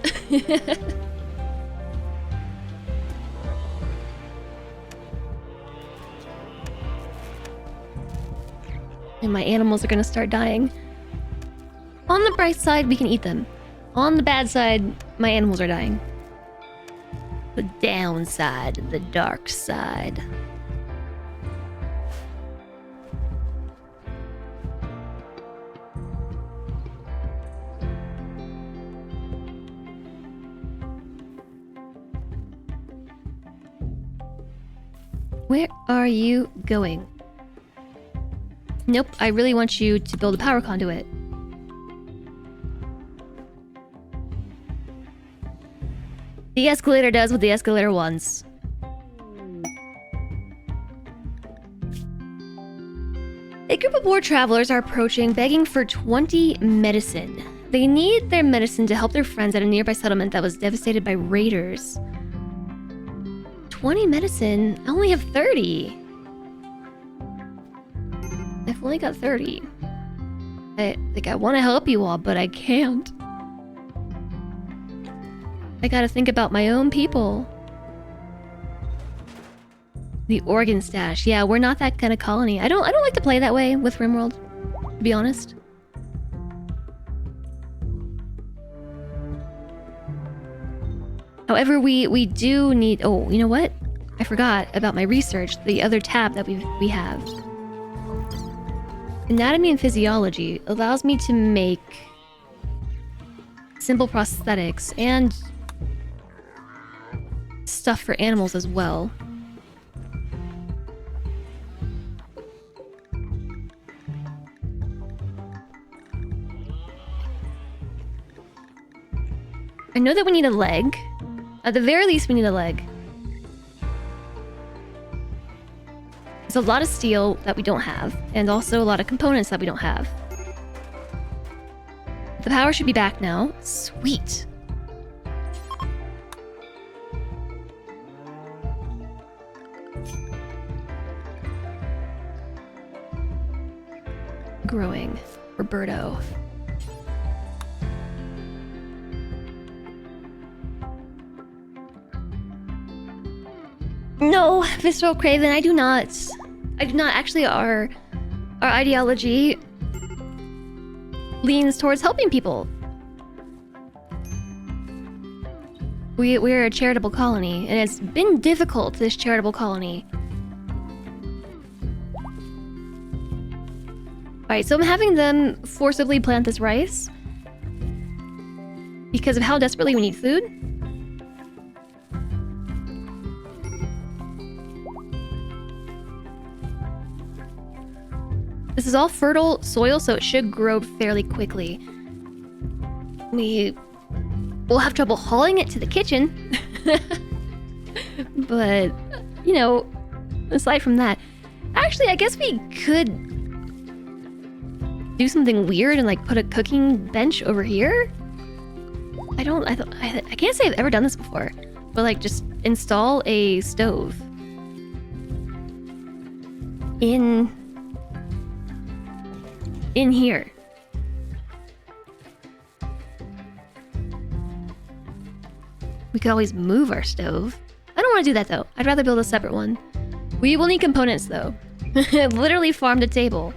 And my animals are gonna start dying. On the bright side, we can eat them. On the bad side, my animals are dying. The downside, the dark side. Where are you going? Nope, I really want you to build a power conduit. The escalator does what the escalator wants. A group of war travelers are approaching, begging for 20 medicine. They need their medicine to help their friends at a nearby settlement that was devastated by raiders. 20 medicine? I only have 30. I've only got 30. I want to help you all, but I can't. I gotta think about my own people. The organ stash. Yeah, we're not that kind of colony. I don't like to play that way with Rimworld, to be honest. However, we do need... Oh, you know what? I forgot about my research, the other tab that we have. Anatomy and physiology allows me to make simple prosthetics and stuff for animals as well. I know that we need a leg. At the very least, we need a leg. There's a lot of steel that we don't have, and also a lot of components that we don't have. The power should be back now. Sweet. Growing. Roberto. No, Visceral Craven, I do not. Actually, our ideology leans towards helping people. We're a charitable colony, and it's been difficult, this charitable colony. Alright, so I'm having them forcibly plant this rice because of how desperately we need food. This is all fertile soil, so it should grow fairly quickly. We'll have trouble hauling it to the kitchen. But, you know, aside from that... Actually, I guess we could do something weird and, like, put a cooking bench over here? I can't say I've ever done this before. But, like, just install a stove. In here. We could always move our stove. I don't want to do that, though. I'd rather build a separate one. We will need components, though. Literally farm to table.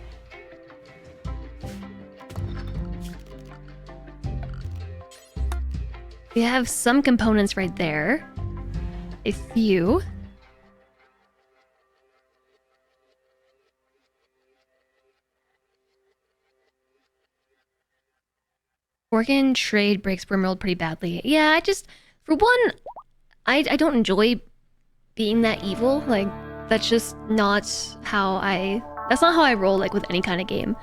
We have some components right there. A few. Organ trade breaks rimworld pretty badly. Yeah, for one, I don't enjoy being that evil. Like, that's just not how that's not how I roll, like, with any kind of game.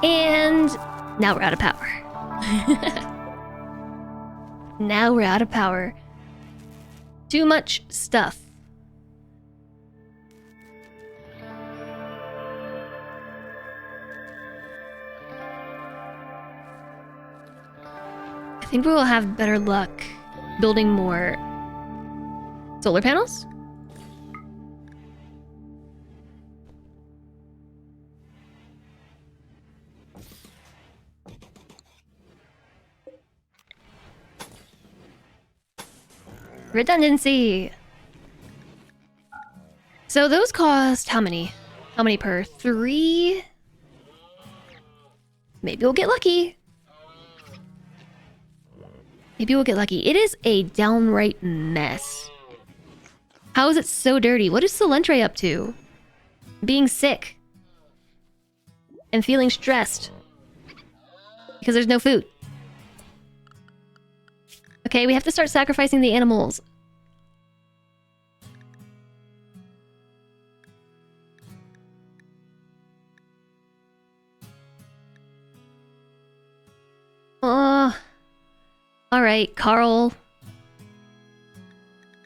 And now we're out of power. Now we're out of power. Too much stuff. I think we will have better luck building more solar panels. Redundancy. So those cost how many? How many per? 3? Maybe we'll get lucky. Maybe we'll get lucky. It is a downright mess. How is it so dirty? What is Solentre up to? Being sick. And feeling stressed. Because there's no food. Okay, we have to start sacrificing the animals. Alright, Carl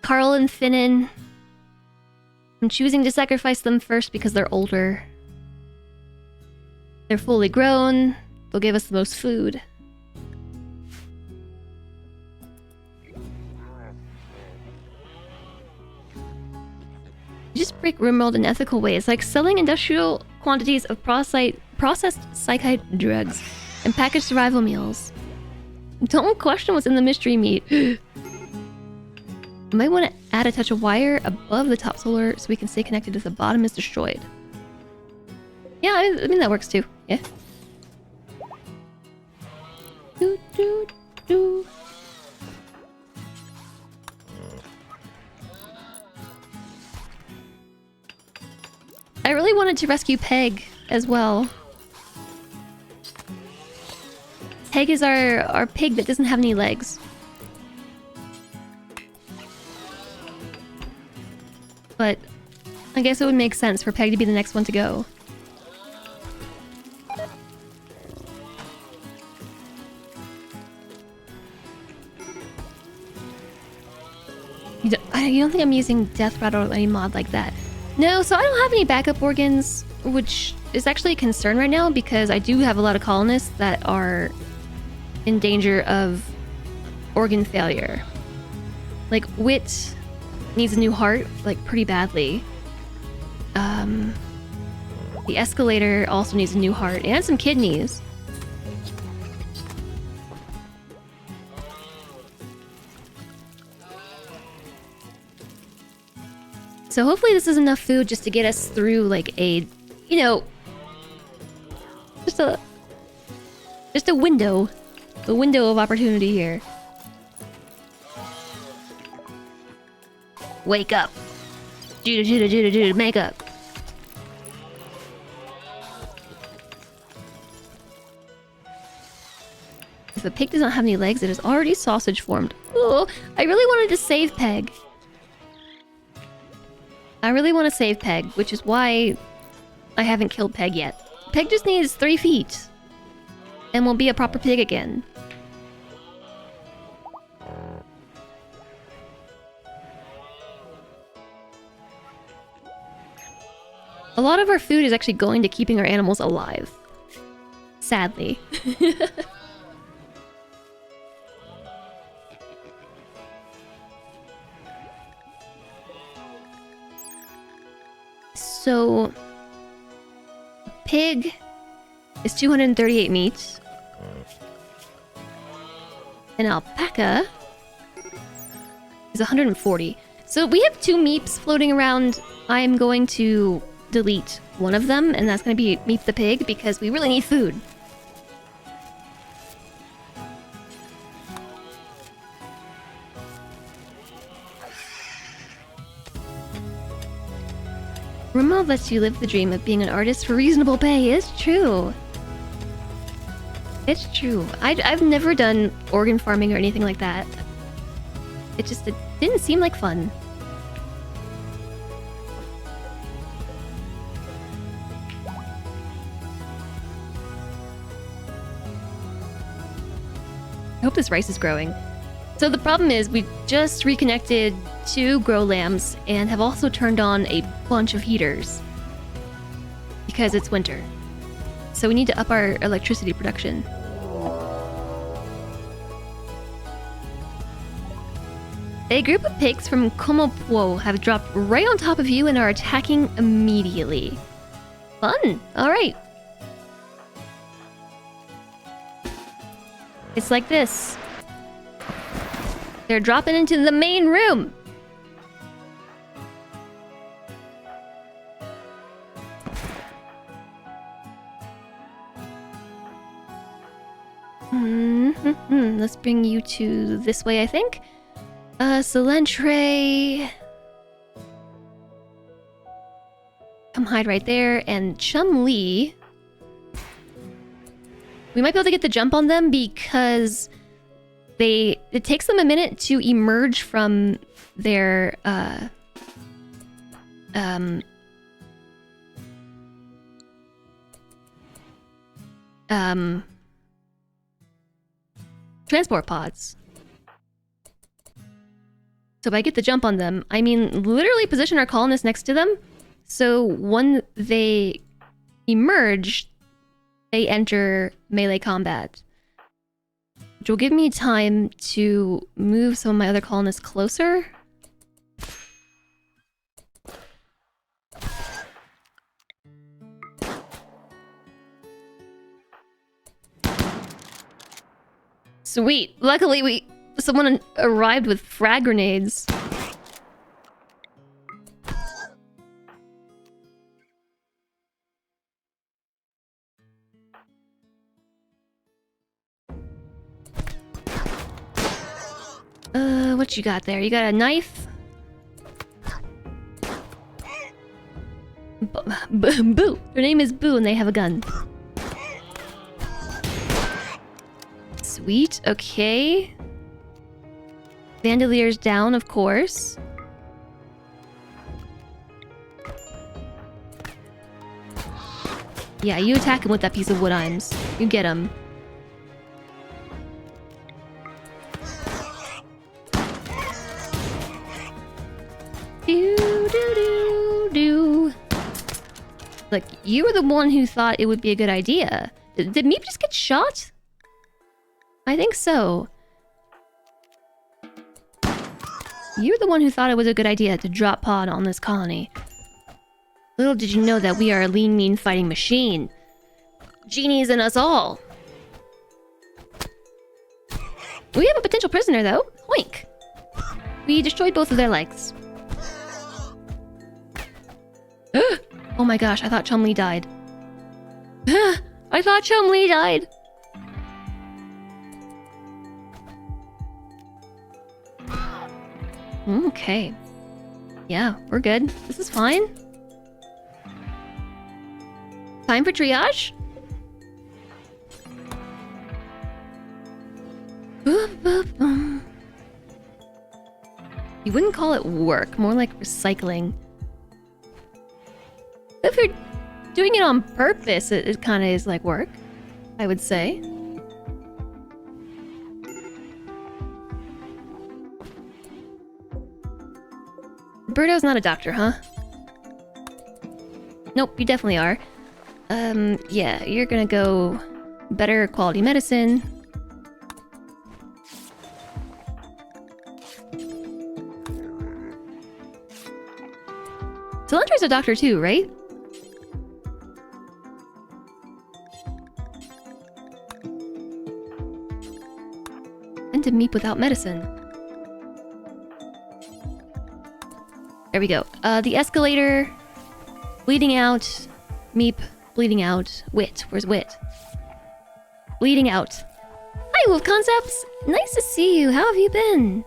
and Finnan. I'm choosing to sacrifice them first because they're older. They're fully grown. They'll give us the most food. You just break rimworld in ethical ways, like selling industrial quantities of processed psychite drugs and packaged survival meals. Don't question what's in the mystery meat. You might want to add a touch of wire above the top solar so we can stay connected if the bottom is destroyed. Yeah, I mean that works too. Yeah. Do, do, do. I really wanted to rescue Peg as well. Peg is our pig that doesn't have any legs. But I guess it would make sense for Peg to be the next one to go. You don't think I'm using Death Rattle or any mod like that? No, so I don't have any backup organs, which is actually a concern right now because I do have a lot of colonists that are in danger of organ failure. Like, Wit needs a new heart, like, pretty badly. The Escalator also needs a new heart and some kidneys. So hopefully this is enough food just to get us through, like, a, you know, just a window. A window of opportunity here. Wake up. Judah, make up. If a pig does not have any legs, it is already sausage formed. Oh, I really wanted to save Peg. I really want to save Peg, which is why I haven't killed Peg yet. Peg just needs 3 feet. And will be a proper pig again. A lot of our food is actually going to keeping our animals alive. Sadly. So... Pig is 238 meat. An alpaca is 140. So we have 2 meeps floating around. I'm going to delete one of them, and that's going to be Meep the pig, because we really need food. Rimworld lets you live the dream of being an artist for reasonable pay. It's true. It's true. I've never done organ farming or anything like that. It didn't seem like fun. I hope this rice is growing. So the problem is we just reconnected 2 grow lambs and have also turned on a bunch of heaters because it's winter. So we need to up our electricity production. A group of pigs from Komopo have dropped right on top of you and are attacking immediately. Fun! Alright. It's like this. They're dropping into the main room. Let's bring you to this way, I think. Solentre. Come hide right there. And Chum-Li. We might be able to get the jump on them because it takes them a minute to emerge from their transport pods. So if I get the jump on them, I mean literally position our colonists next to them, so when they emerge, they enter melee combat. Which will give me time to move some of my other colonists closer. Sweet. Luckily someone arrived with frag grenades. What you got there? You got a knife? Boo! Their name is Boo and they have a gun. Sweet, okay. Vandelier's down, of course. Yeah, you attack him with that piece of wood arms. You get him. Do. Look, you were the one who thought it would be a good idea. Did Meep just get shot? I think so. You're the one who thought it was a good idea to drop pod on this colony. Little did you know that we are a lean, mean fighting machine. Genies in us all. We have a potential prisoner, though. Hoink. We destroyed both of their legs. Oh my gosh, I thought Chum-Li died. I thought Chum-Li died. Okay. Yeah, we're good. This is fine. Time for triage? You wouldn't call it work, more like recycling. If you're doing it on purpose, it kind of is like work, I would say. Birdo's not a doctor, huh? Nope, you definitely are. Yeah, you're gonna go better quality medicine. Cilandra's a doctor too, right? And to meep without medicine. There we go. The escalator, bleeding out, meep, bleeding out, wit. Where's wit? Bleeding out. Hi, Wolf Concepts! Nice to see you. How have you been?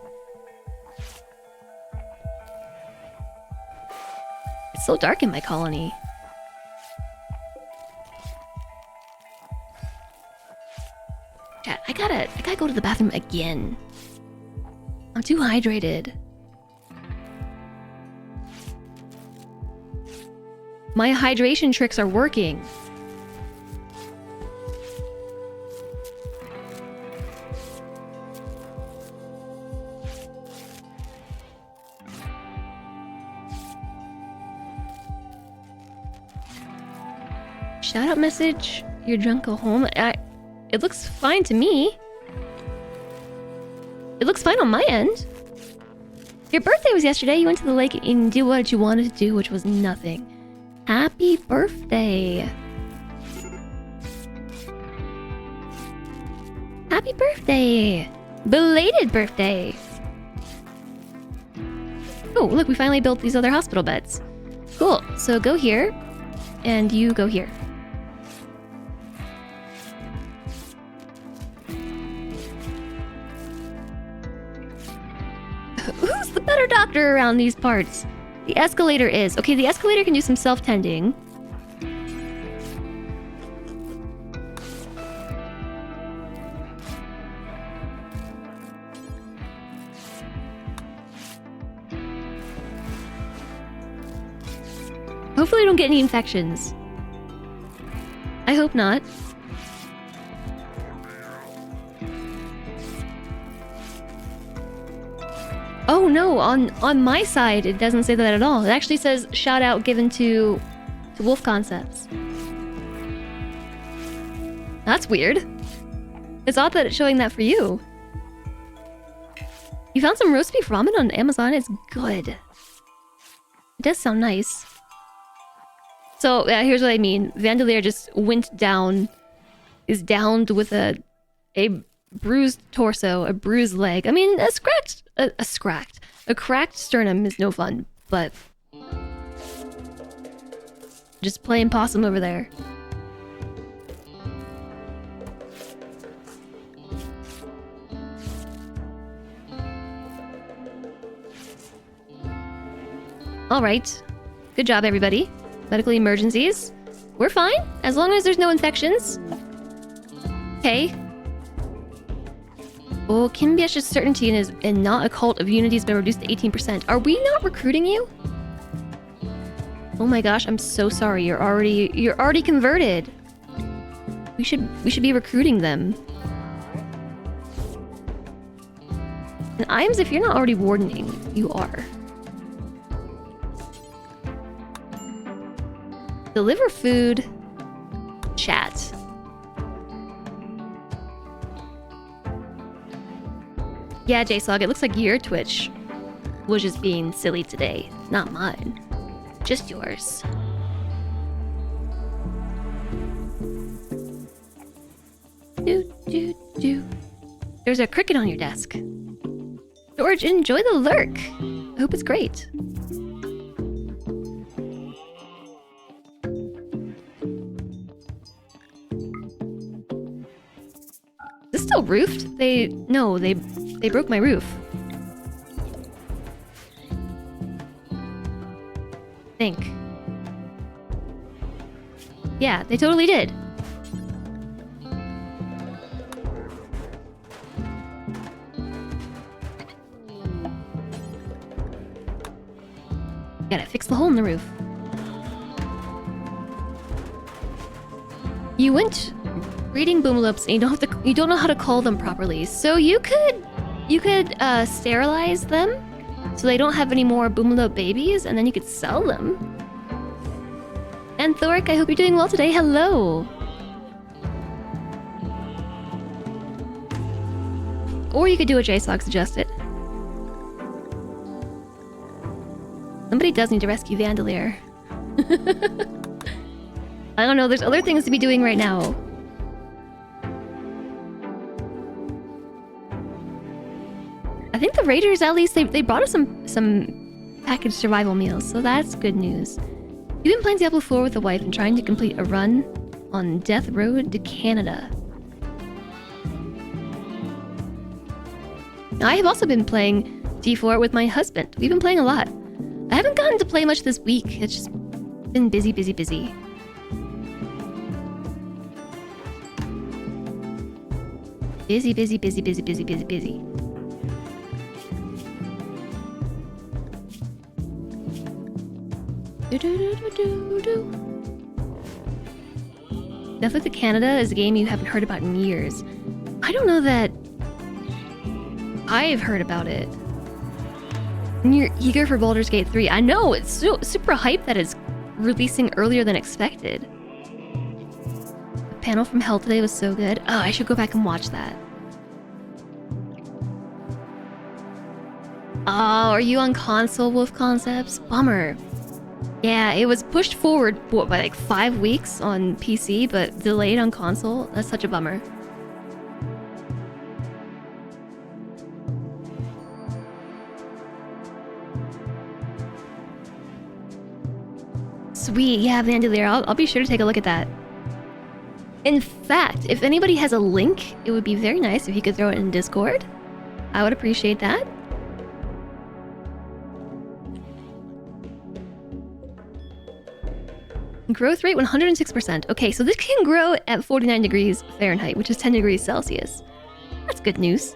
It's so dark in my colony. Chat, I gotta go to the bathroom again. I'm too hydrated. My hydration tricks are working. Shout out message. You're drunk, go home. It looks fine to me. It looks fine on my end. Your birthday was yesterday. You went to the lake and did what you wanted to do, which was nothing. Happy birthday. Happy birthday. Belated birthday. Oh, look, we finally built these other hospital beds. Cool. So go here, and you go here. Who's the better doctor around these parts? The escalator is. Okay, the escalator can do some self-tending. Hopefully I don't get any infections. I hope not. Oh no, on my side it doesn't say that at all. It actually says shout out given to Wolf Concepts. That's weird. It's odd that it's showing that for you. You found some roast beef ramen on Amazon? It's good. It does sound nice. So, here's what I mean. Vandalier just went down, is downed with a bruised torso, a bruised leg. I mean, a cracked sternum is no fun, but just playing possum over there. All right. Good job, everybody. Medical emergencies. We're fine, as long as there's no infections. Okay. Oh, Kimbiesh's certainty and not a cult of unity has been reduced to 18%. Are we not recruiting you? Oh my gosh, I'm so sorry. You're already converted. We should be recruiting them. And Iams, if you're not already wardening, you are. Deliver food. Chat. Yeah, JSOG, it looks like your Twitch was just being silly today. Not mine. Just yours. There's a cricket on your desk. George, enjoy the lurk. I hope it's great. Is this still roofed? They broke my roof. Think. Yeah, they totally did. Gotta fix the hole in the roof. You went breeding boomalopes and you don't know how to call them properly. So you could sterilize them so they don't have any more boomalope babies, and then you could sell them. And Thoric, I hope you're doing well today. Hello. Or you could do what JSOG suggested. Somebody does need to rescue Vandalier. I don't know, there's other things to be doing right now. I think the Raiders, at least, they brought us some packaged survival meals, so that's good news. You've been playing Diablo 4 with a wife and trying to complete a run on Death Road to Canada. I have also been playing D4 with my husband. We've been playing a lot. I haven't gotten to play much this week. It's just been busy. Busy, busy, busy. Death with Canada is a game you haven't heard about in years. I don't know that I've heard about it. And you're eager for Baldur's Gate 3. I know, it's super hyped that it's releasing earlier than expected. The panel from Hell today was so good. Oh, I should go back and watch that. Oh, are you on console, Wolf Concepts? Bummer. Yeah, it was pushed forward, what, by like 5 weeks on PC, but delayed on console? That's such a bummer. Sweet, yeah, Vandalier, I'll be sure to take a look at that. In fact, if anybody has a link, it would be very nice if you could throw it in Discord. I would appreciate that. Growth rate 106%. Okay, so this can grow at 49 degrees Fahrenheit, which is 10 degrees Celsius. That's good news.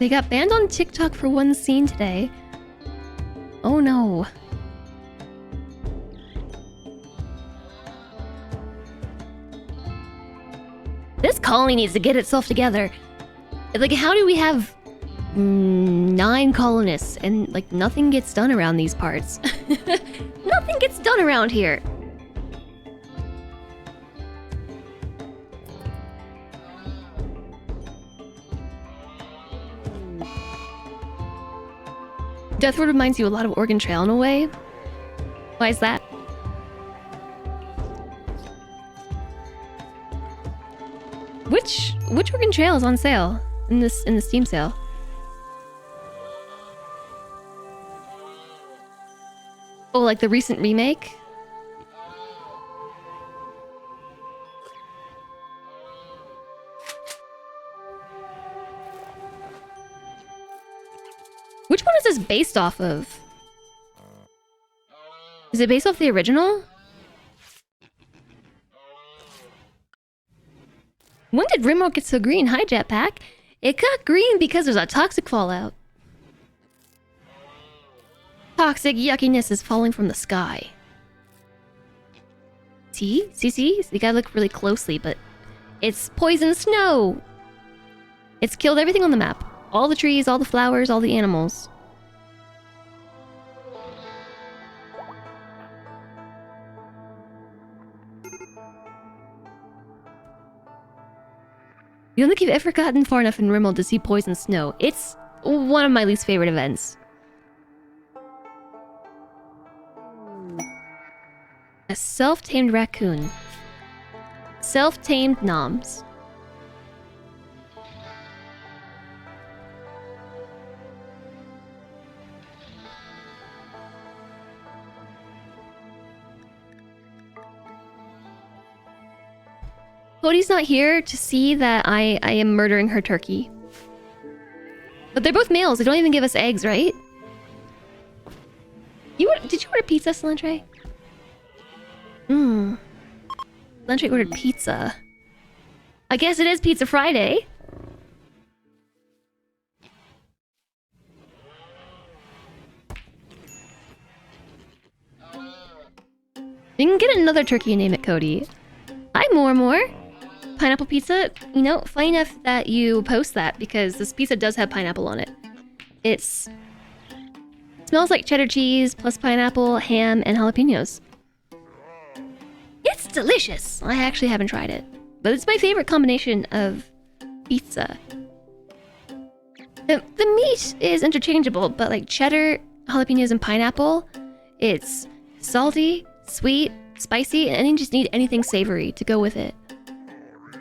They got banned on TikTok for one scene today. Oh no. This colony needs to get itself together. Like, how do we have 9 colonists and like nothing gets done around these parts? Nothing gets done around here. Death Road reminds you a lot of Oregon Trail in a way. Why is that? Which Oregon Trail is on sale in the Steam sale? Oh, like the recent remake? Which one is this based off of? Is it based off the original? When did Rimworld get so green? Hi, Jetpack. It got green because there's a toxic fallout. Toxic yuckiness is falling from the sky. See? See? You gotta look really closely, but it's poison snow! It's killed everything on the map. All the trees, all the flowers, all the animals. You don't think you've ever gotten far enough in Rimworld to see poison snow. It's one of my least favorite events. A self-tamed raccoon. Self-tamed noms. Cody's not here to see that I am murdering her turkey. But they're both males. They don't even give us eggs, right? Did you order pizza, Salentre? Salentre ordered pizza. I guess it is Pizza Friday. You can get another turkey and name it Cody. Hi, more. Pineapple pizza. You know, funny enough that you post that because this pizza does have pineapple on it. Smells like cheddar cheese plus pineapple, ham, and jalapenos. It's delicious. I actually haven't tried it, but it's my favorite combination of pizza. The meat is interchangeable, but like cheddar, jalapenos, and pineapple, it's salty, sweet, spicy, and you just need anything savory to go with it.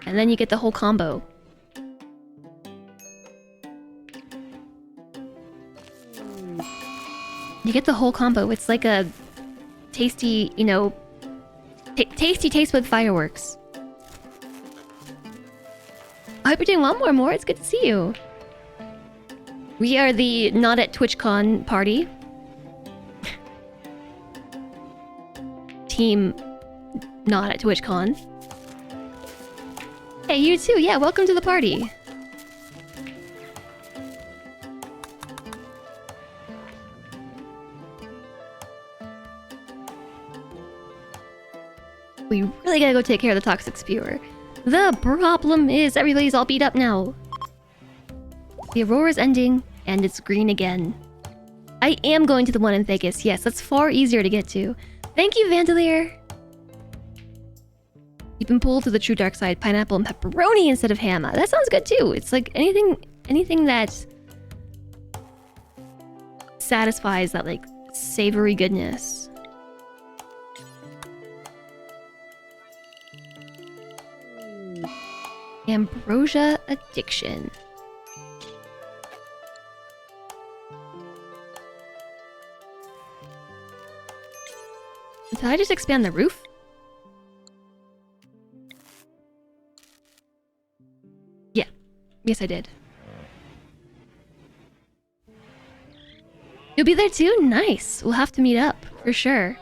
And then you get the whole combo. You get the whole combo. It's like a tasty, you know, tasty taste with fireworks. I hope you're doing well, more. It's good to see you. We are the not at TwitchCon party. Team not at TwitchCon. Hey, you too. Yeah, welcome to the party. We really gotta go take care of the toxic spewer. The problem is everybody's all beat up now. The Aurora's ending, and it's green again. I am going to the one in Vegas. Yes, that's far easier to get to. Thank you, Vandalier. You've been pulled to the true dark side. Pineapple and pepperoni instead of ham. That sounds good too. It's like anything that satisfies that like savory goodness. Ambrosia addiction. Did I just expand the roof? Yeah. Yes, I did. You'll be there too? Nice. We'll have to meet up, for sure.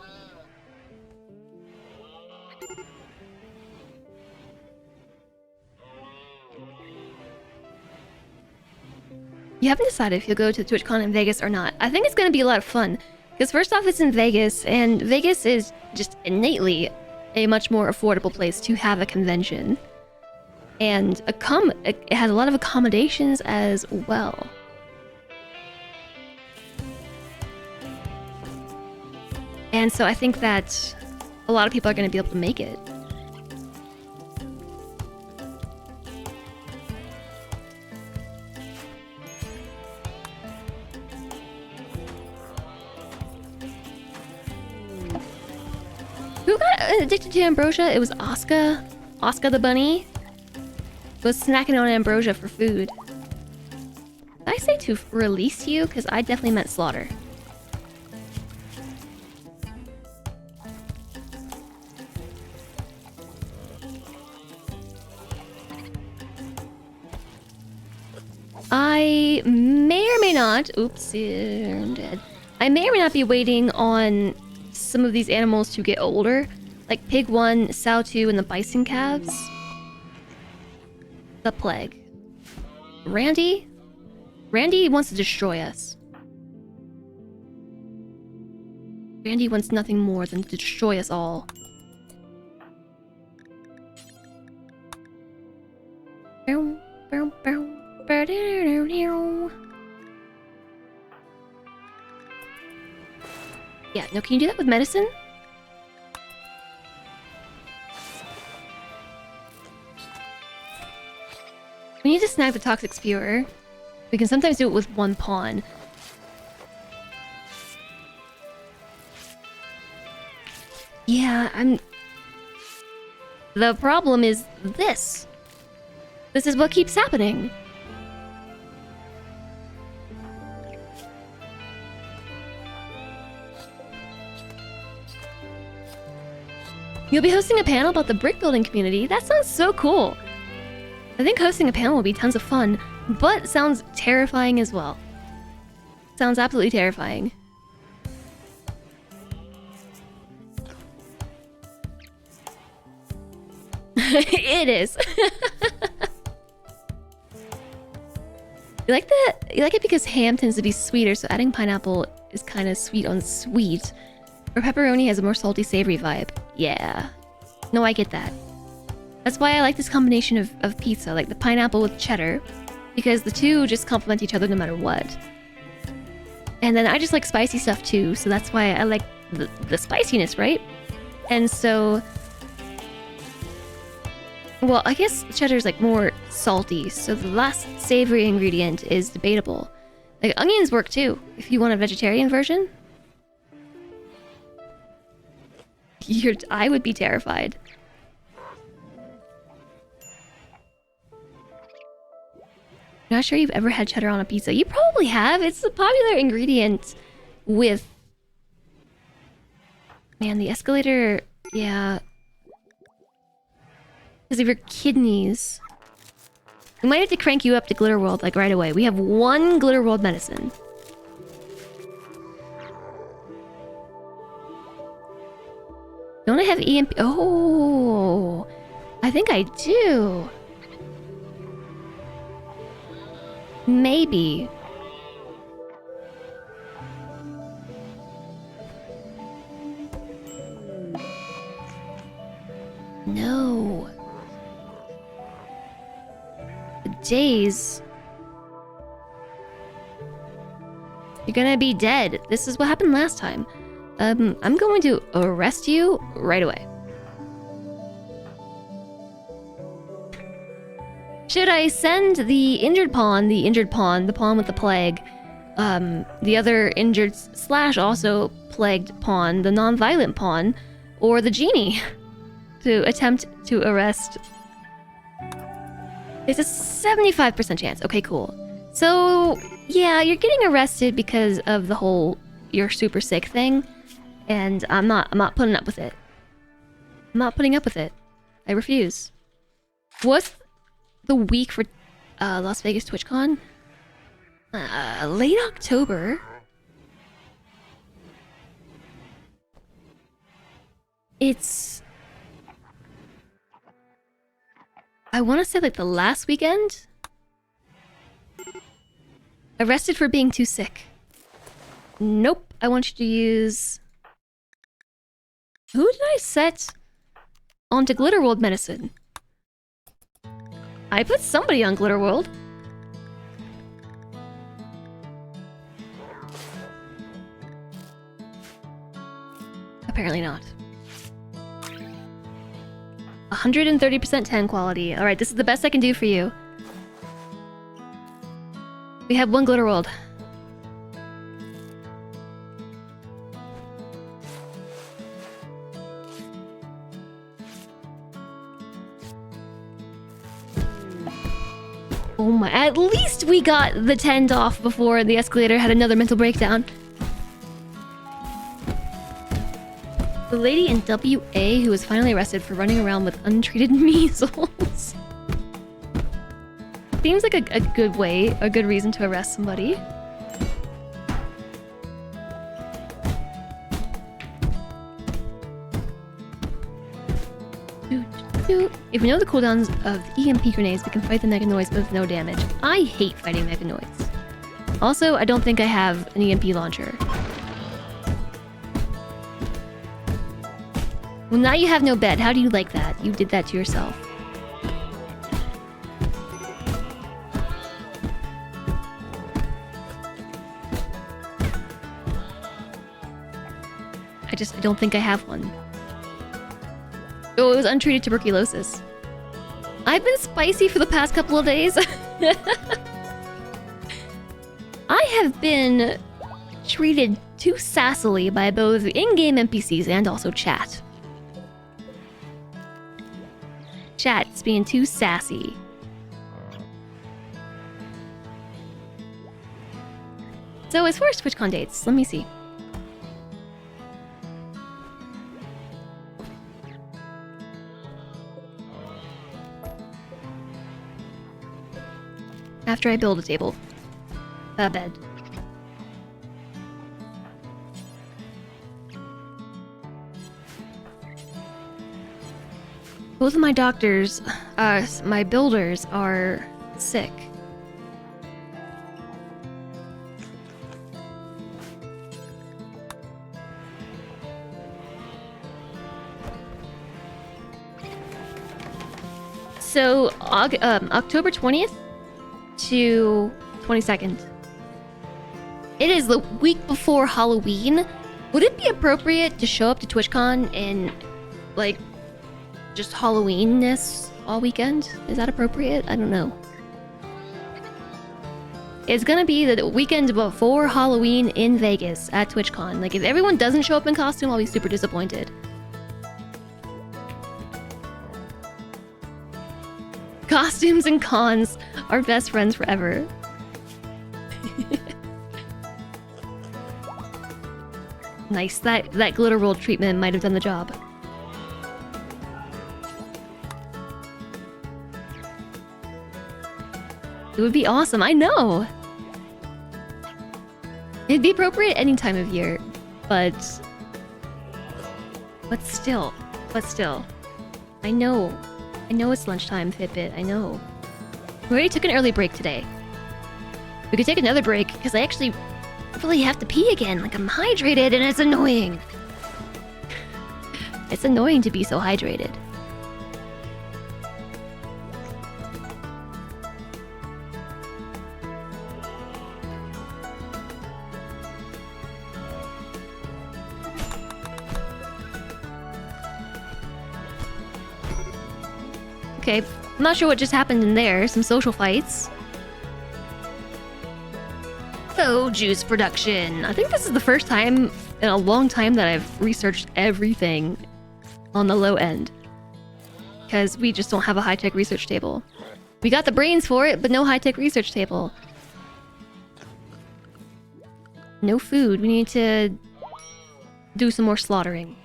You haven't decided if you'll go to the TwitchCon in Vegas or not. I think it's going to be a lot of fun. Because first off, it's in Vegas, and Vegas is just innately a much more affordable place to have a convention. And it has a lot of accommodations as well. And so I think that a lot of people are going to be able to make it. Who got addicted to ambrosia? It was Asuka. Asuka the bunny was snacking on ambrosia for food. Did I say to release you? Because I definitely meant slaughter. I may or may not... Oops, I'm dead. I may or may not be waiting on some of these animals to get older. Like Pig 1, Sow 2, and the bison calves. The plague. Randy? Randy wants to destroy us. Randy wants nothing more than to destroy us all. Bow, bow, bow. Yeah, no, can you do that with medicine? We need to snag the toxic spewer. We can sometimes do it with one pawn. Yeah, the problem is this. This is what keeps happening. You'll be hosting a panel about the brick building community? That sounds so cool. I think hosting a panel will be tons of fun, but sounds terrifying as well. Sounds absolutely terrifying. It is. You like it because ham tends to be sweeter, so adding pineapple is kind of sweet on sweet. Or pepperoni has a more salty, savory vibe. Yeah. No, I get that. That's why I like this combination of pizza, like the pineapple with cheddar, because the two just complement each other no matter what. And then I just like spicy stuff too, so that's why I like the spiciness, right? And so... Well, I guess cheddar's like more salty, so the last savory ingredient is debatable. Like, onions work too, if you want a vegetarian version. I would be terrified. Not sure you've ever had cheddar on a pizza. You probably have. It's a popular ingredient with... Man, the escalator... Yeah. Because of your kidneys. We might have to crank you up to Glitter World, like, right away. We have one Glitter World medicine. Don't I have EMP? Oh, I think I do. Maybe. No. Days. You're gonna be dead. This is what happened last time. I'm going to arrest you right away. Should I send the injured pawn, the pawn with the plague, the other injured slash also plagued pawn, the non-violent pawn, or the genie to attempt to arrest? It's a 75% chance. Okay, cool. So, yeah, you're getting arrested because of the whole you're super sick thing. And I'm not putting up with it. I'm not putting up with it. I refuse. What's the week for Las Vegas TwitchCon? Late October. It's... I want to say like the last weekend? Arrested for being too sick. Nope. I want you to use... Who did I set onto Glitter World medicine? I put somebody on Glitter World. Apparently not. 130% 10 quality. Alright, this is the best I can do for you. We have one Glitter World. Oh my, at least we got the tent off before the escalator had another mental breakdown. The lady in WA who was finally arrested for running around with untreated measles. Seems like a good way, a good reason to arrest somebody. If we know the cooldowns of the EMP grenades, we can fight the Mega Noise with no damage. I hate fighting Mega Noise. Also, I don't think I have an EMP launcher. Well, now you have no bed. How do you like that? You did that to yourself. I don't think I have one. Oh, it was untreated tuberculosis. I've been spicy for the past couple of days. I have been treated too sassily by both in-game NPCs and also chat. Chat's being too sassy. So as far as TwitchCon dates, let me see. After I build a table. A bed. Both of my doctors, my builders, are sick. So October 20th to 22nd. It is the week before Halloween. Would it be appropriate to show up to TwitchCon in, like, just Halloweenness all weekend? Is that appropriate? I don't know. It's gonna be the weekend before Halloween in Vegas at TwitchCon. Like, if everyone doesn't show up in costume, I'll be super disappointed. Costumes and cons are best friends forever. Nice, that glitter roll treatment might have done the job. It would be awesome, I know! It'd be appropriate any time of year, but still. I know it's lunchtime, Fitbit, I know. We already took an early break today. We could take another break, because I actually really have to pee again. Like, I'm hydrated and it's annoying. It's annoying to be so hydrated. Okay, I'm not sure what just happened in there. Some social fights. Oh, juice production. I think this is the first time in a long time that I've researched everything on the low end. Because we just don't have a high-tech research table. We got the brains for it, but no high-tech research table. No food. We need to do some more slaughtering.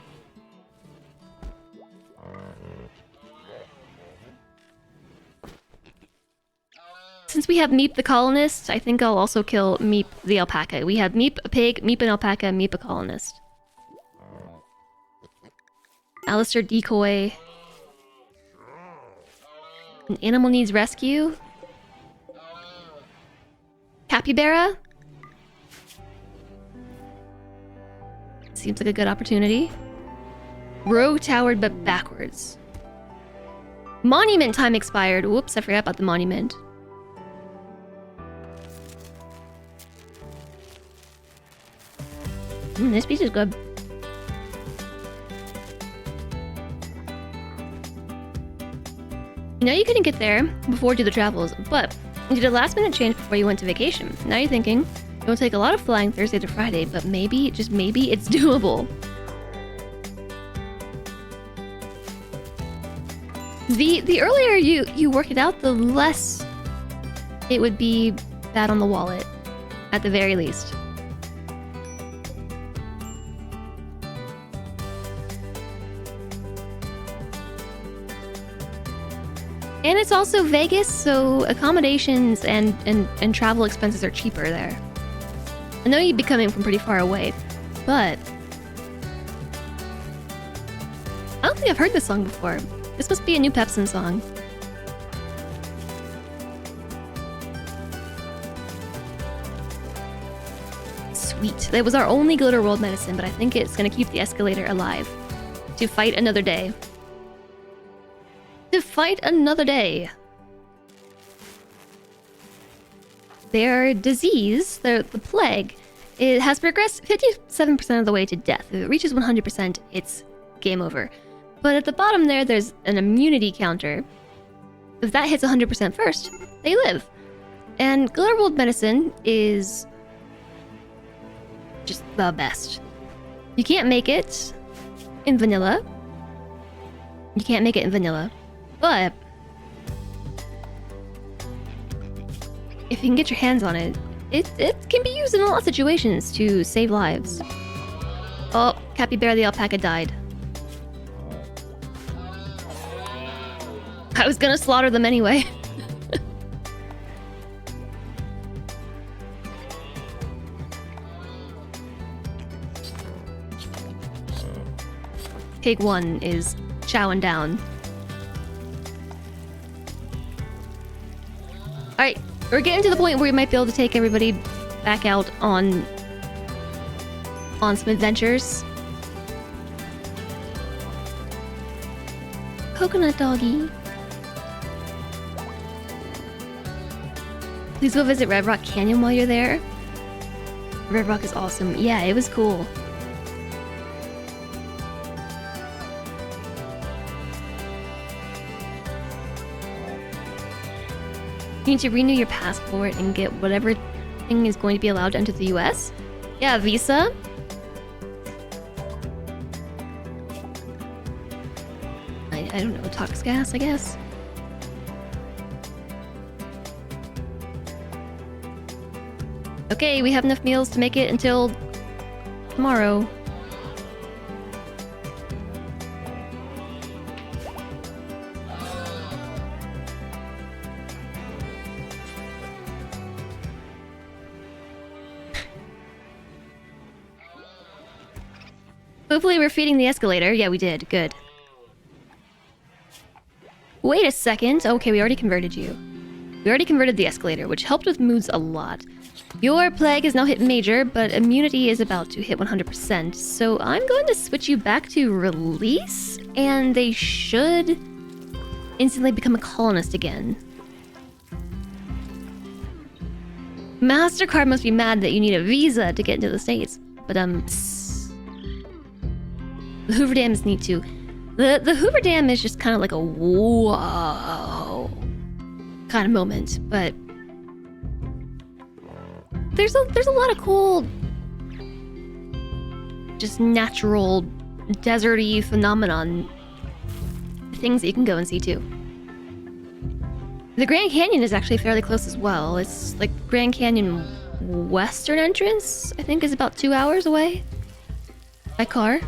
Since we have Meep the colonist, I think I'll also kill Meep the alpaca. We have Meep a pig, Meep an alpaca, Meep a colonist. Alistair decoy. An animal needs rescue. Capybara? Seems like a good opportunity. Rogue towered but backwards. Monument time expired. Whoops, I forgot about the monument. This piece is good. You know you couldn't get there before Do the Travels, but you did a last minute change before you went to vacation. Now you're thinking, it'll take a lot of flying Thursday to Friday, but maybe, just maybe, it's doable. The earlier you work it out, the less it would be bad on the wallet, at the very least. And it's also Vegas, so accommodations and travel expenses are cheaper there. I know you'd be coming from pretty far away, but I don't think I've heard this song before. This must be a new Pepsin song. Sweet. That was our only glitter world medicine, but I think it's gonna keep the escalator alive. To fight another day. To fight another day. Their disease, the plague, it has progressed 57% of the way to death. If it reaches 100%, it's game over. But at the bottom there's an immunity counter. If that hits 100% first, they live. And glitter world medicine is just the best. You can't make it in vanilla. You can't make it in vanilla. But if you can get your hands on it, it can be used in a lot of situations to save lives. Oh, Capybara the alpaca died. I was gonna slaughter them anyway. Pig 1 is chowing down. Alright, we're getting to the point where we might be able to take everybody back out on some adventures. Coconut doggy. Please go visit Red Rock Canyon while you're there. Red Rock is awesome. Yeah, it was cool. You need to renew your passport and get whatever thing is going to be allowed to enter the US. Yeah, visa. I don't know, tox gas, I guess. Okay, we have enough meals to make it until tomorrow. Hopefully we're feeding the escalator. Yeah, we did. Good. Wait a second. Okay, we already converted you. We already converted the escalator, which helped with moods a lot. Your plague has now hit major, but immunity is about to hit 100%. So I'm going to switch you back to release, and they should instantly become a colonist again. MasterCard must be mad that you need a visa to get into the States. But, the Hoover Dam is neat too. The Hoover Dam is just kind of like a whoa kind of moment, but there's a lot of cool, just natural, deserty phenomenon things that you can go and see too. The Grand Canyon is actually fairly close as well. It's like Grand Canyon western entrance, I think, is about 2 hours away by car.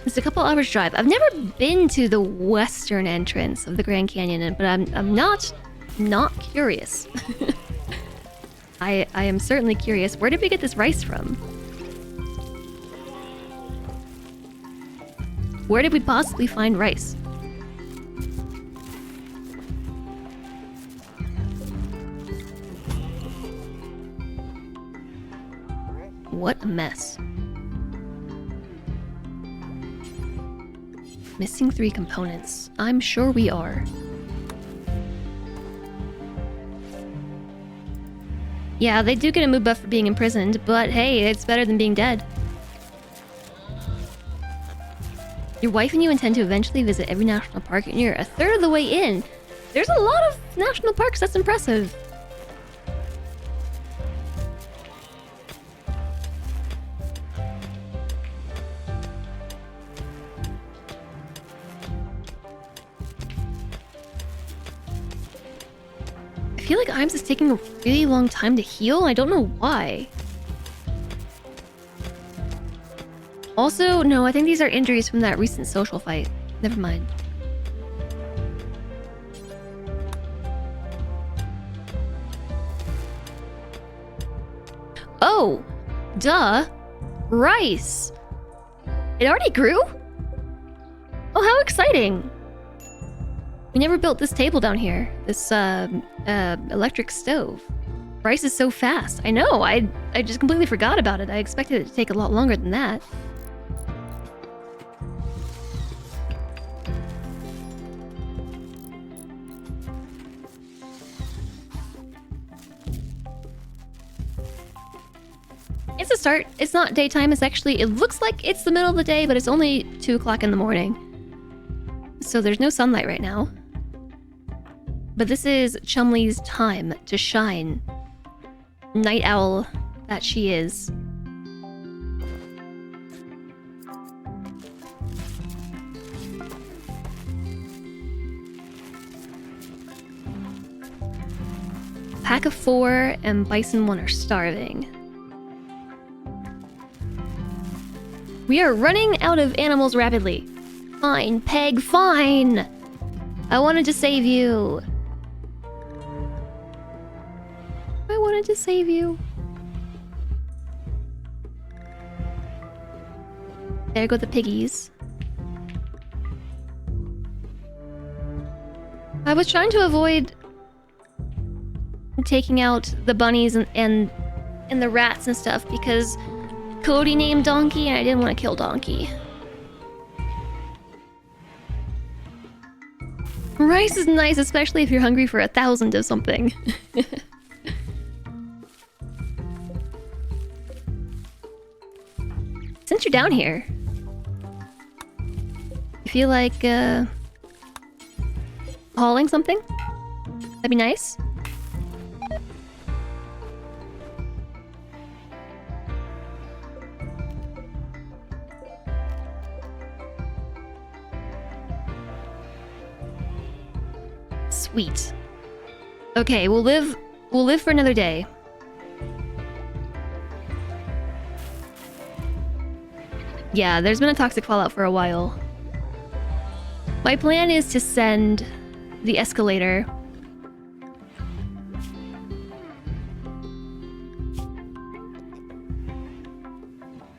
It's a couple hours drive. I've never been to the western entrance of the Grand Canyon, but I'm not curious. I am certainly curious. Where did we get this rice from? Where did we possibly find rice? What a mess. Missing 3 components. I'm sure we are. Yeah, they do get a mood buff for being imprisoned, but hey, it's better than being dead. Your wife and you intend to eventually visit every national park, and you're a third of the way in. There's a lot of national parks, that's impressive. I feel like Imes is taking a really long time to heal. I don't know why. Also, no, I think these are injuries from that recent social fight. Never mind. Oh, duh. Rice. It already grew? Oh, how exciting. We never built this table down here. This, electric stove. Rice is so fast. I know, I just completely forgot about it. I expected it to take a lot longer than that. It's a start. It's not daytime. It's actually, it looks like it's the middle of the day, but it's only 2 o'clock in the morning. So there's no sunlight right now. But this is Chumley's time to shine. Night owl that she is. Pack of 4 and Bison 1 are starving. We are running out of animals rapidly. Fine, Peg, fine! I wanted to save you. I wanted to save you. There go the piggies. I was trying to avoid taking out the bunnies and the rats and stuff because Cody named Donkey and I didn't want to kill Donkey. Rice is nice, especially if you're hungry for 1,000 of something. Since you're down here, you feel like hauling something? That'd be nice. Sweet. Okay, we'll live for another day. Yeah, there's been a toxic fallout for a while. My plan is to send the escalator.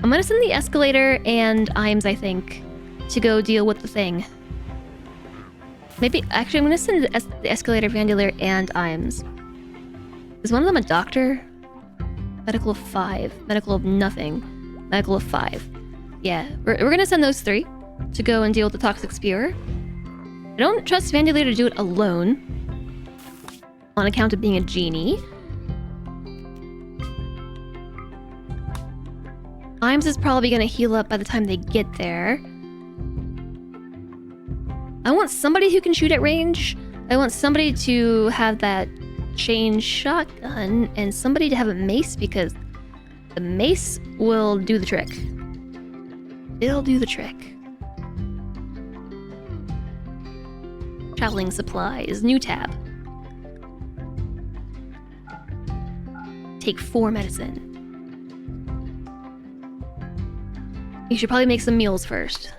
I'm gonna send the escalator and Imes, I think, to go deal with the thing. Maybe, actually, I'm gonna send the escalator, Vandeleur, and Imes. Is one of them a doctor? Medical of 5. Medical of nothing. Medical of 5. Yeah, we're gonna send those 3 to go and deal with the toxic spewer. I don't trust Vandeleur to do it alone, on account of being a genie. Imes is probably gonna heal up by the time they get there. I want somebody who can shoot at range. I want somebody to have that chain shotgun, and somebody to have a mace, because the mace will do the trick. It'll do the trick. Traveling supplies, new tab. Take 4 medicine. You should probably make some meals first.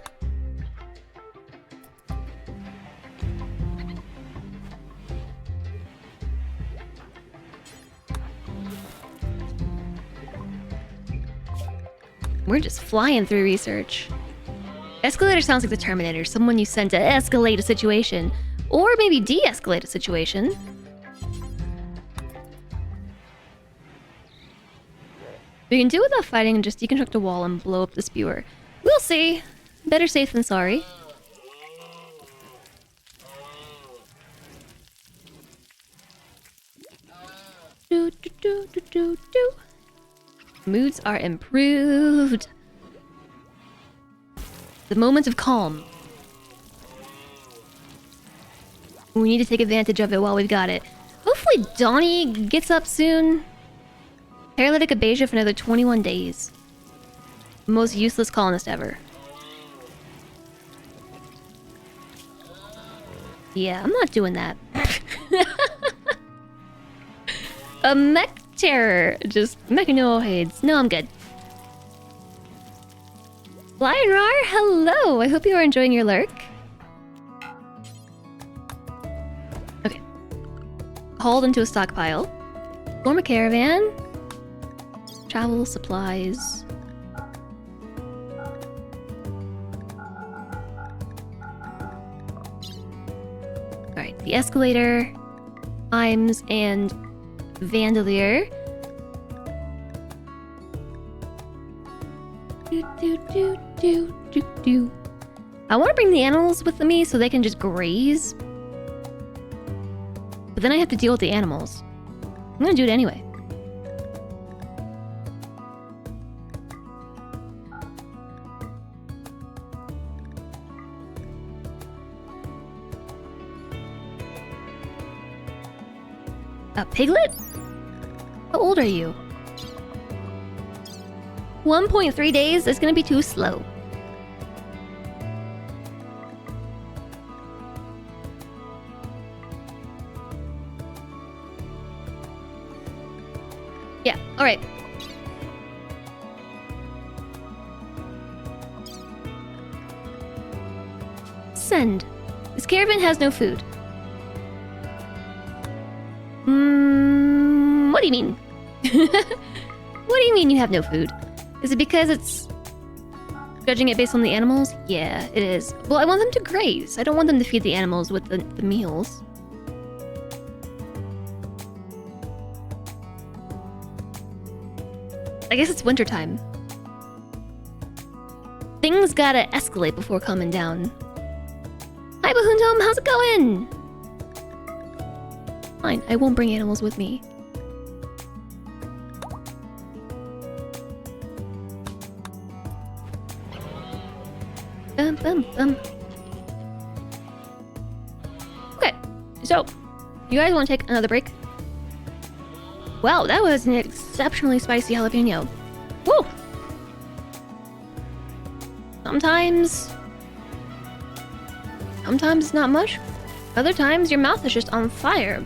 We're just flying through research. Escalator sounds like the Terminator, someone you send to escalate a situation. Or maybe de-escalate a situation. We can do without fighting and just deconstruct a wall and blow up the spewer. We'll see. Better safe than sorry. Do, do, do, do, do, do. Moods are improved. The moment of calm. We need to take advantage of it while we've got it. Hopefully Donnie gets up soon. Paralytic Abasia for another 21 days. Most useless colonist ever. Yeah, I'm not doing that. A mech terror. Just mechanoids. No, I'm good. Lion Rar, hello! I hope you are enjoying your lurk. Okay. Hauled into a stockpile. Form a caravan. Travel supplies. Alright, the escalator, Imes, and Vandeleur. I want to bring the animals with me so they can just graze. But then I have to deal with the animals. I'm gonna do it anyway. A piglet? How old are you? 1.3 days? That's gonna be too slow. Yeah, alright. Send. This caravan has no food. What do you mean? What do you mean you have no food? Is it because it's judging it based on the animals? Yeah, it is. Well, I want them to graze. I don't want them to feed the animals with the meals. I guess it's wintertime. Things gotta escalate before calming down. Hi, Bahuntom, how's it going? Fine, I won't bring animals with me. Okay, so you guys want to take another break? Wow, that was an exceptionally spicy jalapeno. Woo! Sometimes it's not much. Other times your mouth is just on fire.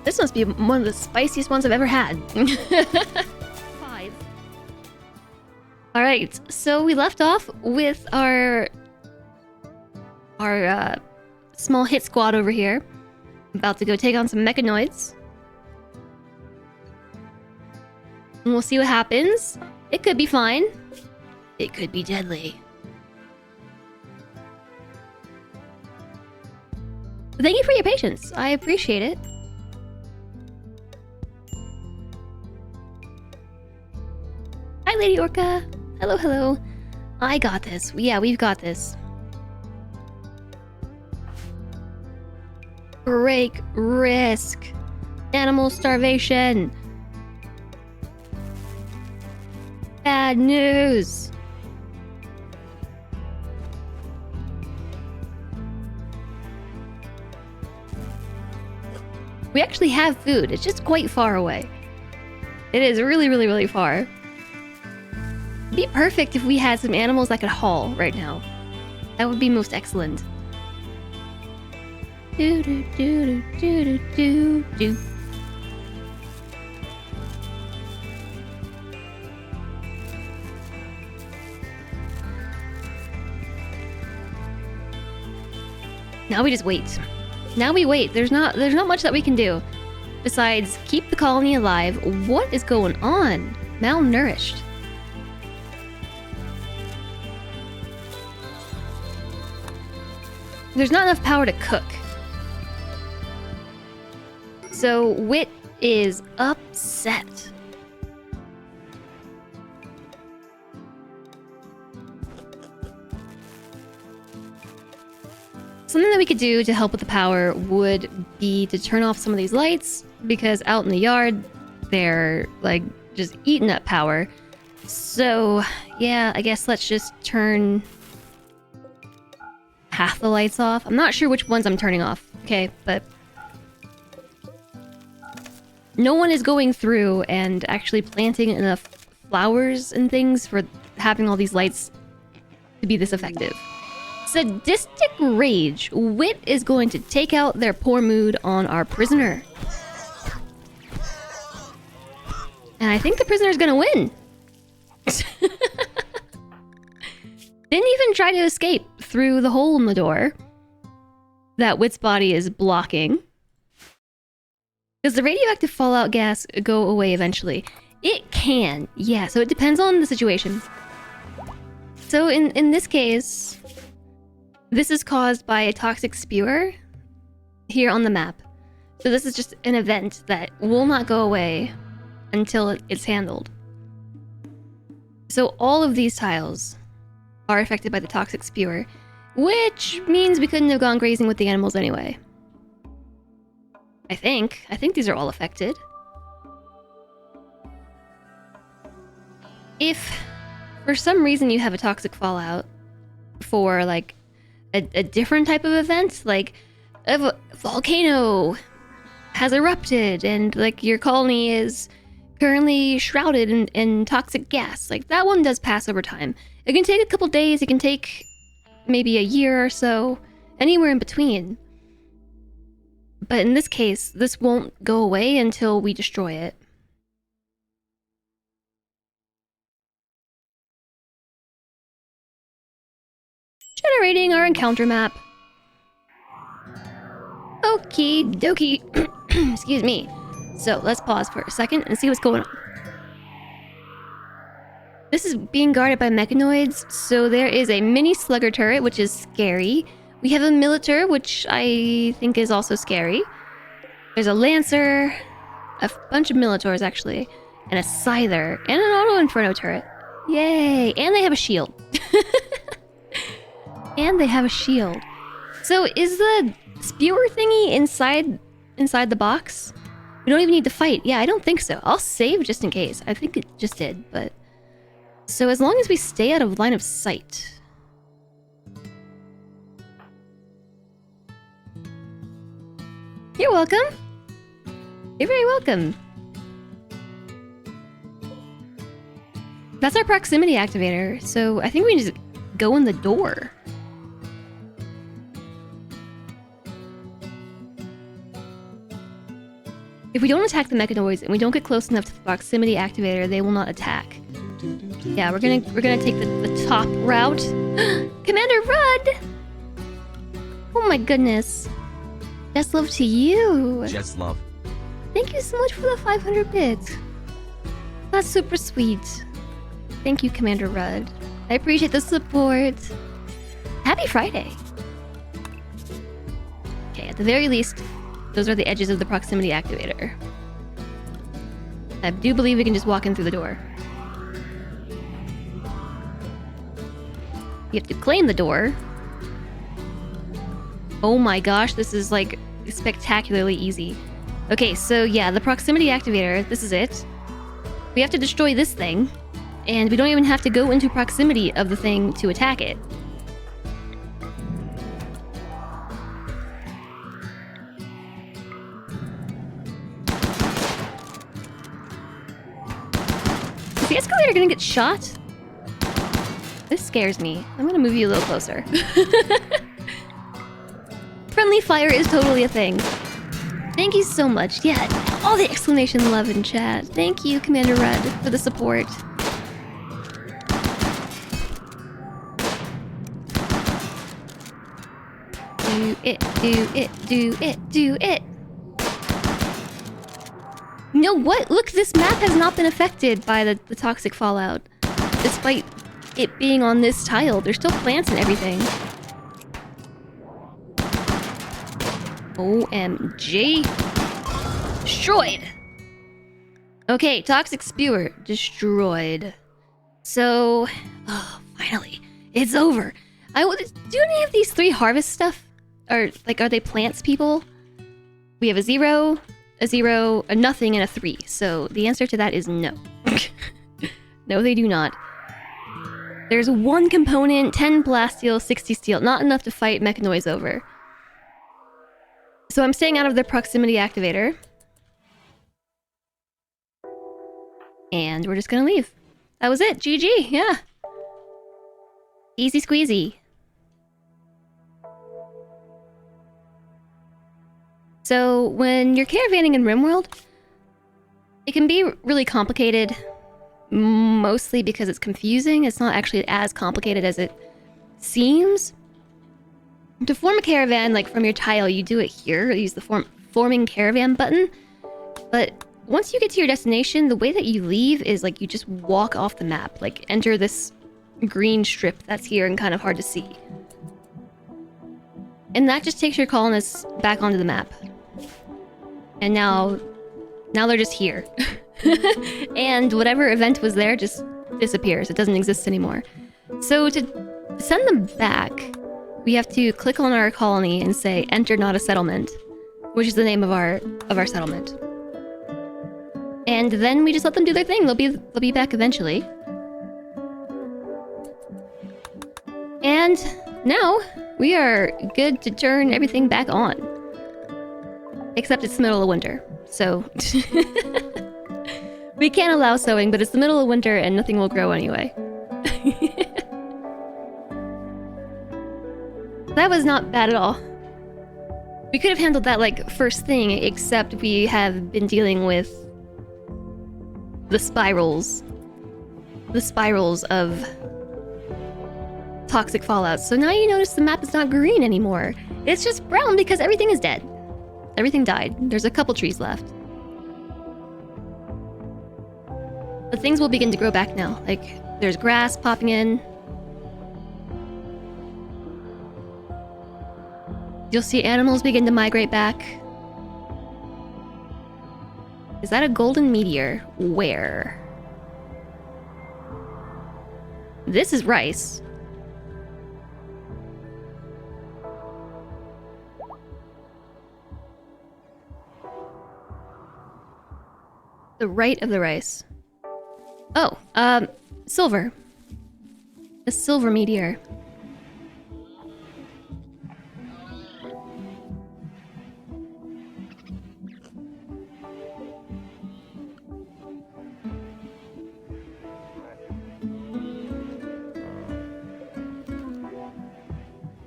This must be one of the spiciest ones I've ever had. 5. Alright, so we left off with our small hit squad over here. About to go take on some mechanoids. And we'll see what happens. It could be fine. It could be deadly. Thank you for your patience. I appreciate it. Hi, Lady Orca. Hello, hello. I got this. Yeah, we've got this. Break risk. Animal starvation. Bad news. We actually have food. It's just quite far away. It is really, really, really far. It'd be perfect if we had some animals that could haul right now. That would be most excellent. Do do do do do do do. Now we just wait. Now we wait. There's not much that we can do besides keep the colony alive. What is going on? Malnourished. There's not enough power to cook. So Wit is upset. Something that we could do to help with the power would be to turn off some of these lights, because out in the yard, they're like just eating up power. So yeah, I guess let's just turn half the lights off. I'm not sure which ones I'm turning off, okay, but no one is going through and actually planting enough flowers and things for having all these lights to be this effective. Sadistic rage. Wit is going to take out their poor mood on our prisoner. And I think the prisoner's gonna win. Didn't even try to escape through the hole in the door that Wit's body is blocking. Does the radioactive fallout gas go away eventually? It can, yeah, so it depends on the situation. So in this case, this is caused by a toxic spewer here on the map. So this is just an event that will not go away until it's handled. So all of these tiles are affected by the toxic spewer, which means we couldn't have gone grazing with the animals anyway. I think these are all affected. If for some reason you have a toxic fallout for like a different type of event, like a volcano has erupted and like your colony is currently shrouded in toxic gas, like that one does pass over time. It can take a couple days, it can take maybe a year or so, anywhere in between. But in this case, this won't go away until we destroy it. Generating our encounter map. Okie dokie. Excuse me. So let's pause for a second and see what's going on. This is being guarded by mechanoids, so there is a mini slugger turret, which is scary. We have a militor, which I think is also scary. There's a lancer, a bunch of militors actually, and a scyther, and an auto inferno turret. Yay! And they have a shield. And they have a shield. So is the spewer thingy inside the box? We don't even need to fight. Yeah, I don't think so. I'll save just in case. I think it just did, but... So as long as we stay out of line of sight... You're welcome. You're very welcome. That's our proximity activator, so I think we can just go in the door. If we don't attack the mechanoids and we don't get close enough to the proximity activator, they will not attack. Yeah, we're gonna take the top route. Commander Rudd! Oh my goodness. Just love to you. Just love. Thank you so much for the 500 bits. That's super sweet. Thank you, Commander Rudd. I appreciate the support. Happy Friday. Okay, at the very least, those are the edges of the proximity activator. I do believe we can just walk in through the door. You have to claim the door. Oh my gosh, this is like spectacularly easy. Okay, so yeah, the proximity activator, this is it. We have to destroy this thing, and we don't even have to go into proximity of the thing to attack it. Is the escalator gonna get shot? This scares me. I'm gonna move you a little closer. Friendly fire is totally a thing. Thank you so much. Yeah, all the exclamation love in chat. Thank you, Commander Rudd, for the support. Do it, do it, do it, do it. You know what? Look, this map has not been affected by the toxic fallout. Despite it being on this tile, there's still plants and everything. OMG. Destroyed. Okay, toxic spewer destroyed. So, oh, finally, it's over. Do any of these 3 harvest stuff? Or like, are they plants people? We have a 0, a nothing, and a 3. So the answer to that is no. No, they do not. There's 1 component, 10 blast steel, 60 steel. Not enough to fight mechanoids over. So I'm staying out of the proximity activator. And we're just gonna leave. That was it. GG, yeah. Easy squeezy. So when you're caravanning in RimWorld, it can be really complicated, mostly because it's confusing. It's not actually as complicated as it seems. To form a caravan, like from your tile, you do it here. You use the forming caravan button. But once you get to your destination, the way that you leave is like you just walk off the map. Like enter this green strip that's here and kind of hard to see. And that just takes your colonists back onto the map. And now they're just here. And whatever event was there just disappears. It doesn't exist anymore. So to send them back, we have to click on our colony and say enter not a settlement, which is the name of our settlement. And then we just let them do their thing. They'll be back eventually. And now we are good to turn everything back on. Except it's the middle of winter, so we can't allow sowing, but it's the middle of winter and nothing will grow anyway. That was not bad at all. We could have handled that like first thing, except we have been dealing with the spirals of toxic fallout. So now you notice the map is not green anymore. It's just brown because everything is dead. Everything died. There's a couple trees left. But things will begin to grow back now. Like, there's grass popping in. You'll see animals begin to migrate back. Is that a golden meteor? Where? This is rice. The right of the rice. Oh, silver. A silver meteor.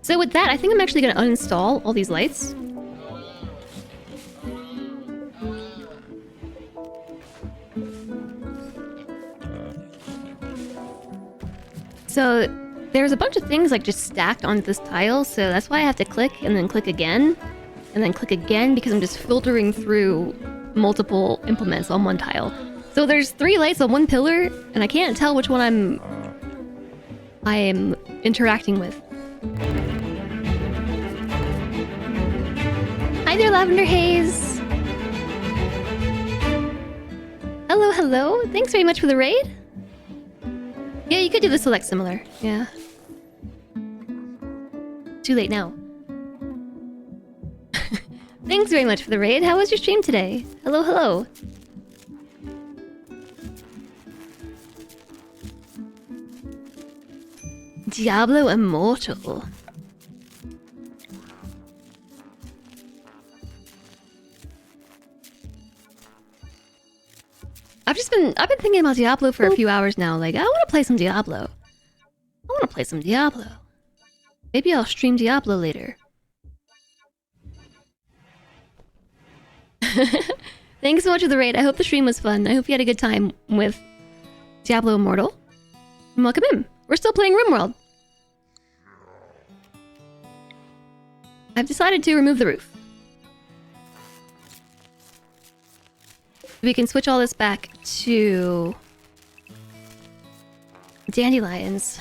So with that, I think I'm actually going to uninstall all these lights. So there's a bunch of things like just stacked onto this tile, so that's why I have to click and then click again, and then click again, because I'm just filtering through multiple implements on one tile. So there's 3 lights on one pillar, and I can't tell which one I am interacting with. Hi there, Lavender Haze! Hello, hello! Thanks very much for the raid! Yeah, you could do the select similar. Yeah. Too late now. Thanks very much for the raid. How was your stream today? Hello, hello. Diablo Immortal. I've been thinking about Diablo for a few hours now. Like, I want to play some Diablo. Maybe I'll stream Diablo later. Thanks so much for the raid. I hope the stream was fun. I hope you had a good time with Diablo Immortal. And welcome in. We're still playing RimWorld. I've decided to remove the roof. We can switch all this back to dandelions.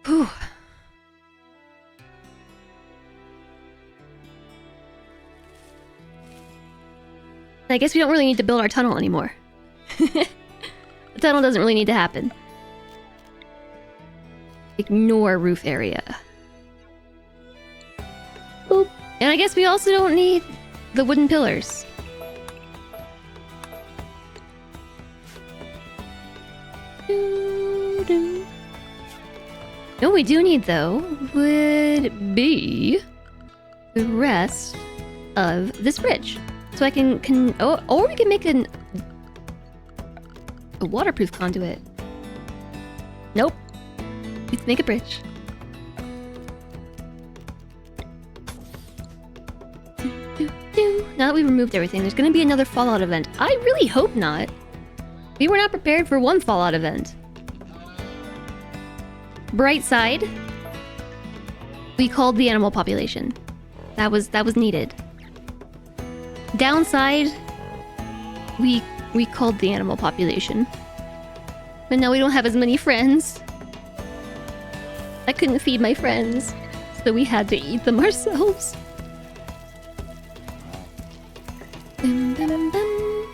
Whew. I guess we don't really need to build our tunnel anymore. The tunnel doesn't really need to happen. Ignore roof area. Boop. And I guess we also don't need the wooden pillars. Doo-doo. No, we do need, though, would be the rest of this bridge. So I can or we can make a waterproof conduit. Nope. Let's make a bridge. Now that we've removed everything, there's gonna be another Fallout event. I really hope not. We were not prepared for one Fallout event. Bright side, we called the animal population. That was needed. Downside, we called the animal population. But now we don't have as many friends. I couldn't feed my friends, so we had to eat them ourselves. Dum, dum, dum.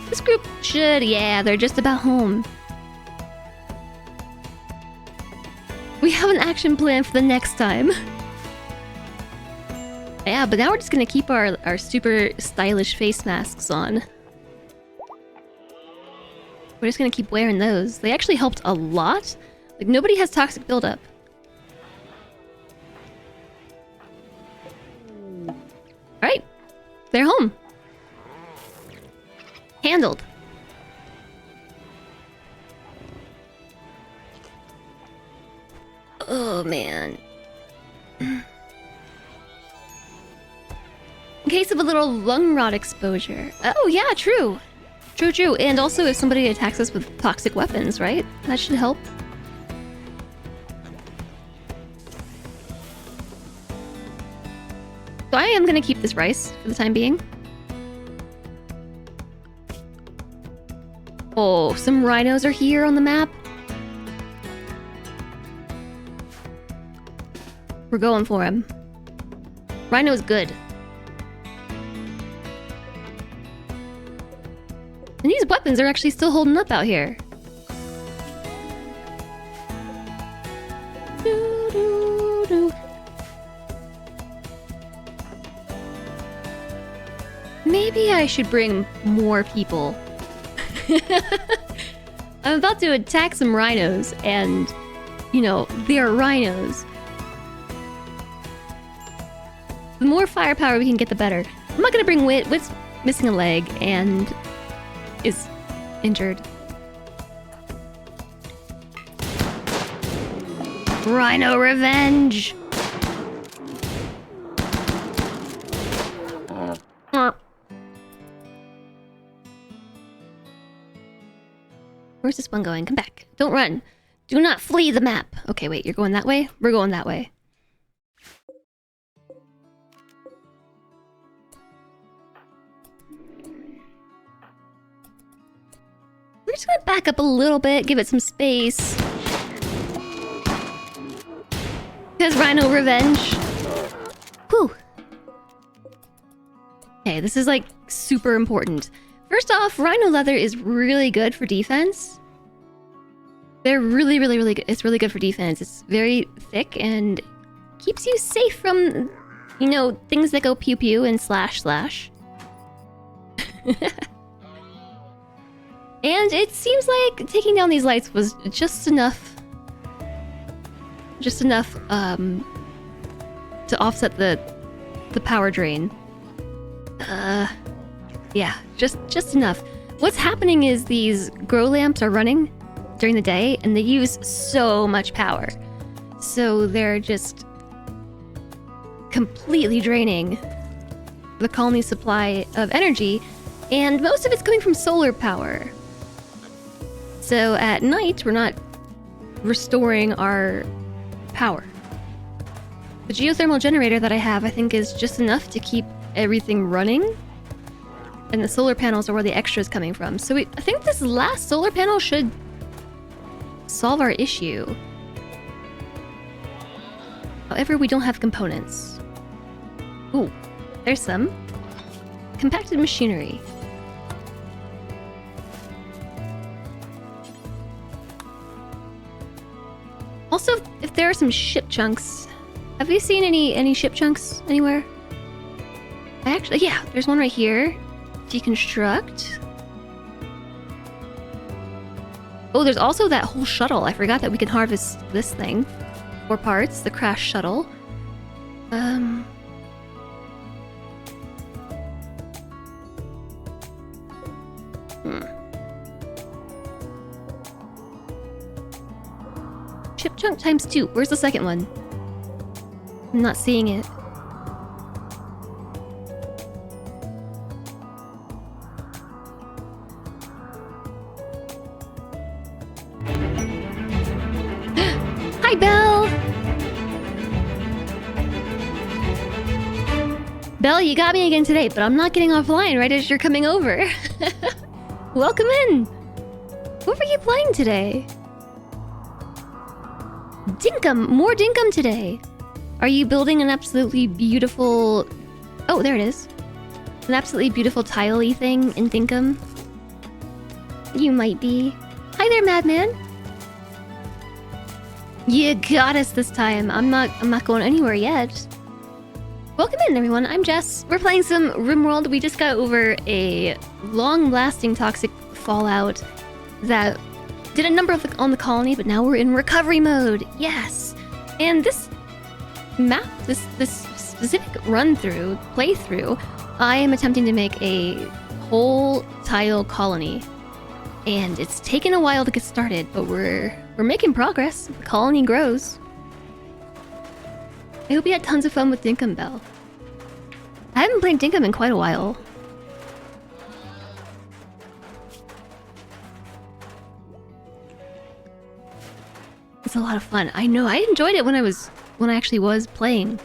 This group should, yeah, they're just about home. We have an action plan for the next time. Yeah, but now we're just gonna keep our super stylish face masks on. We're just gonna keep wearing those. They actually helped a lot. Like, nobody has toxic buildup. Alright. They're home. Handled. Oh, man. In case of a little lung rot exposure. Oh, yeah, true. True. And also if somebody attacks us with toxic weapons, right? That should help. So I am gonna keep this rice for the time being. Oh, some rhinos are here on the map. We're going for him. Rhino is good. And these weapons are actually still holding up out here. Doo-doo-doo. Maybe I should bring more people. I'm about to attack some rhinos, and, you know, they are rhinos. The more firepower we can get, the better. I'm not gonna bring Wit. Wit's missing a leg and is injured. Rhino revenge! Where's this one going? Come back. Don't run. Do not flee the map. Okay, wait, you're going that way? We're going that way. We're just gonna back up a little bit, give it some space. Because Rhino revenge. Whew. Okay, this is like super important. First off, Rhino leather is really good for defense. They're really good. It's really good for defense. It's very thick and keeps you safe from, you know, things that go pew pew and slash slash. And it seems like taking down these lights was just enough. Just enough to offset the power drain. Yeah, just enough. What's happening is these grow lamps are running during the day, and they use so much power. So they're just completely draining the colony's supply of energy, and most of it's coming from solar power. So at night, we're not restoring our power. The geothermal generator that I have, I think, is just enough to keep everything running. And the solar panels are where the extra is coming from. So I think this last solar panel should solve our issue. However, we don't have components. Ooh, there's some. Compacted machinery. Also, if there are some ship chunks... Have you seen any ship chunks anywhere? Yeah, there's one right here. Deconstruct. Oh, there's also that whole shuttle. I forgot that we can harvest this thing. 4 parts, the crash shuttle. Ship chunk times 2. Where's the second one? I'm not seeing it. Hi, Belle! Belle, you got me again today, but I'm not getting offline right as you're coming over. Welcome in! What were you playing today? Dinkum! More Dinkum today! Are you building an absolutely beautiful... Oh, there it is. An absolutely beautiful tile-y thing in Dinkum? You might be. Hi there, Madman! You got us this time. I'm not going anywhere yet. Welcome in, everyone. I'm Jess. We're playing some RimWorld. We just got over a long-lasting toxic fallout that did a number on the colony, but now we're in recovery mode. Yes. And this map, this specific playthrough, I am attempting to make a whole tile colony. And it's taken a while to get started, but we're making progress. The colony grows. I hope you had tons of fun with Dinkum, Bell. I haven't played Dinkum in quite a while. It's a lot of fun. I know. I enjoyed it when I actually was playing.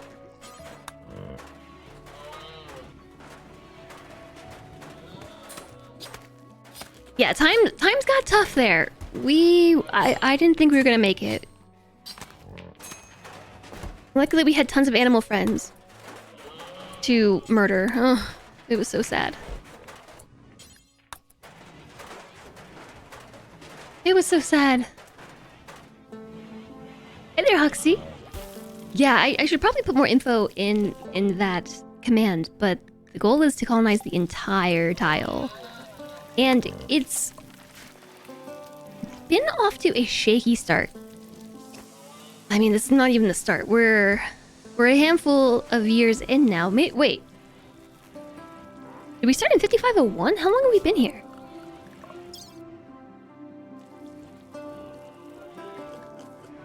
Yeah, times got tough there. I didn't think we were gonna make it. Luckily, we had tons of animal friends to murder. Oh, it was so sad. It was so sad. Hey there, Huxley. Yeah, I should probably put more info in that command, but the goal is to colonize the entire tile. And it's been off to a shaky start. I mean, this is not even the start. We're a handful of years in now. Wait. Did we start in 5501? How long have we been here?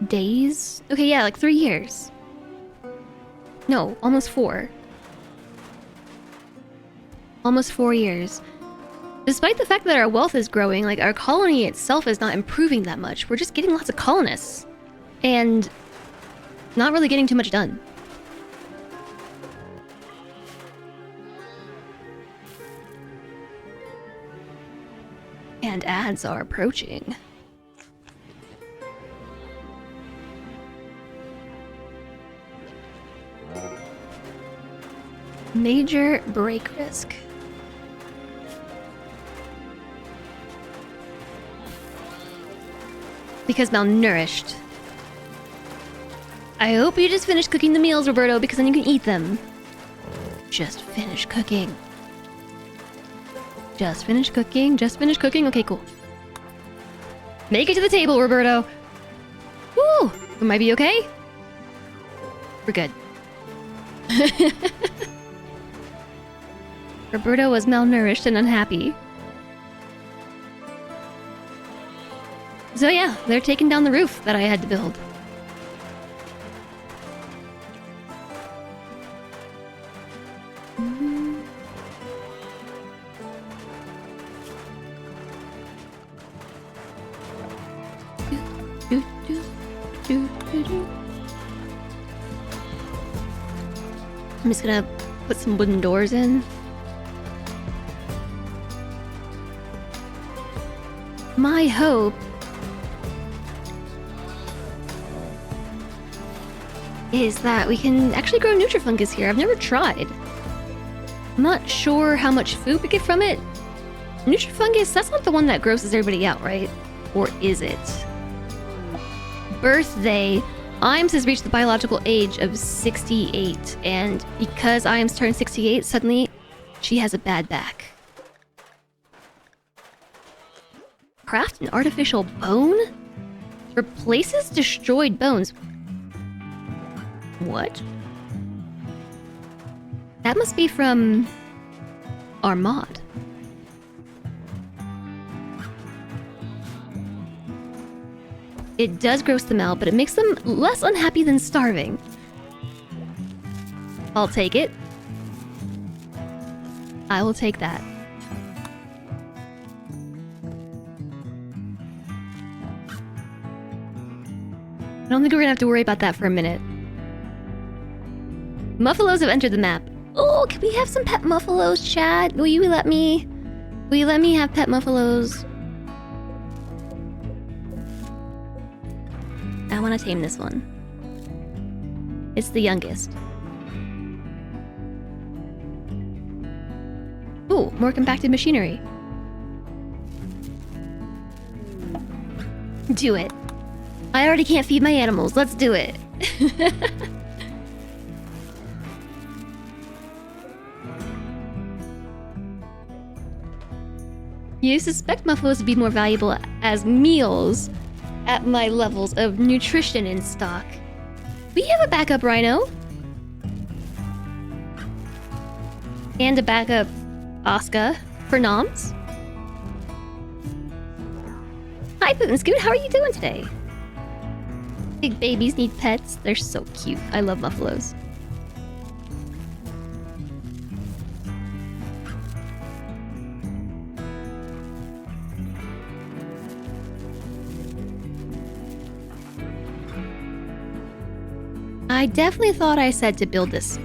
Days? Okay, yeah, like 3 years. No, almost 4. Almost 4 years. Despite the fact that our wealth is growing, like, our colony itself is not improving that much. We're just getting lots of colonists. And not really getting too much done. And ads are approaching. Major break risk. Because malnourished. I hope you just finished cooking the meals, Roberto, because then you can eat them. Just finish cooking. Just finish cooking. Just finish cooking. Okay, cool. Make it to the table, Roberto. Woo! We might be okay. We're good. Roberto was malnourished and unhappy. So yeah, they're taking down the roof that I had to build. I'm just gonna put some wooden doors in. My hope is that we can actually grow Nutrifungus here. I've never tried. I'm not sure how much food we get from it. Nutrifungus, that's not the one that grosses everybody out, right? Or is it? Birthday. Iams has reached the biological age of 68, and because Iams turned 68, suddenly she has a bad back. Craft an artificial bone? Replaces destroyed bones. What? That must be from our mod. It does gross them out, but it makes them less unhappy than starving. I'll take it. I will take that. I don't think we're gonna have to worry about that for a minute. Muffalos have entered the map. Oh, can we have some pet muffalos, chat? Will you let me have pet muffalos? I want to tame this one. It's the youngest. Ooh, more compacted machinery. Do it. I already can't feed my animals. Let's do it. You suspect muffalos to be more valuable as meals at my levels of nutrition in stock. We have a backup rhino. And a backup Oscar for noms. Hi, Poop and Scoot. How are you doing today? Big babies need pets. They're so cute. I love muffalos. I definitely thought I said to build this.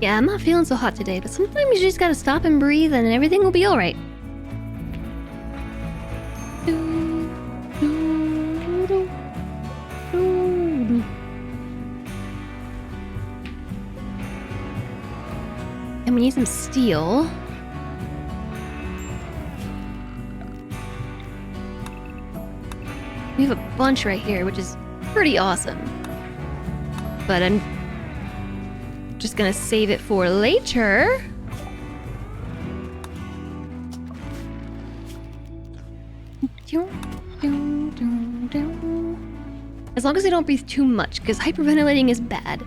Yeah, I'm not feeling so hot today, but sometimes you just gotta stop and breathe and everything will be alright. And we need some steel. We have a bunch right here, which is pretty awesome. But I'm just gonna save it for later. As long as I don't breathe too much, because hyperventilating is bad.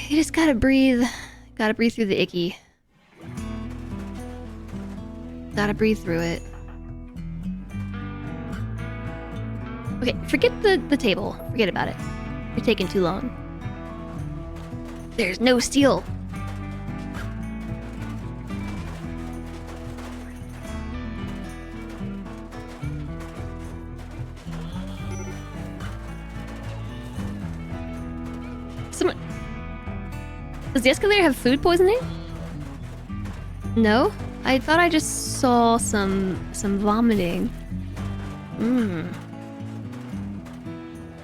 You just gotta breathe. Gotta breathe through the icky. Gotta breathe through it. Okay, forget the table. Forget about it. You're taking too long. There's no steel. Does the escalator have food poisoning? No? I thought I just saw some vomiting.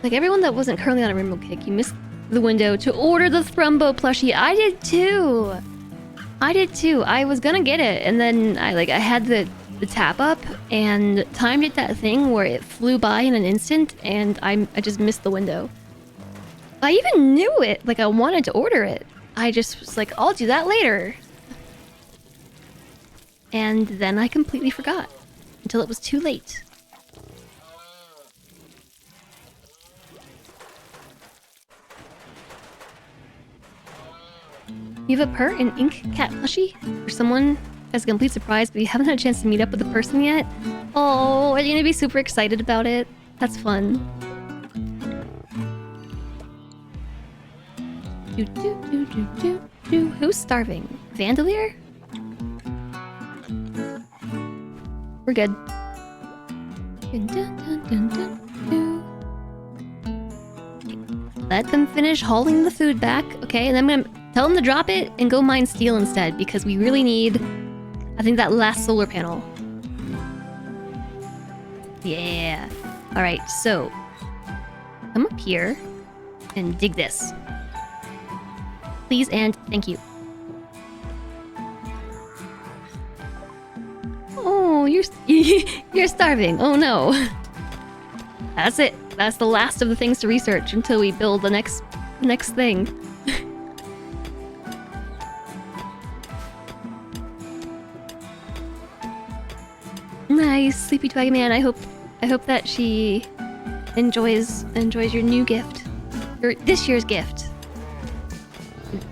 Like everyone that wasn't currently on a rimworld kick, you missed the window to order the Thrumbo plushie. I did too. I was gonna get it, and then I had the tap up and timed it that thing where it flew by in an instant, and I just missed the window. I even knew it. Like I wanted to order it. I just was like, I'll do that later. And then I completely forgot until it was too late. You have a purr and ink cat plushie? For someone as a complete surprise, but you haven't had a chance to meet up with the person yet? Oh, are you gonna be super excited about it? That's fun. Who's starving? Vandalier? We're good. Let them finish hauling the food back, okay? And then I'm gonna tell them to drop it and go mine steel instead, because we really need, I think, that last solar panel. Yeah. Alright, so come up here and dig this. Please and thank you. Oh, you're starving. Oh no. That's it. That's the last of the things to research until we build the next thing. Nice, Sleepy Twaggy Man. I hope that she enjoys your new gift. Or this year's gift.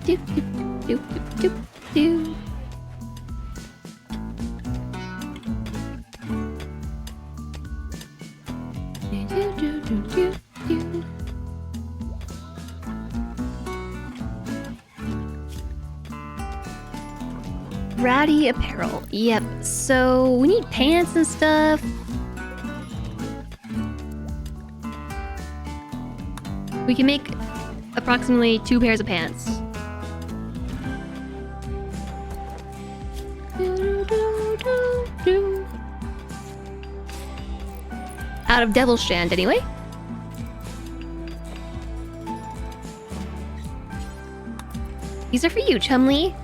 Do, do, do, do, do, do. Ratty apparel. Yep. So we need pants and stuff. We can make approximately 2 pairs of pants. Out of Devil's Strand, anyway. These are for you, Chumley.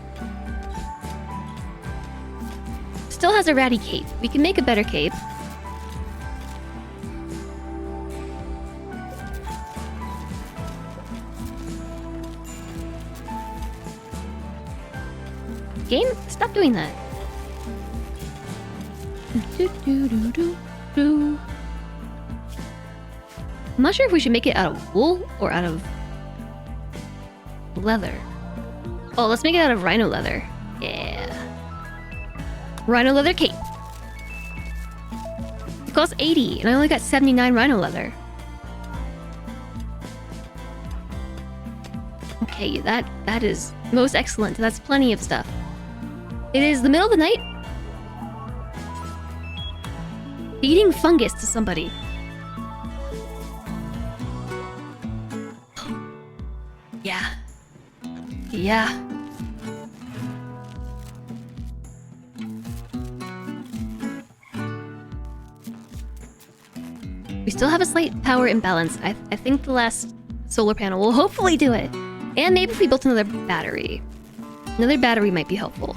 Still has a ratty cape. We can make a better cape. Game, stop doing that. I'm not sure if we should make it out of wool or out of leather. Oh, let's make it out of rhino leather. Yeah. Rhino leather cape. It costs 80, and I only got 79 rhino leather. Okay, that is most excellent. That's plenty of stuff. It is the middle of the night. Feeding fungus to somebody. Yeah. Yeah. We still have a slight power imbalance. I think the last solar panel will hopefully do it. And maybe if we built another battery. Another battery might be helpful.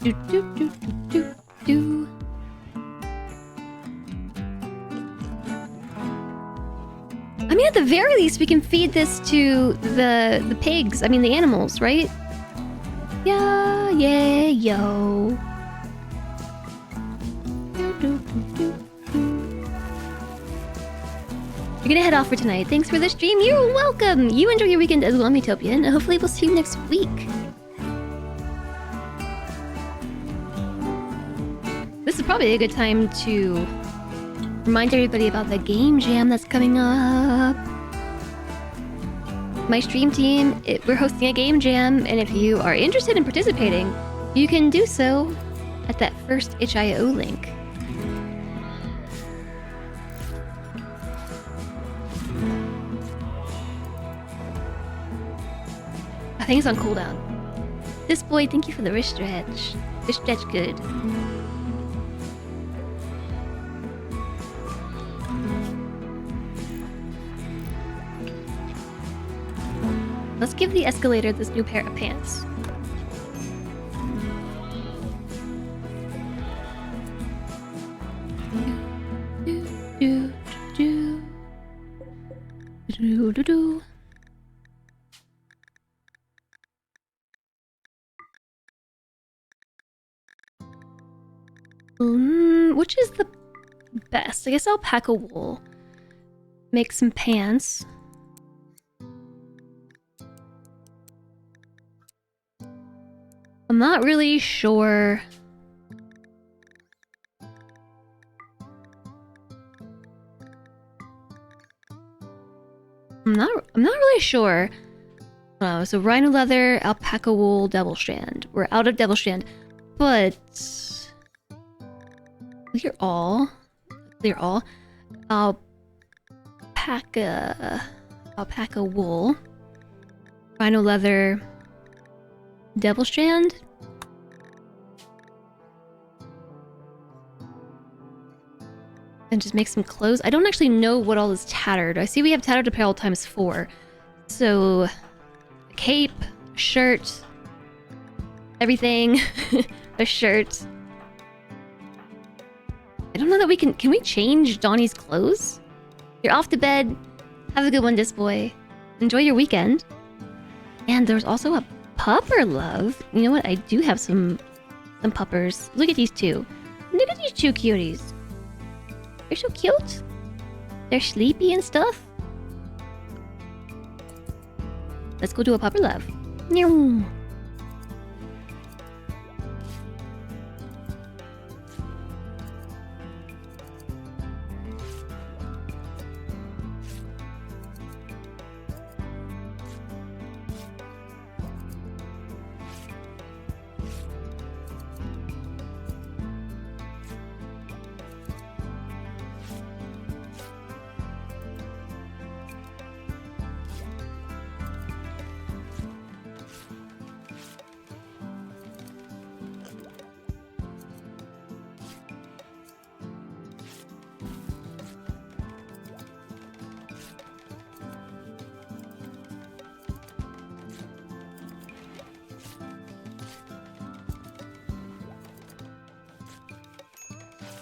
Do, do, do, do, do. I mean, at the very least, we can feed this to the pigs. I mean, the animals, right? Yeah, yeah, yo. You're gonna head off for tonight. Thanks for the stream. You're welcome. You enjoy your weekend as well, Utopian. And hopefully we'll see you next week. This is probably a good time to remind everybody about the game jam that's coming up. My stream team, we're hosting a game jam, and if you are interested in participating, you can do so at that first itch.io link. I think it's on cooldown. This boy, thank you for the wrist stretch. Wrist stretch good. Let's give the escalator this new pair of pants. Which is the best? I guess alpaca wool. Make some pants. I'm not really sure. I'm not really sure. So rhino leather, alpaca wool, double strand. We're out of double strand, but clear all alpaca wool, rhino leather, double strand. And just make some clothes. I don't actually know what all is tattered. I see we have tattered apparel times 4. So, a cape, a shirt, everything, a shirt. I don't know that we can we change Donnie's clothes? You're off to bed. Have a good one, this boy. Enjoy your weekend. And there's also a pupper love. You know what? I do have some puppers. Look at these two. Look at these two cuties. They're so cute. They're sleepy and stuff. Let's go do a pupper love. Meow.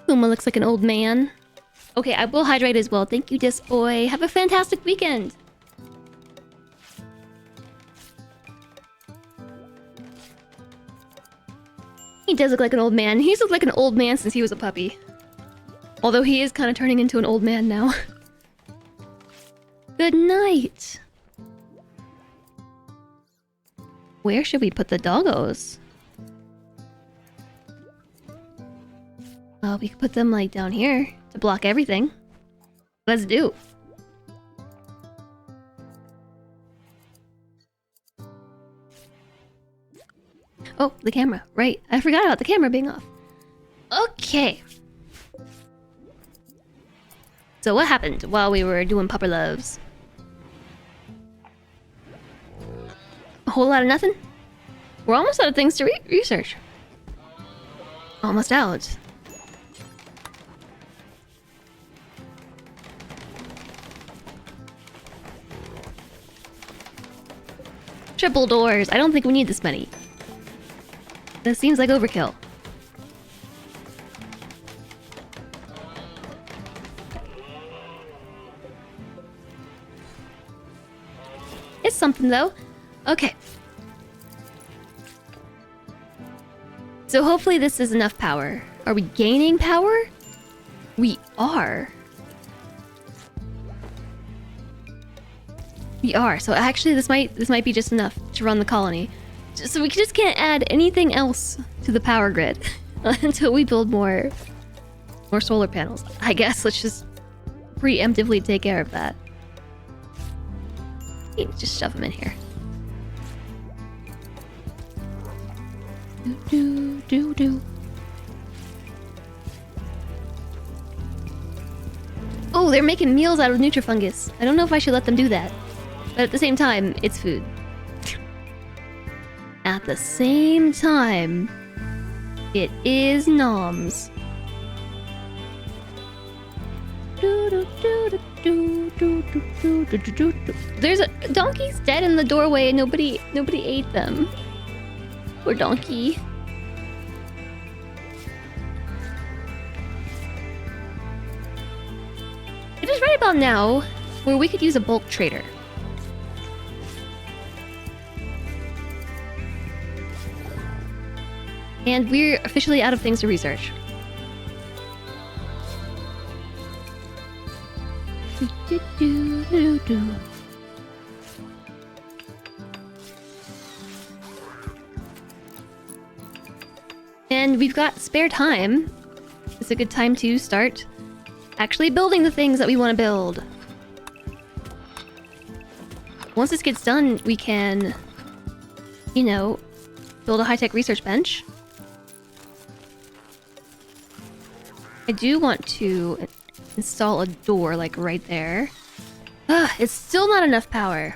Uma looks like an old man. Okay, I will hydrate as well. Thank you, Disc Boy. Have a fantastic weekend. He does look like an old man. He's looked like an old man since he was a puppy. Although he is kind of turning into an old man now. Good night. Where should we put the doggos? We could put them like down here to block everything. Let's do. Oh, the camera. Right. I forgot about the camera being off. Okay. So what happened while we were doing pupper loves? A whole lot of nothing? We're almost out of things to research. Almost out. Triple doors. I don't think we need this many. That seems like overkill. It's something though. Okay. So hopefully this is enough power. Are we gaining power? We are. We are. So actually this might be just enough to run the colony. So we just can't add anything else to the power grid until we build more solar panels. I guess let's just preemptively take care of that. Just shove them in here. Do. Oh, they're making meals out of Nutrifungus. I don't know if I should let them do that. But at the same time, it's food. At the same time, it is noms. There's a donkey's dead in the doorway and nobody ate them. Poor donkey. It is right about now where we could use a bulk trader. And we're officially out of things to research. And we've got spare time. It's a good time to start actually building the things that we want to build. Once this gets done, we can, you know, build a high-tech research bench. I do want to install a door, like, right there. It's still not enough power.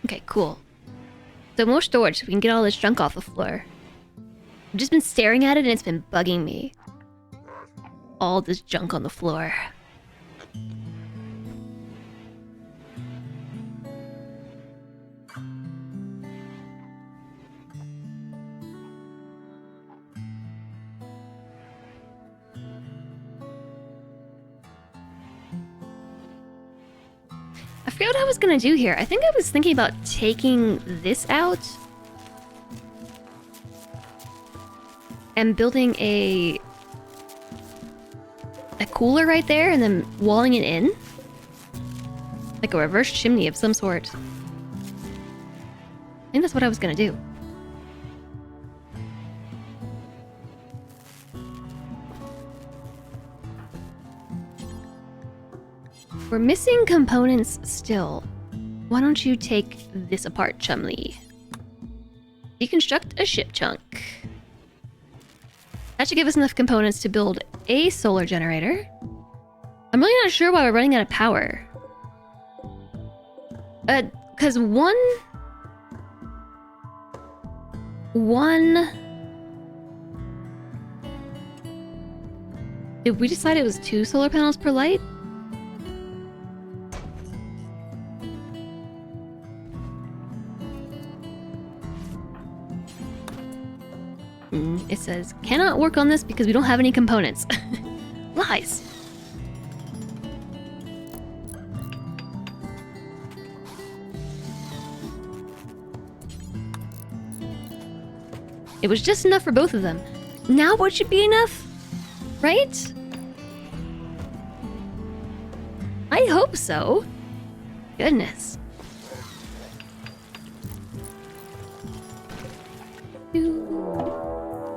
Okay, cool. So more storage so we can get all this junk off the floor. I've just been staring at it and it's been bugging me. All this junk on the floor. I forget what I was gonna do here. I think I was thinking about taking this out and building a cooler right there and then walling it in. Like a reverse chimney of some sort. I think that's what I was gonna do. We're missing components still. Why don't you take this apart, Chumley? Deconstruct a ship chunk. That should give us enough components to build a solar generator. I'm really not sure why we're running out of power. Cause one... Did we decide it was 2 solar panels per light? It says, cannot work on this because we don't have any components. Lies. It was just enough for both of them. Now what should be enough? Right? I hope so. Goodness.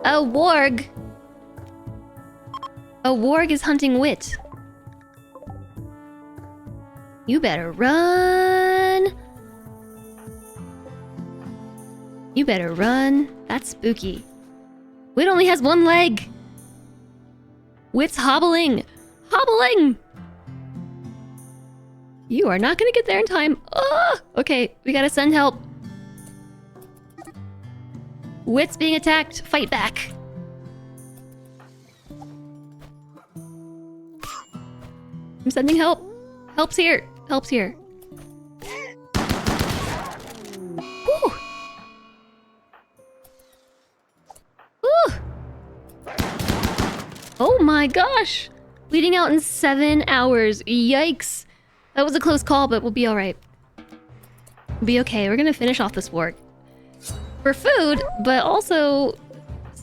A warg. A warg is hunting wit. You better run. You better run. That's spooky. Wit only has one leg. Wit's hobbling. Hobbling! You are not gonna get there in time. Oh, okay, we gotta send help. Wit's being attacked. Fight back. I'm sending help. Help's here. Help's here. Whew. Ooh. Oh my gosh! Bleeding out in 7 hours. Yikes. That was a close call, but we'll be alright. We'll be okay. We're gonna finish off this warg. For food, but also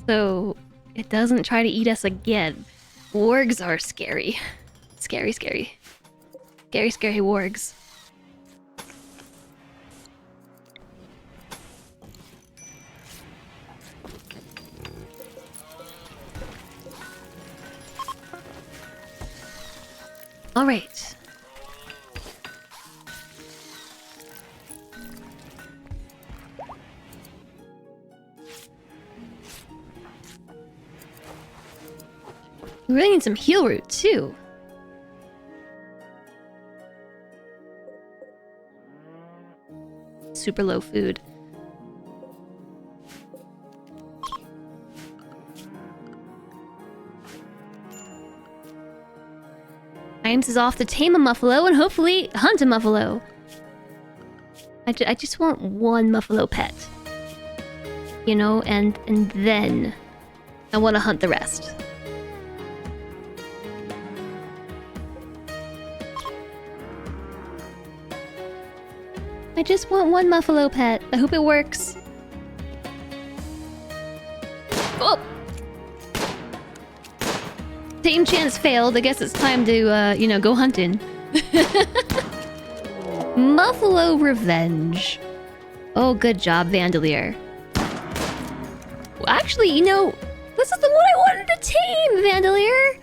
so it doesn't try to eat us again. Wargs are scary. Scary, scary. Scary, scary wargs. All right. We really need some heal root too. Super low food. Iams is off to tame a muffalo and hopefully hunt a muffalo. I just want one muffalo pet. You know, and then I want to hunt the rest. I just want one muffalo pet. I hope it works. Oh! Tame chance failed. I guess it's time to, you know, go hunting. Muffalo revenge. Oh, good job, Vandalier. Well, actually, you know, this is the one I wanted to tame, Vandalier.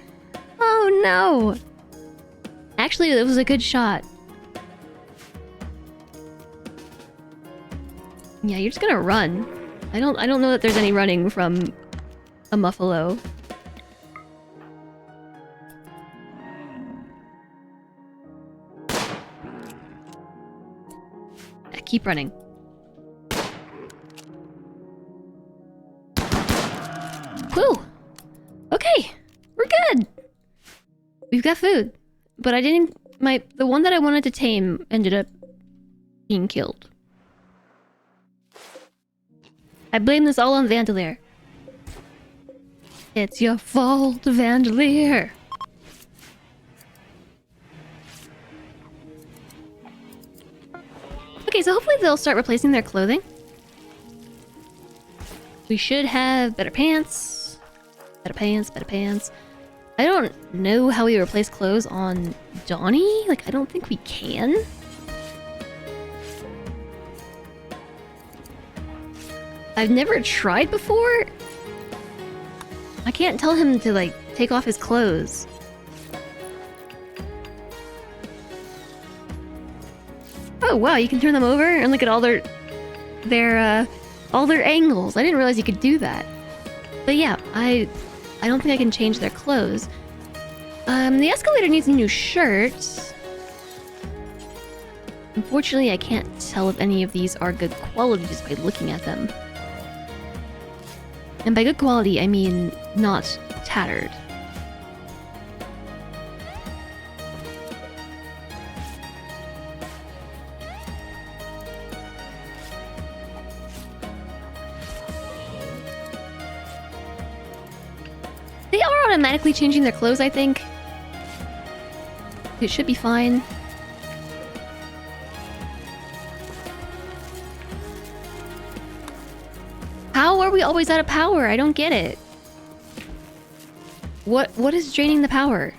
Oh no. Actually, it was a good shot. Yeah, you're just gonna run. I don't know that there's any running from a muffalo. Yeah, keep running. Whew. Okay, we're good. We've got food, but I didn't. The one that I wanted to tame ended up being killed. I blame this all on Vandalier. It's your fault, Vandalier. Okay, so hopefully they'll start replacing their clothing. We should have better pants. Better pants, better pants. I don't know how we replace clothes on Donnie. Like, I don't think we can. I've never tried before. I can't tell him to, like, take off his clothes. Oh wow, you can turn them over and look at all their angles. I didn't realize you could do that. But yeah, I don't think I can change their clothes. The escalator needs a new shirt. Unfortunately, I can't tell if any of these are good quality just by looking at them. And by good quality, I mean not tattered. They are automatically changing their clothes, I think. It should be fine. How are we always out of power? I don't get it. What is draining the power?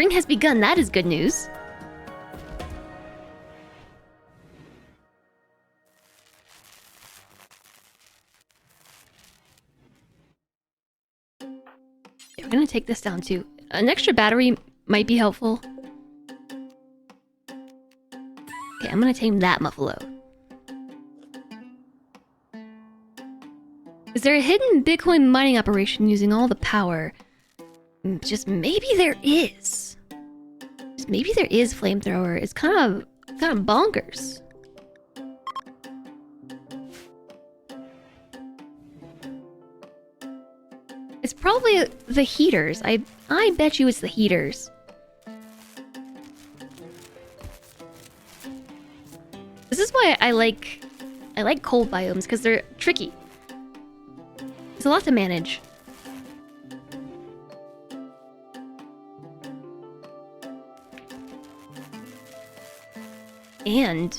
Spring has begun. That is good news. We're gonna take this down too. An extra battery might be helpful. Okay, I'm gonna tame that muffalo. Is there a hidden Bitcoin mining operation using all the power? Just maybe there is. Just maybe there is flamethrower. It's kind of bonkers. It's probably the heaters. I bet you it's the heaters. This is why I like cold biomes, because they're tricky. It's a lot to manage. And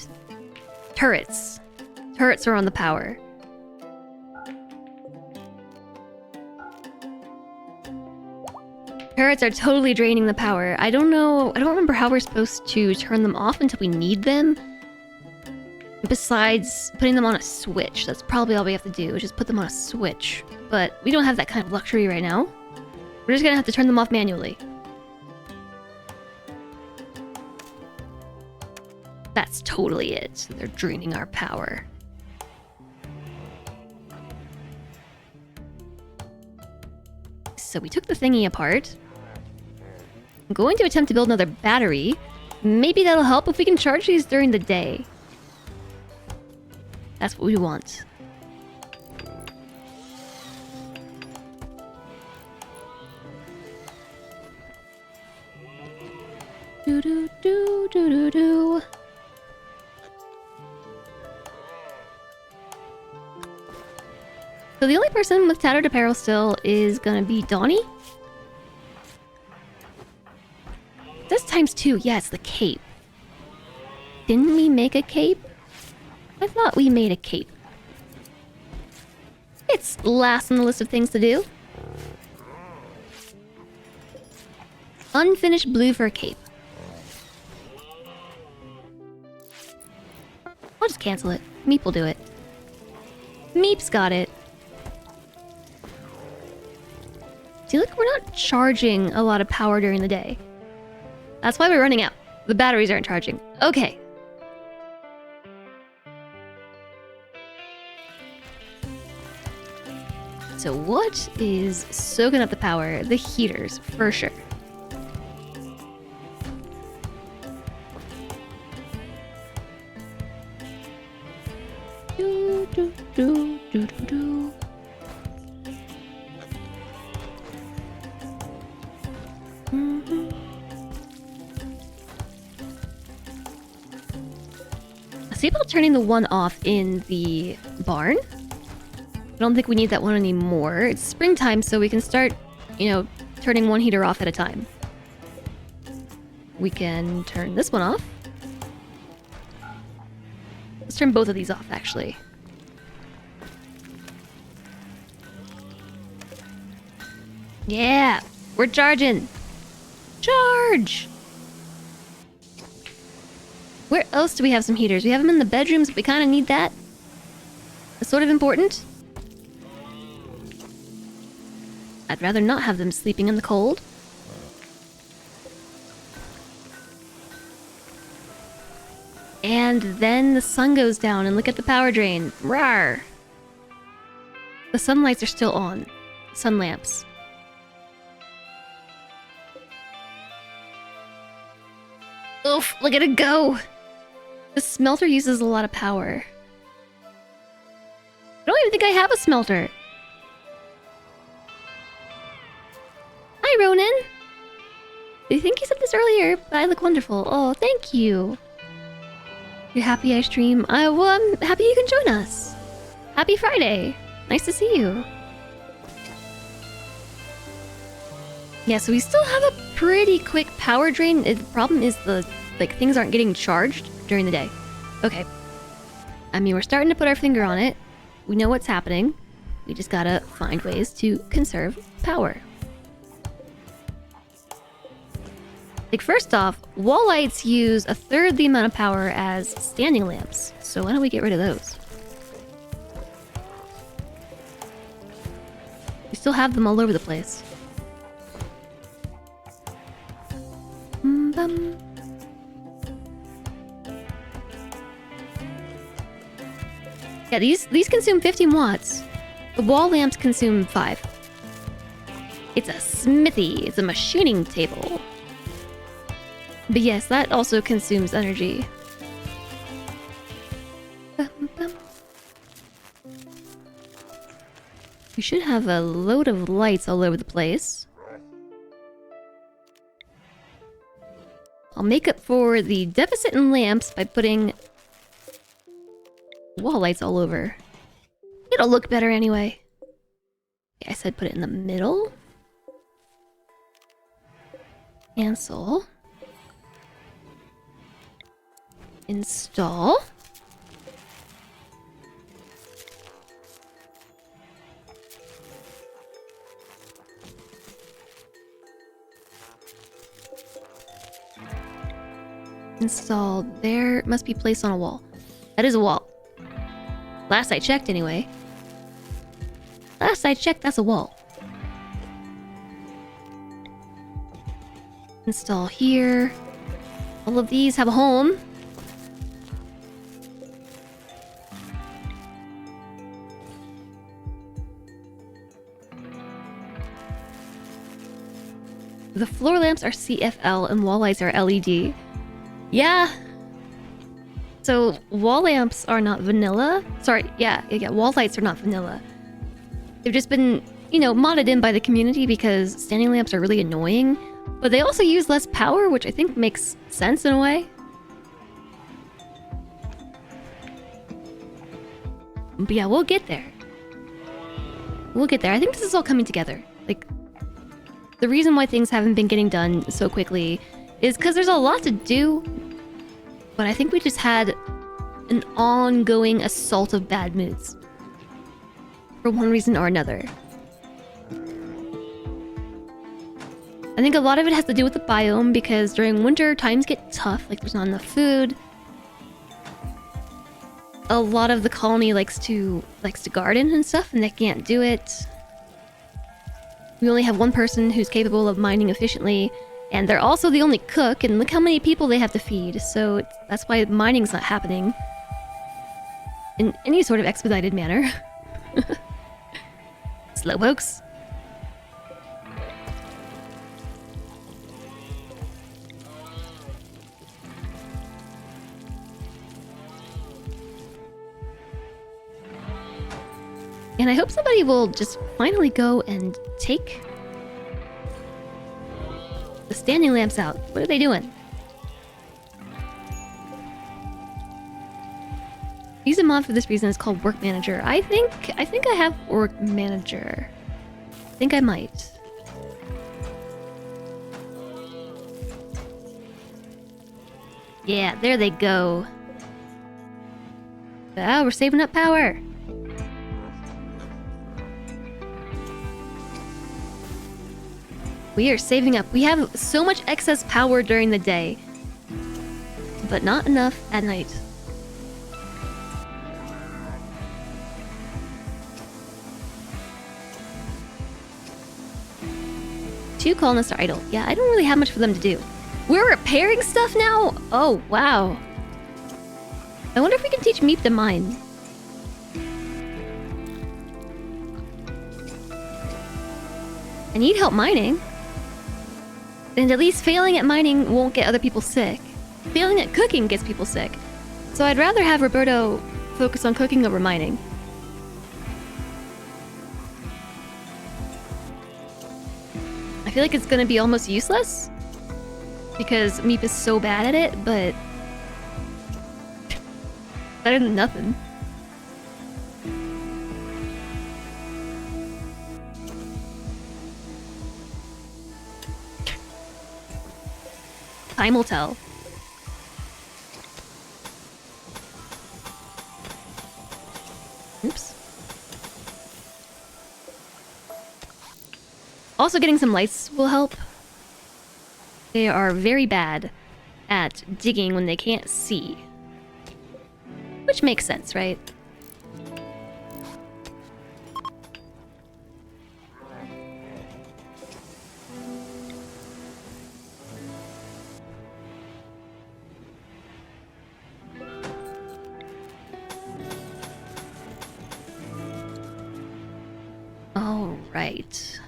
turrets. Turrets are on the power. Turrets are totally draining the power. I don't remember how we're supposed to turn them off until we need them. Besides putting them on a switch. That's probably all we have to do, is just put them on a switch. But we don't have that kind of luxury right now. We're just gonna have to turn them off manually. That's totally it. They're draining our power. So we took the thingy apart. I'm going to attempt to build another battery. Maybe that'll help if we can charge these during the day. That's what we want. Do do do do do do. So the only person with tattered apparel still is gonna be Donnie. This times 2. Yeah, it's the cape. Didn't we make a cape? I thought we made a cape. It's last on the list of things to do. Unfinished blue fur cape. I'll just cancel it. Meep will do it. Meep's got it. See, look, we're not charging a lot of power during the day. That's why we're running out. The batteries aren't charging. Okay. So what is soaking up the power? The heaters, for sure. Do, do, do, do, do, do. Mm-hmm. See about turning the one off in the barn? I don't think we need that one anymore. It's springtime, so we can start, turning one heater off at a time. We can turn this one off. Let's turn both of these off, actually. Yeah! We're charging! Charge! Where else do we have some heaters? We have them in the bedrooms, but we kind of need that. It's sort of important. I'd rather not have them sleeping in the cold. And then the sun goes down and look at the power drain. Rawr! The sun lights are still on. Sun lamps. Oof, look at it go! The smelter uses a lot of power. I don't even think I have a smelter. Hi, Ronan! I think you said this earlier, but I look wonderful. Oh, thank you. You're happy I stream? Well, I'm happy you can join us. Happy Friday. Nice to see you. Yeah, so we still have a pretty quick power drain. The problem is things aren't getting charged during the day. Okay. I mean, we're starting to put our finger on it. We know what's happening. We just gotta find ways to conserve power. Like, first off, wall lights use a third the amount of power as standing lamps. So why don't we get rid of those? We still have them all over the place. Bum. Yeah, these consume 15 watts. The wall lamps consume 5. It's a smithy. It's a machining table. But yes, that also consumes energy. Bum, bum. We should have a load of lights all over the place. I'll make up for the deficit in lamps by putting wall lights all over. It'll look better anyway. Yeah, I said put it in the middle. Cancel. Install. Install. There must be placed on a wall. That is a wall. Last I checked, anyway. Last I checked, that's a wall. Install here. All of these have a home. The floor lamps are CFL and wall lights are LED. Yeah. So wall lamps are not vanilla. Sorry, yeah, wall lights are not vanilla. They've just been, you know, modded in by the community because standing lamps are really annoying. But they also use less power, which I think makes sense in a way. But yeah, we'll get there. We'll get there. I think this is all coming together. Like, the reason why things haven't been getting done so quickly is because there's a lot to do. But I think we just had an ongoing assault of bad moods. For one reason or another. I think a lot of it has to do with the biome because during winter times get tough, like there's not enough food. A lot of the colony likes to garden and stuff, and they can't do it. We only have one person who's capable of mining efficiently, and they're also the only cook, and look how many people they have to feed, so that's why mining's not happening in any sort of expedited manner. Slowpokes. And I hope somebody will just finally go and take the standing lamps out. What are they doing? Use a mod for this reason. It's called Work Manager. I think I have Work Manager. I think I might. Yeah, there they go. Ah, we're saving up power. We are saving up. We have so much excess power during the day, but not enough at night. Two colonists are idle. Yeah, I don't really have much for them to do. We're repairing stuff now? Oh, wow. I wonder if we can teach Meep to mine. I need help mining. And at least failing at mining won't get other people sick. Failing at cooking gets people sick. So I'd rather have Roberto focus on cooking over mining. I feel like it's gonna be almost useless. Because Meep is so bad at it, but... better than nothing. Time will tell. Oops. Also, getting some lights will help. They are very bad at digging when they can't see. Which makes sense, right? All right.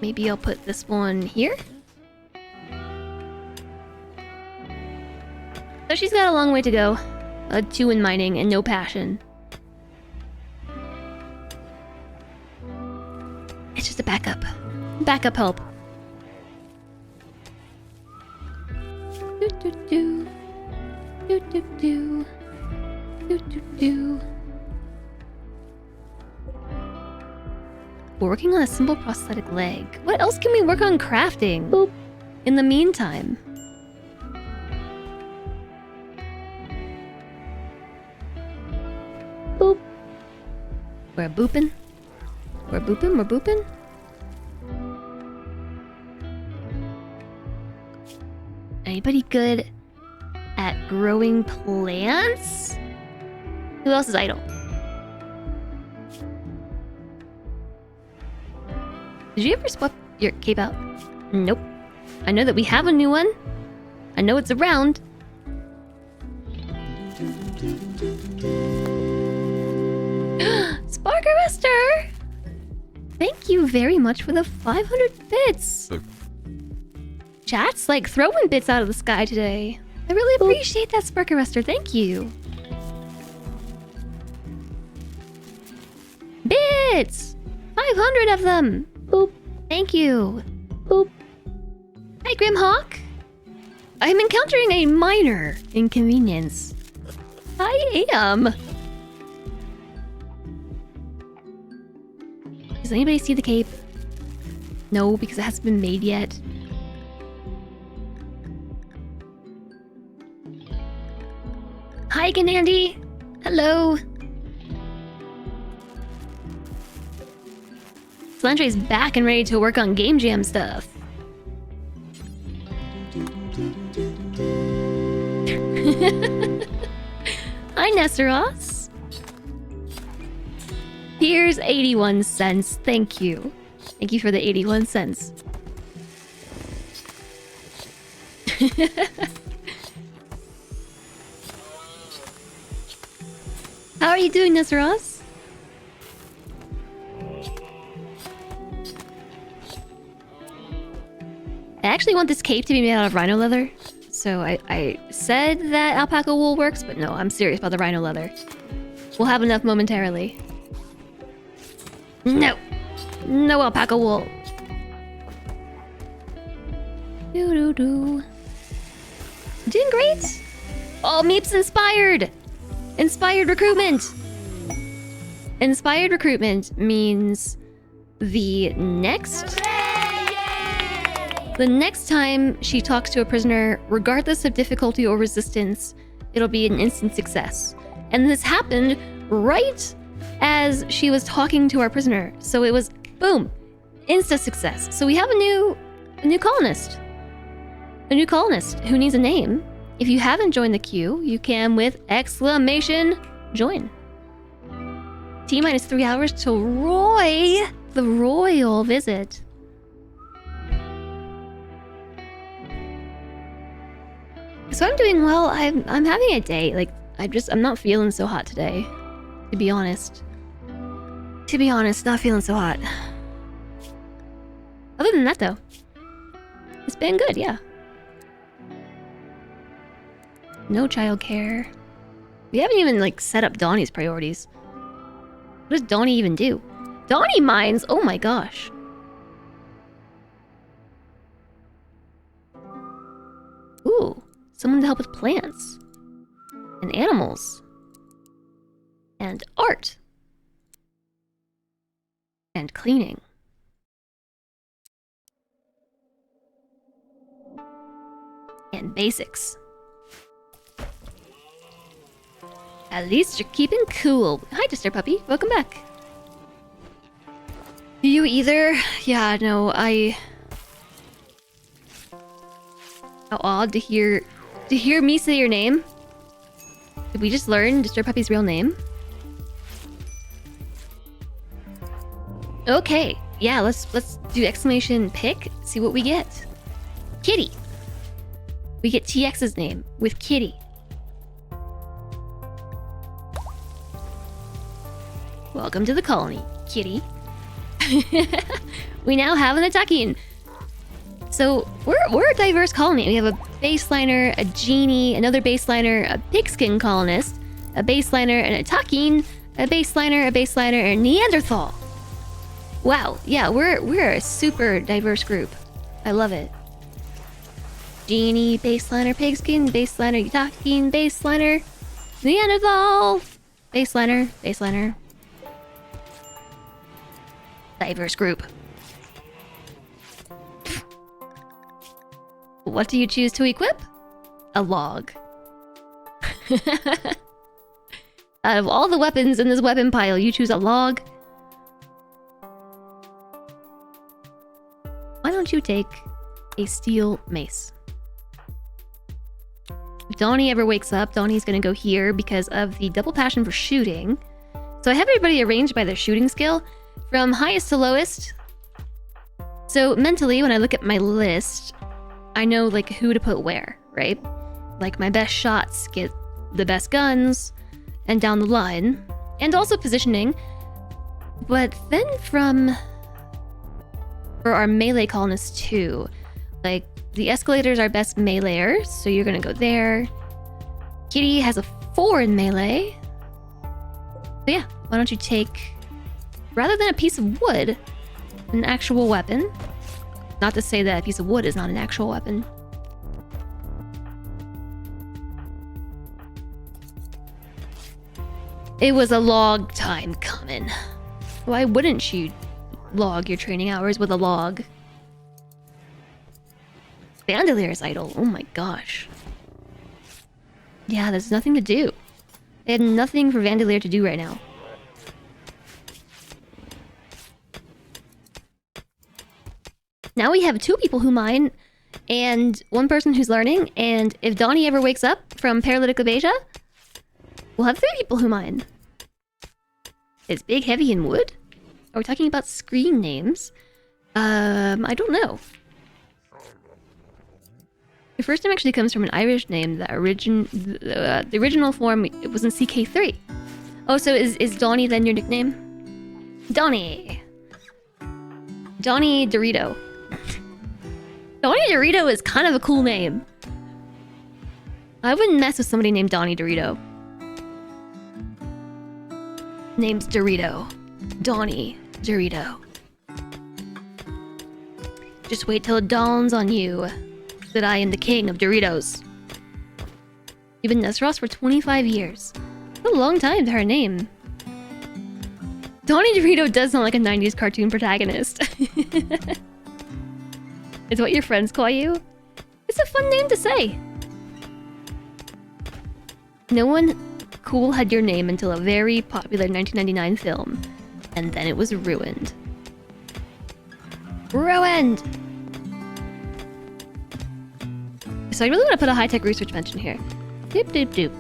Maybe I'll put this one here. So she's got a long way to go. 2 in mining and no passion. It's just a backup. Backup help. Do do do. Do do do. Do do do. We're working on a simple prosthetic leg. What else can we work on crafting? Boop. In the meantime. Boop. We're booping. We're booping. We're booping. Anybody good at growing plants? Who else is idle? Did you ever swap your cape out? Nope. I know that we have a new one. I know it's around. Sparkerester! Thank you very much for the 500 bits. Chat's like throwing bits out of the sky today. I really appreciate that, Sparkerester. Thank you. Bits! 500 of them! Boop. Thank you. Boop. Hi, Grimhawk. I'm encountering a minor inconvenience. I am. Does anybody see the cape? No, because it hasn't been made yet. Hi, Ganandy. Hello. Slandre's back and ready to work on Game Jam stuff. Hi, Nesseros. Here's 81 cents. Thank you. Thank you for the 81 cents. How are you doing, Nesseros? I actually want this cape to be made out of rhino leather. So I said that alpaca wool works, but no, I'm serious about the rhino leather. We'll have enough momentarily. No! No alpaca wool! Doo-doo-doo. Doing great! Oh, Meep's inspired! Inspired recruitment! Inspired recruitment means the next time she talks to a prisoner, regardless of difficulty or resistance, it'll be an instant success. And this happened right as she was talking to our prisoner. So it was, boom, insta success. So we have a new colonist. A new colonist who needs a name. If you haven't joined the queue, you can with exclamation join. T-minus 3 hours till Roy, the royal visit. So I'm doing well. I'm having a day. Like I'm not feeling so hot today. To be honest. Not feeling so hot. Other than that though, it's been good, yeah. No childcare. We haven't even like set up Donnie's priorities. What does Donnie even do? Donnie mines! Oh my gosh. Ooh. Someone to help with plants. And animals. And art. And cleaning. And basics. At least you're keeping cool. Hi, Disturb Puppy. Welcome back. Do you either? Yeah, no, How odd to hear me say your name. Did we just learn Disturb Puppy's real name? Okay, yeah, let's do exclamation pick, see what we get. Kitty. We get TX's name with Kitty. Welcome to the colony, Kitty. We now have an attacking. So we're a diverse colony. We have a baseliner, a genie, another baseliner, a pigskin colonist, a baseliner, an attacking, a baseliner, and a Neanderthal. Wow, yeah, we're a super diverse group. I love it. Genie, baseliner, pigskin, baseliner, attacking, baseliner, Neanderthal, baseliner. Diverse group. What do you choose to equip? A log. Out of all the weapons in this weapon pile, you choose a log. Why don't you take a steel mace? If Donnie ever wakes up, Donnie's gonna go here because of the double passion for shooting. So I have everybody arranged by their shooting skill from highest to lowest. So mentally, when I look at my list, I know like who to put where, right? Like my best shots get the best guns and down the line, and also positioning. But then for our melee colonists too, like the escalators are best meleeers, so you're gonna go there. Kitty has a 4 in melee. So yeah, why don't you take, rather than a piece of wood, an actual weapon. Not to say that a piece of wood is not an actual weapon. It was a long time coming. Why wouldn't you log your training hours with a log? Bandelier's idol, oh my gosh. Yeah, there's nothing to do. They have nothing for Vandalier to do right now. Now we have 2 people who mine, and 1 person who's learning, and if Donnie ever wakes up from paralytic abasia, we'll have 3 people who mine. Is Big Heavy in wood? Are we talking about screen names? I don't know. The first name actually comes from an Irish name. The original form, it was in CK3. Oh, so is Donnie then your nickname? Donnie Dorito. Donnie Dorito is kind of a cool name. I wouldn't mess with somebody named Donnie Dorito. Name's Dorito. Donnie Dorito. Just wait till it dawns on you that I am the king of Doritos. You've been Nesros for 25 years. That's a long time to her name. Donnie Dorito does sound like a 90s cartoon protagonist. It's what your friends call you? It's a fun name to say. No one cool had your name until a very popular 1999 film. And then it was ruined. Ruined! So I really want to put a high-tech research bench in here. Doop doop doop.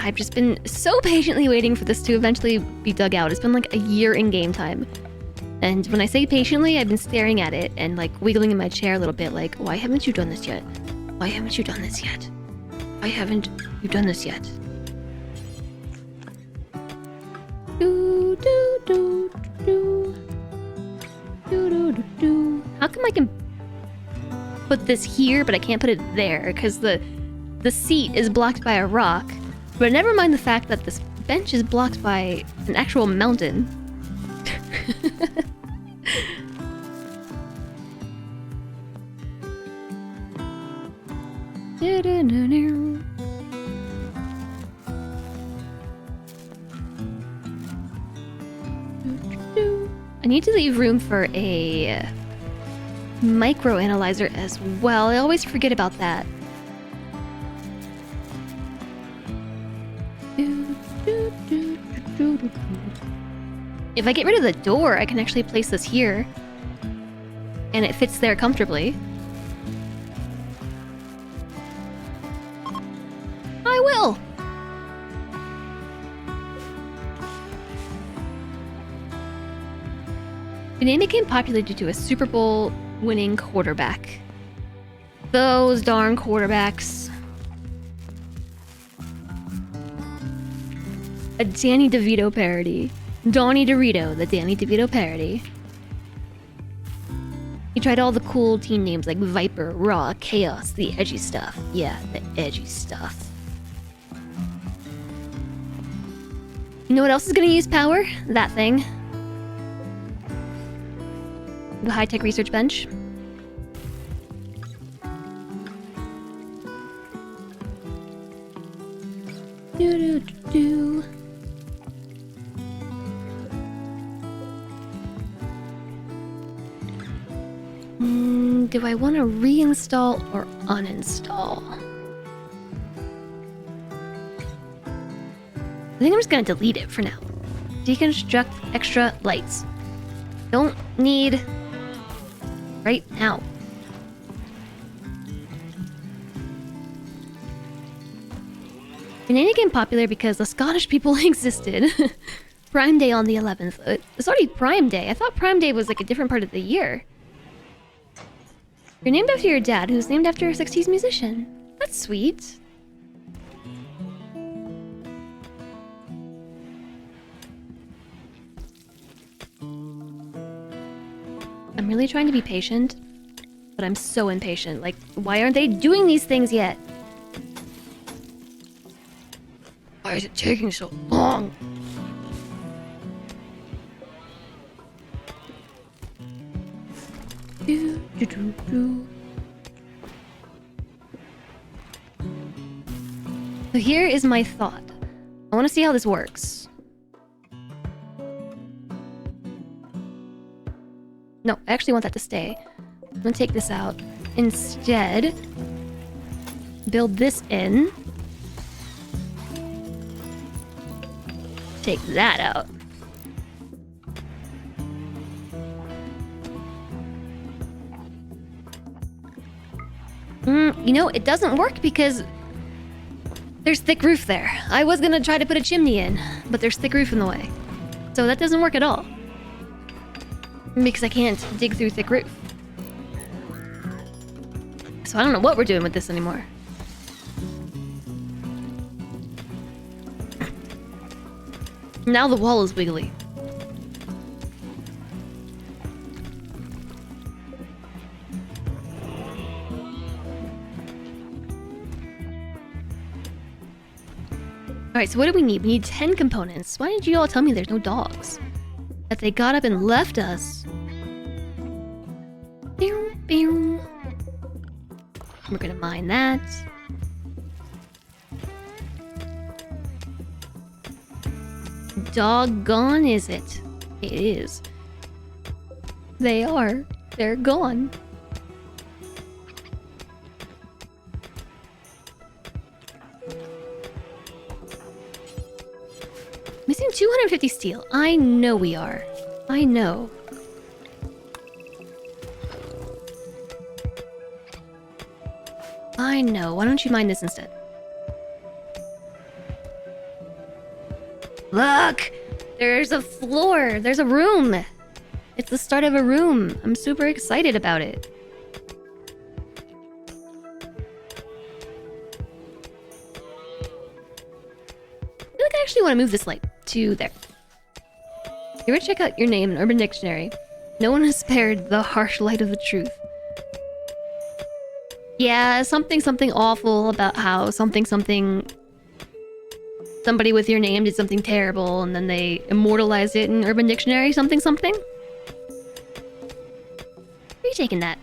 I've just been so patiently waiting for this to eventually be dug out. It's been like a year in game time. And when I say patiently, I've been staring at it and like wiggling in my chair a little bit like, why haven't you done this yet? Why haven't you done this yet? Why haven't you done this yet? Do, do, do, do, do, do, do, do. How come I can put this here, but I can't put it there? Because the seat is blocked by a rock. But never mind the fact that this bench is blocked by an actual mountain. I need to leave room for a microanalyzer as well. I always forget about that. If I get rid of the door, I can actually place this here. And it fits there comfortably. I will! The name became popular due to a Super Bowl winning quarterback. Those darn quarterbacks. A Danny DeVito parody. Donnie Dorito, the Danny DeVito parody. He tried all the cool teen names like Viper, Raw, Chaos, the edgy stuff. Yeah, the edgy stuff. You know what else is gonna use power? That thing. The high-tech research bench. Do. Do I want to reinstall or uninstall? I think I'm just gonna delete it for now. Deconstruct extra lights. Don't need right now. Banana became popular because the Scottish people existed. Prime Day on the 11th. It's already Prime Day. I thought Prime Day was like a different part of the year. You're named after your dad, who's named after a 60s musician. That's sweet. I'm really trying to be patient, but I'm so impatient. Like, why aren't they doing these things yet? Why is it taking so long? So here is my thought. I want to see how this works. No, I actually want that to stay. I'm gonna take this out. Instead, build this in. Take that out. You know, it doesn't work because there's thick roof there. I was gonna try to put a chimney in, but there's thick roof in the way. So that doesn't work at all. Because I can't dig through thick roof. So I don't know what we're doing with this anymore. Now the wall is wiggly. Alright, so what do we need? We need 10 components. Why didn't you all tell me there's no dogs? That they got up and left us. We're gonna mine that. Doggone is it? It is. They are. They're gone. Missing 250 steel. I know we are. I know. I know. Why don't you mine this instead? Look! There's a floor. There's a room. It's the start of a room. I'm super excited about it. I feel like I actually want to move this light to there. You ever check out your name in Urban Dictionary? No one has spared the harsh light of the truth. Yeah, something awful about how somebody with your name did something terrible and then they immortalized it in Urban Dictionary something. Where are you taking that?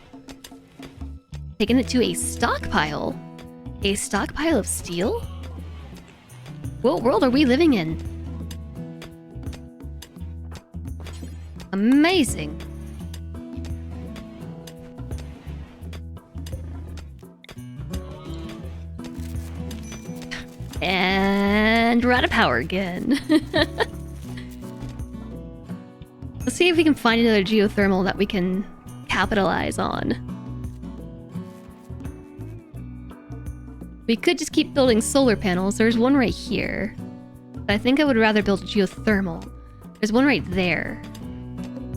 Taking it to a stockpile? A stockpile of steel? What world are we living in? Amazing. And we're out of power again. Let's see if we can find another geothermal that we can capitalize on. We could just keep building solar panels. There's one right here. But I think I would rather build geothermal. There's one right there.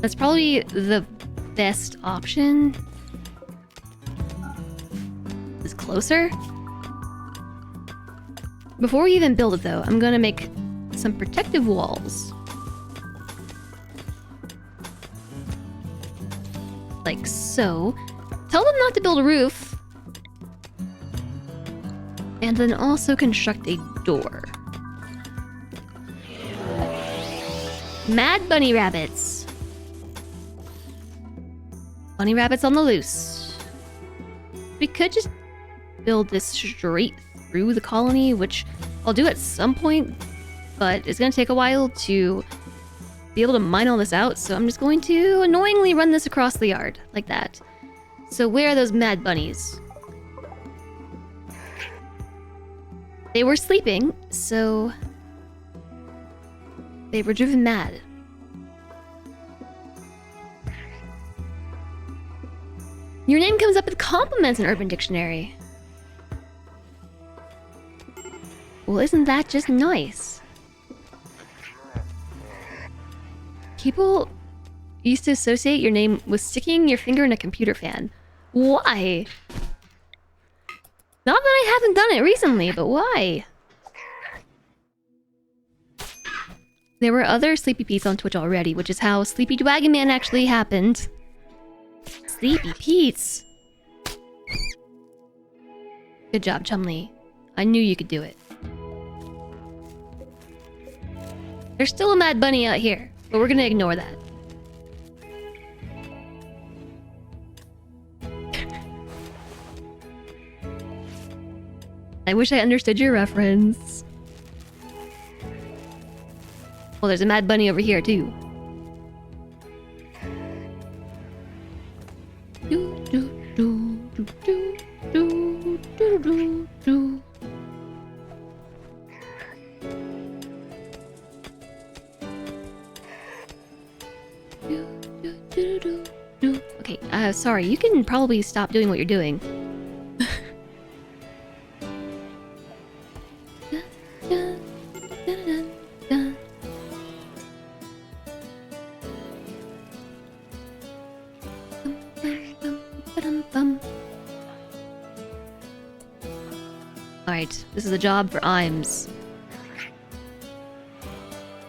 That's probably the best option. Is closer. Before we even build it though, I'm gonna make some protective walls. Like so. Tell them not to build a roof. And then also construct a door. Mad bunny rabbits. Bunny rabbits on the loose. We could just build this straight through the colony, which I'll do at some point, but it's gonna take a while to be able to mine all this out, so I'm just going to annoyingly run this across the yard, like that. So where are those mad bunnies? They were sleeping, so they were driven mad. Your name comes up with compliments in Urban Dictionary. Well, isn't that just nice? People used to associate your name with sticking your finger in a computer fan. Why? Not that I haven't done it recently, but why? There were other Sleepy Pete's on Twitch already, which is how Sleepy Dragon Man actually happened. Sleepy Pete's. Good job, Chumley. I knew you could do it. There's still a mad bunny out here, but we're gonna ignore that. I wish I understood your reference. Well, there's a mad bunny over here, too. Do, do, do, do, do, do, do, do, do. Okay, sorry, you can probably stop doing what you're doing. Alright, this is a job for Imes.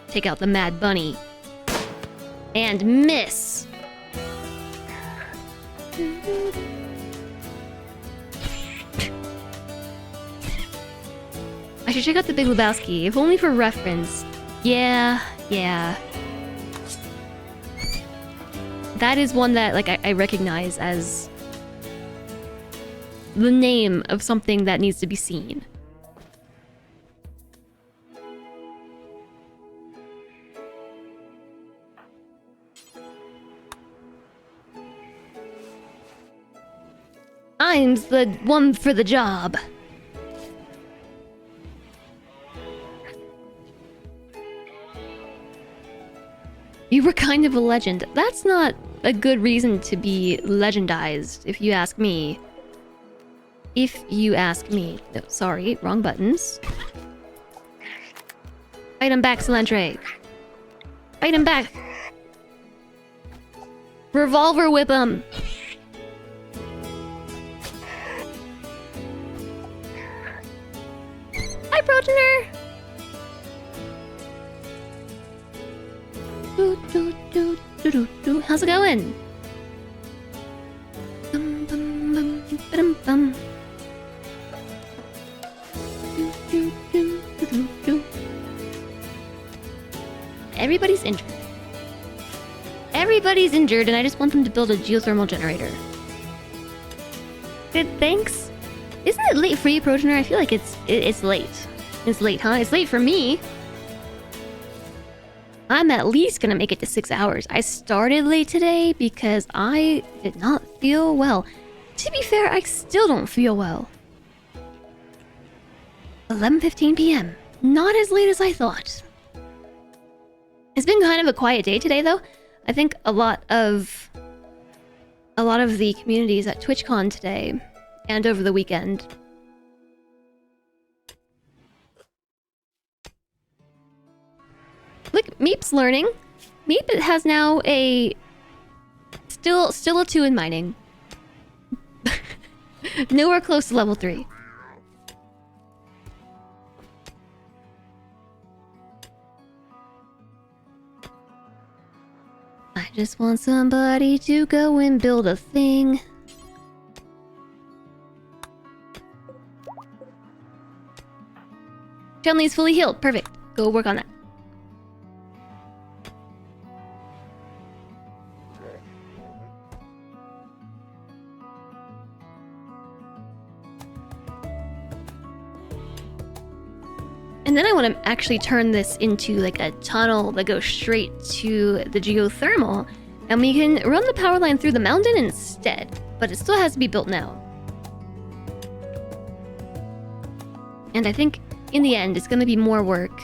Take out the mad bunny. And miss! I should check out the Big Lebowski, if only for reference. Yeah. That is one that, like, I recognize as the name of something that needs to be seen. I'm the one for the job. You were kind of a legend. That's not a good reason to be legendized, if you ask me. If you ask me. No, sorry, wrong buttons. Item back, Celentre. Item back. Revolver whip him. Hi, Progenitor. How's it going? Everybody's injured. Everybody's injured, and I just want them to build a geothermal generator. Good, thanks. Isn't it late for you, Progenitor? I feel like it's late. It's late, huh? It's late for me. I'm at least gonna make it to 6 hours. I started late today because I did not feel well. To be fair, I still don't feel well. 11:15 p.m. Not as late as I thought. It's been kind of a quiet day today, though. I think a lot of the communities at TwitchCon today and over the weekend look, Meep's learning. Meep has now a still a 2 in mining. Nowhere close to level 3. I just want somebody to go and build a thing. Chun-Li's fully healed. Perfect. Go work on that. And then I want to actually turn this into like a tunnel that goes straight to the geothermal, and we can run the power line through the mountain instead, but it still has to be built now. And I think in the end, it's going to be more work.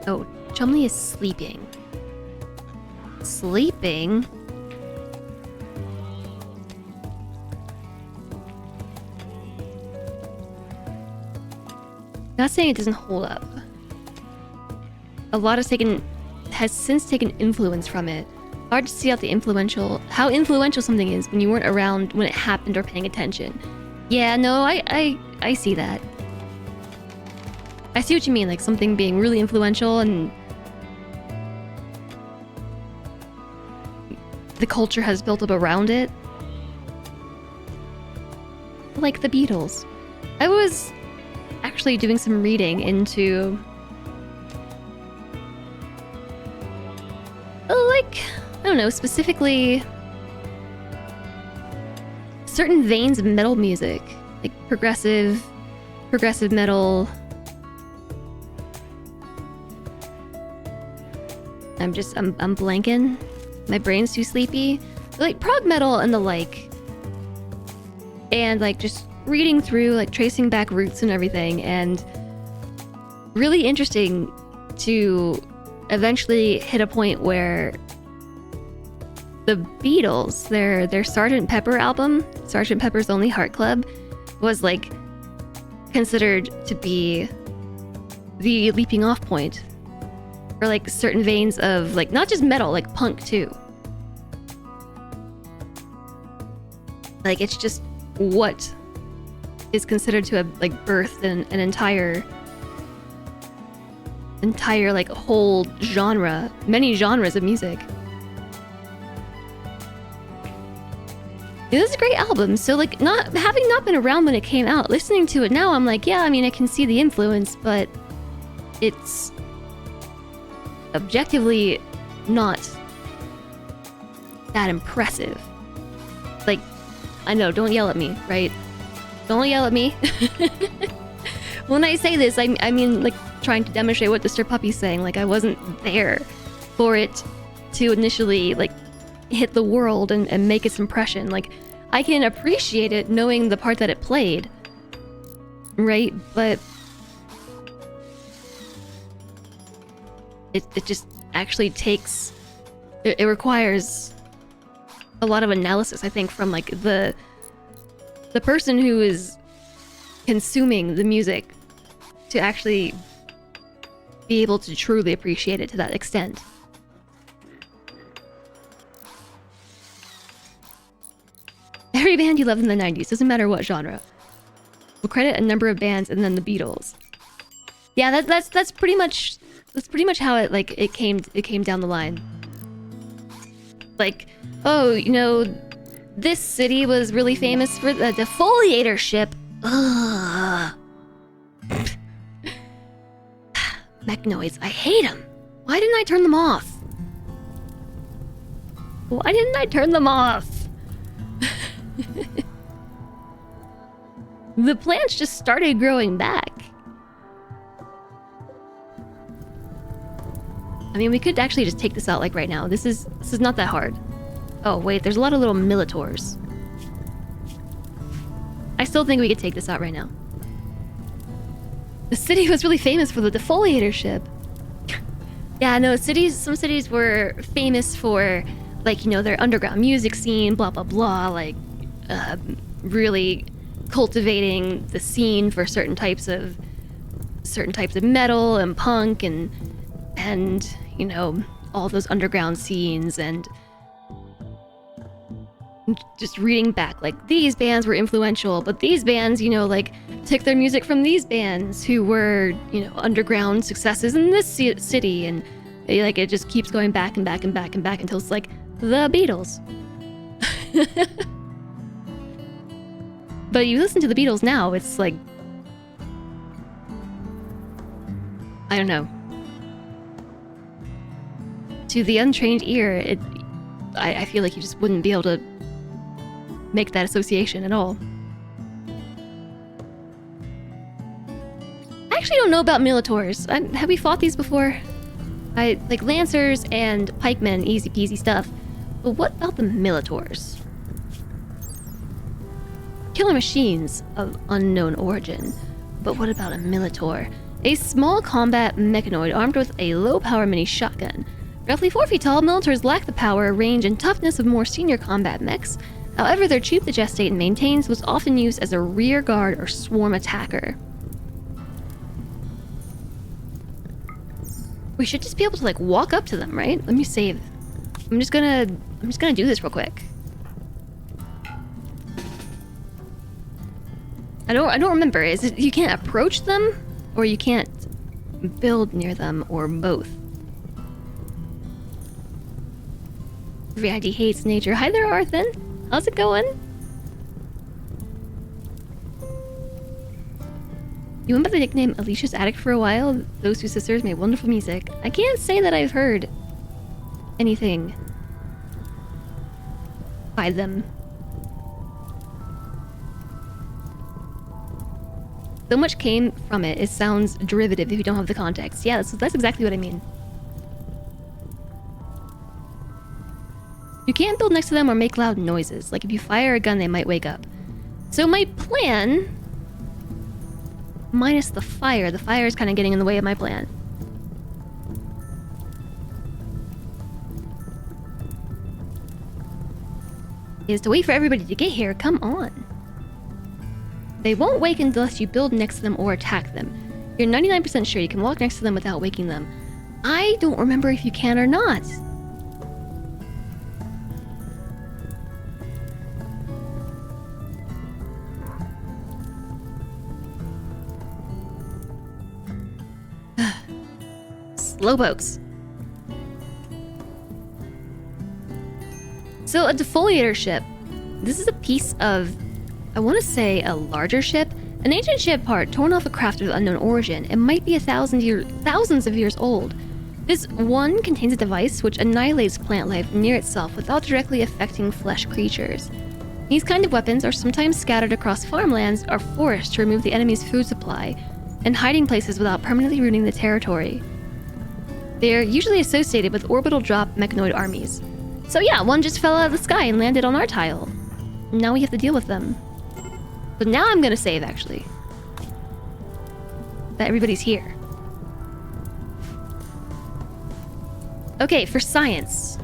Oh, Chumley is sleeping. Sleeping? Not saying it doesn't hold up. A lot has since taken influence from it. Hard to see how influential something is when you weren't around when it happened or paying attention. Yeah, no, I see that. I see what you mean, like something being really influential and the culture has built up around it. Like the Beatles. I was actually doing some reading into like, I don't know, specifically certain veins of metal music, like progressive metal. I'm blanking. My brain's too sleepy. Like prog metal and the like. And like just reading through, like tracing back roots and everything, and really interesting to eventually hit a point where the Beatles, their Sgt. Pepper album, Sgt. Pepper's Lonely Heart Club, was like considered to be the leaping off point for like certain veins of like not just metal, like punk too. Like it's just what is considered to have like birthed an entire like whole genre, many genres of music. It was a great album. So like having not been around when it came out, listening to it now, I'm like, yeah, I mean, I can see the influence, but it's objectively not that impressive. Like, I know, don't yell at me, right? Don't yell at me. When I say this, I mean like trying to demonstrate what the Stir Puppy's saying. Like I wasn't there for it to initially like hit the world and make its impression. Like I can appreciate it knowing the part that it played, right? But it just actually takes it requires a lot of analysis, I think, from like the person who is consuming the music to actually be able to truly appreciate it to that extent. Every band you loved in the 90s, doesn't matter what genre. We'll credit a number of bands and then the Beatles. Yeah, that's pretty much how it came down the line. Like, oh, you know, this city was really famous for the defoliator ship. Ugh. Mechnoids, I hate them. Why didn't I turn them off? Why didn't I turn them off? The plants just started growing back. I mean, we could actually just take this out like right now. This is not that hard. Oh, wait, there's a lot of little Militors. I still think we could take this out right now. The city was really famous for the defoliator ship. Yeah, no, some cities were famous for, like, you know, their underground music scene, blah, blah, blah, like, really cultivating the scene for certain types of metal and punk and you know, all those underground scenes. And just reading back, like, these bands were influential, but these bands, you know, like, took their music from these bands who were, you know, underground successes in this city, and like, it just keeps going back and back and back and back until it's like the Beatles. But you listen to the Beatles now, it's like, I don't know. To the untrained ear, I feel like you just wouldn't be able to make that association at all. I actually don't know about Militaurs. Have we fought these before? Like Lancers and Pikemen, easy peasy stuff. But what about the Militaurs? Killer machines of unknown origin. But what about a Militor? A small combat mechanoid armed with a low-power mini shotgun. Roughly 4 feet tall, Militaurs lack the power, range, and toughness of more senior combat mechs. However, their cheap to gestate and maintains was often used as a rear guard or swarm attacker. We should just be able to, like, walk up to them, right? Let me save. I'm just gonna do this real quick. I don't remember. Is it you can't approach them, or you can't build near them, or both? Reality hates nature. Hi there, Arthen. How's it going? You went by the nickname Alicia's Attic for a while. Those two sisters made wonderful music. I can't say that I've heard anything by them. So much came from it. It sounds derivative if you don't have the context. Yeah, that's exactly what I mean. You can't build next to them or make loud noises. Like, if you fire a gun, they might wake up. So my plan, minus the fire is kind of getting in the way of my plan. Is to wait for everybody to get here. Come on. They won't wake unless you build next to them or attack them. You're 99% sure you can walk next to them without waking them. I don't remember if you can or not. Slowpokes. So a defoliator ship. This is a piece of, I want to say, a larger ship. An ancient ship part torn off a craft of unknown origin. It might be thousands of years old. This one contains a device which annihilates plant life near itself without directly affecting flesh creatures. These kind of weapons are sometimes scattered across farmlands or forests to remove the enemy's food supply, and hiding places without permanently ruining the territory. They are usually associated with orbital drop mechanoid armies. So yeah, one just fell out of the sky and landed on our tile. Now we have to deal with them. So now I'm gonna save, actually. That everybody's here. Okay, for science.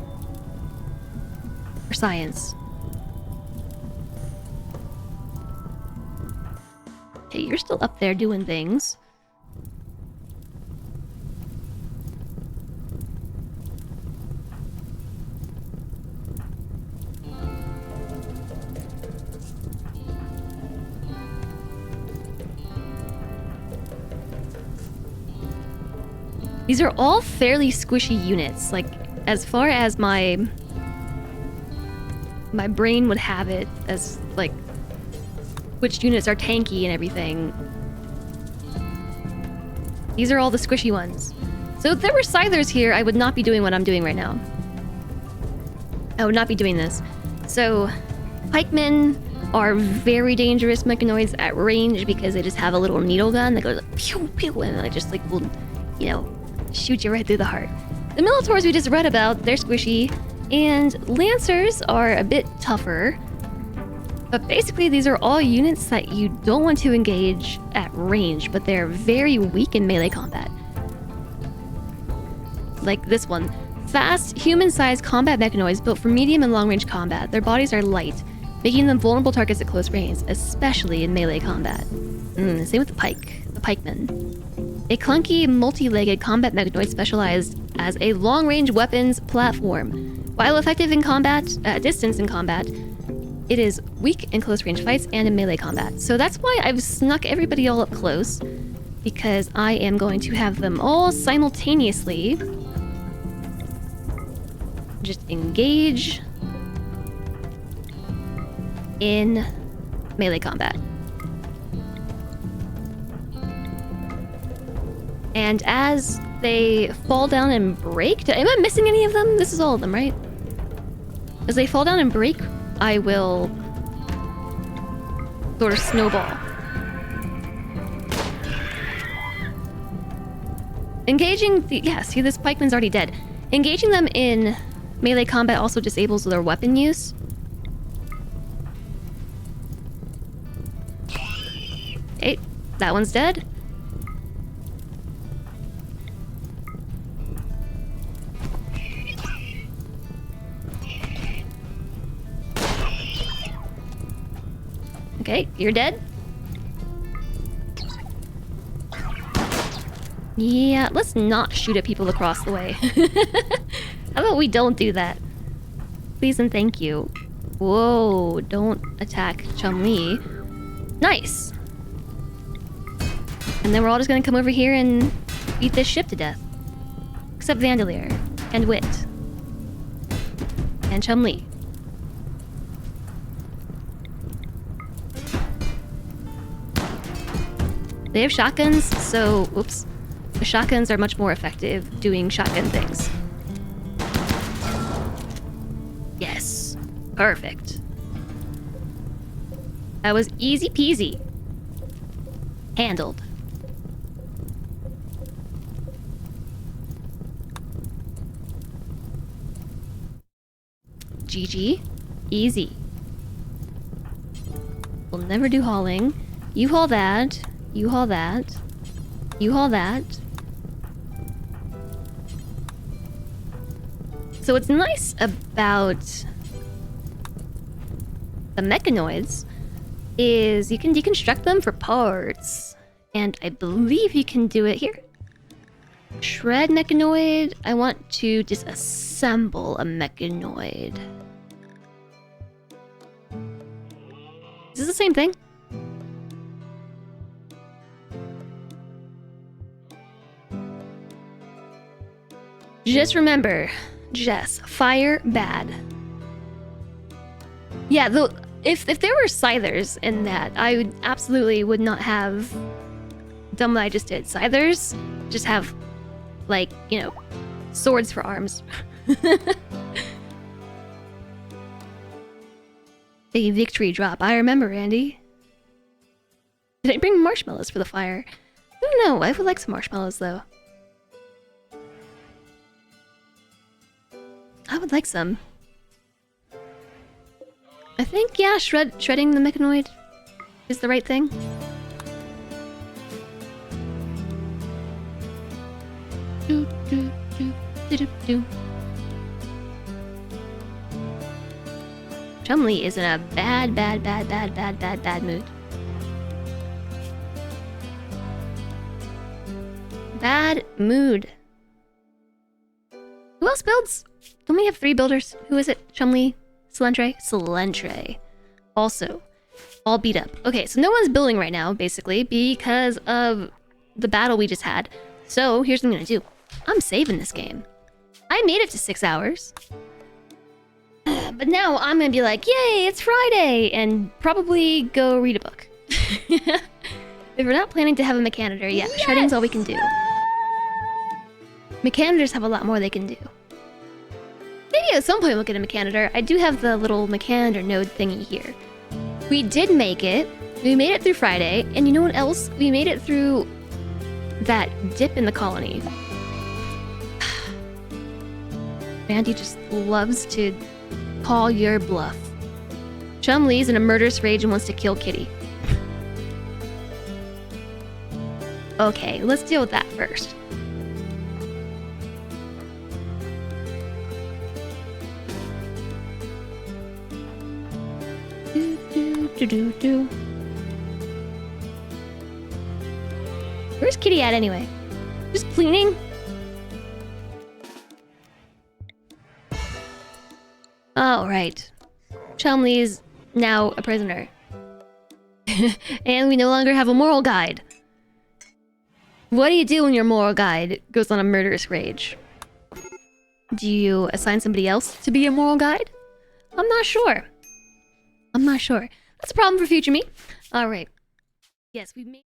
Okay, you're still up there doing things. These are all fairly squishy units, like, as far as my brain would have it, as, like, which units are tanky and everything. These are all the squishy ones. So if there were Scythers here, I would not be doing what I'm doing right now. I would not be doing this. So, pikemen are very dangerous mechanoids at range because they just have a little needle gun that goes like, pew, pew, and they just, like, will, you know, shoot you right through the heart. The Militaurs we just read about, they're squishy, and Lancers are a bit tougher. But basically, these are all units that you don't want to engage at range, but they're very weak in melee combat. Like this one. Fast, human-sized combat mechanoids built for medium and long-range combat. Their bodies are light, making them vulnerable targets at close range, especially in melee combat. Same with the pikemen. A clunky, multi-legged combat mechanoid specialized as a long-range weapons platform. While effective in combat, distance in combat, it is weak in close-range fights and in melee combat. So that's why I've snuck everybody all up close, because I am going to have them all simultaneously just engage in melee combat. And as they fall down and break... Am I missing any of them? This is all of them, right? As they fall down and break, I will sort of snowball. Engaging the... Yeah, see, this pikeman's already dead. Engaging them in melee combat also disables their weapon use. Okay, that one's dead. Okay, you're dead. Yeah, let's not shoot at people across the way. How about we don't do that? Please and thank you. Whoa, don't attack Chum-Li. Nice! And then we're all just gonna come over here and beat this ship to death. Except Vandalier. And Wit. And Chum-Li. They have shotguns, so... Oops. The shotguns are much more effective doing shotgun things. Yes. Perfect. That was easy peasy. Handled. GG. Easy. We'll never do hauling. You haul that. You haul that. You haul that. So what's nice about the mechanoids is you can deconstruct them for parts. And I believe you can do it here. Shred mechanoid. I want to disassemble a mechanoid. Is this the same thing? Just remember, Jess, fire bad. Yeah, though, if there were scythers in that, I would absolutely would not have done what I just did. Scythers just have, like, you know, swords for arms. A victory drop. I remember, Andy. Did I bring marshmallows for the fire? I don't know. I would like some marshmallows, though. I would like some. I think, yeah, shredding the mechanoid is the right thing. Do, do, do, do, do, do. Chum-Li is in a bad mood. Bad mood. Who else builds? Don't we have 3 builders? Who is it? Chum-Li? Salentre? Salentre. Also, all beat up. Okay, so no one's building right now, basically, because of the battle we just had. So, here's what I'm gonna do. I'm saving this game. I made it to 6 hours. But now I'm gonna be like, yay, it's Friday! And probably go read a book. If we're not planning to have a mechanitor, yeah, yes! Shredding's all we can do. Mechanitors have a lot more they can do. Maybe at some point we'll get a mechanitor. I do have the little mechanitor node thingy here. We did make it. We made it through Friday. And you know what else? We made it through that dip in the colony. Randy just loves to call your bluff. Chumley's in a murderous rage and wants to kill Kitty. Okay, let's deal with that first. Where's Kitty at anyway? Just cleaning? Oh, right. Chumley is now a prisoner. And we no longer have a moral guide. What do you do when your moral guide goes on a murderous rage? Do you assign somebody else to be your moral guide? I'm not sure. That's a problem for future me. Alright. Yes, we've made...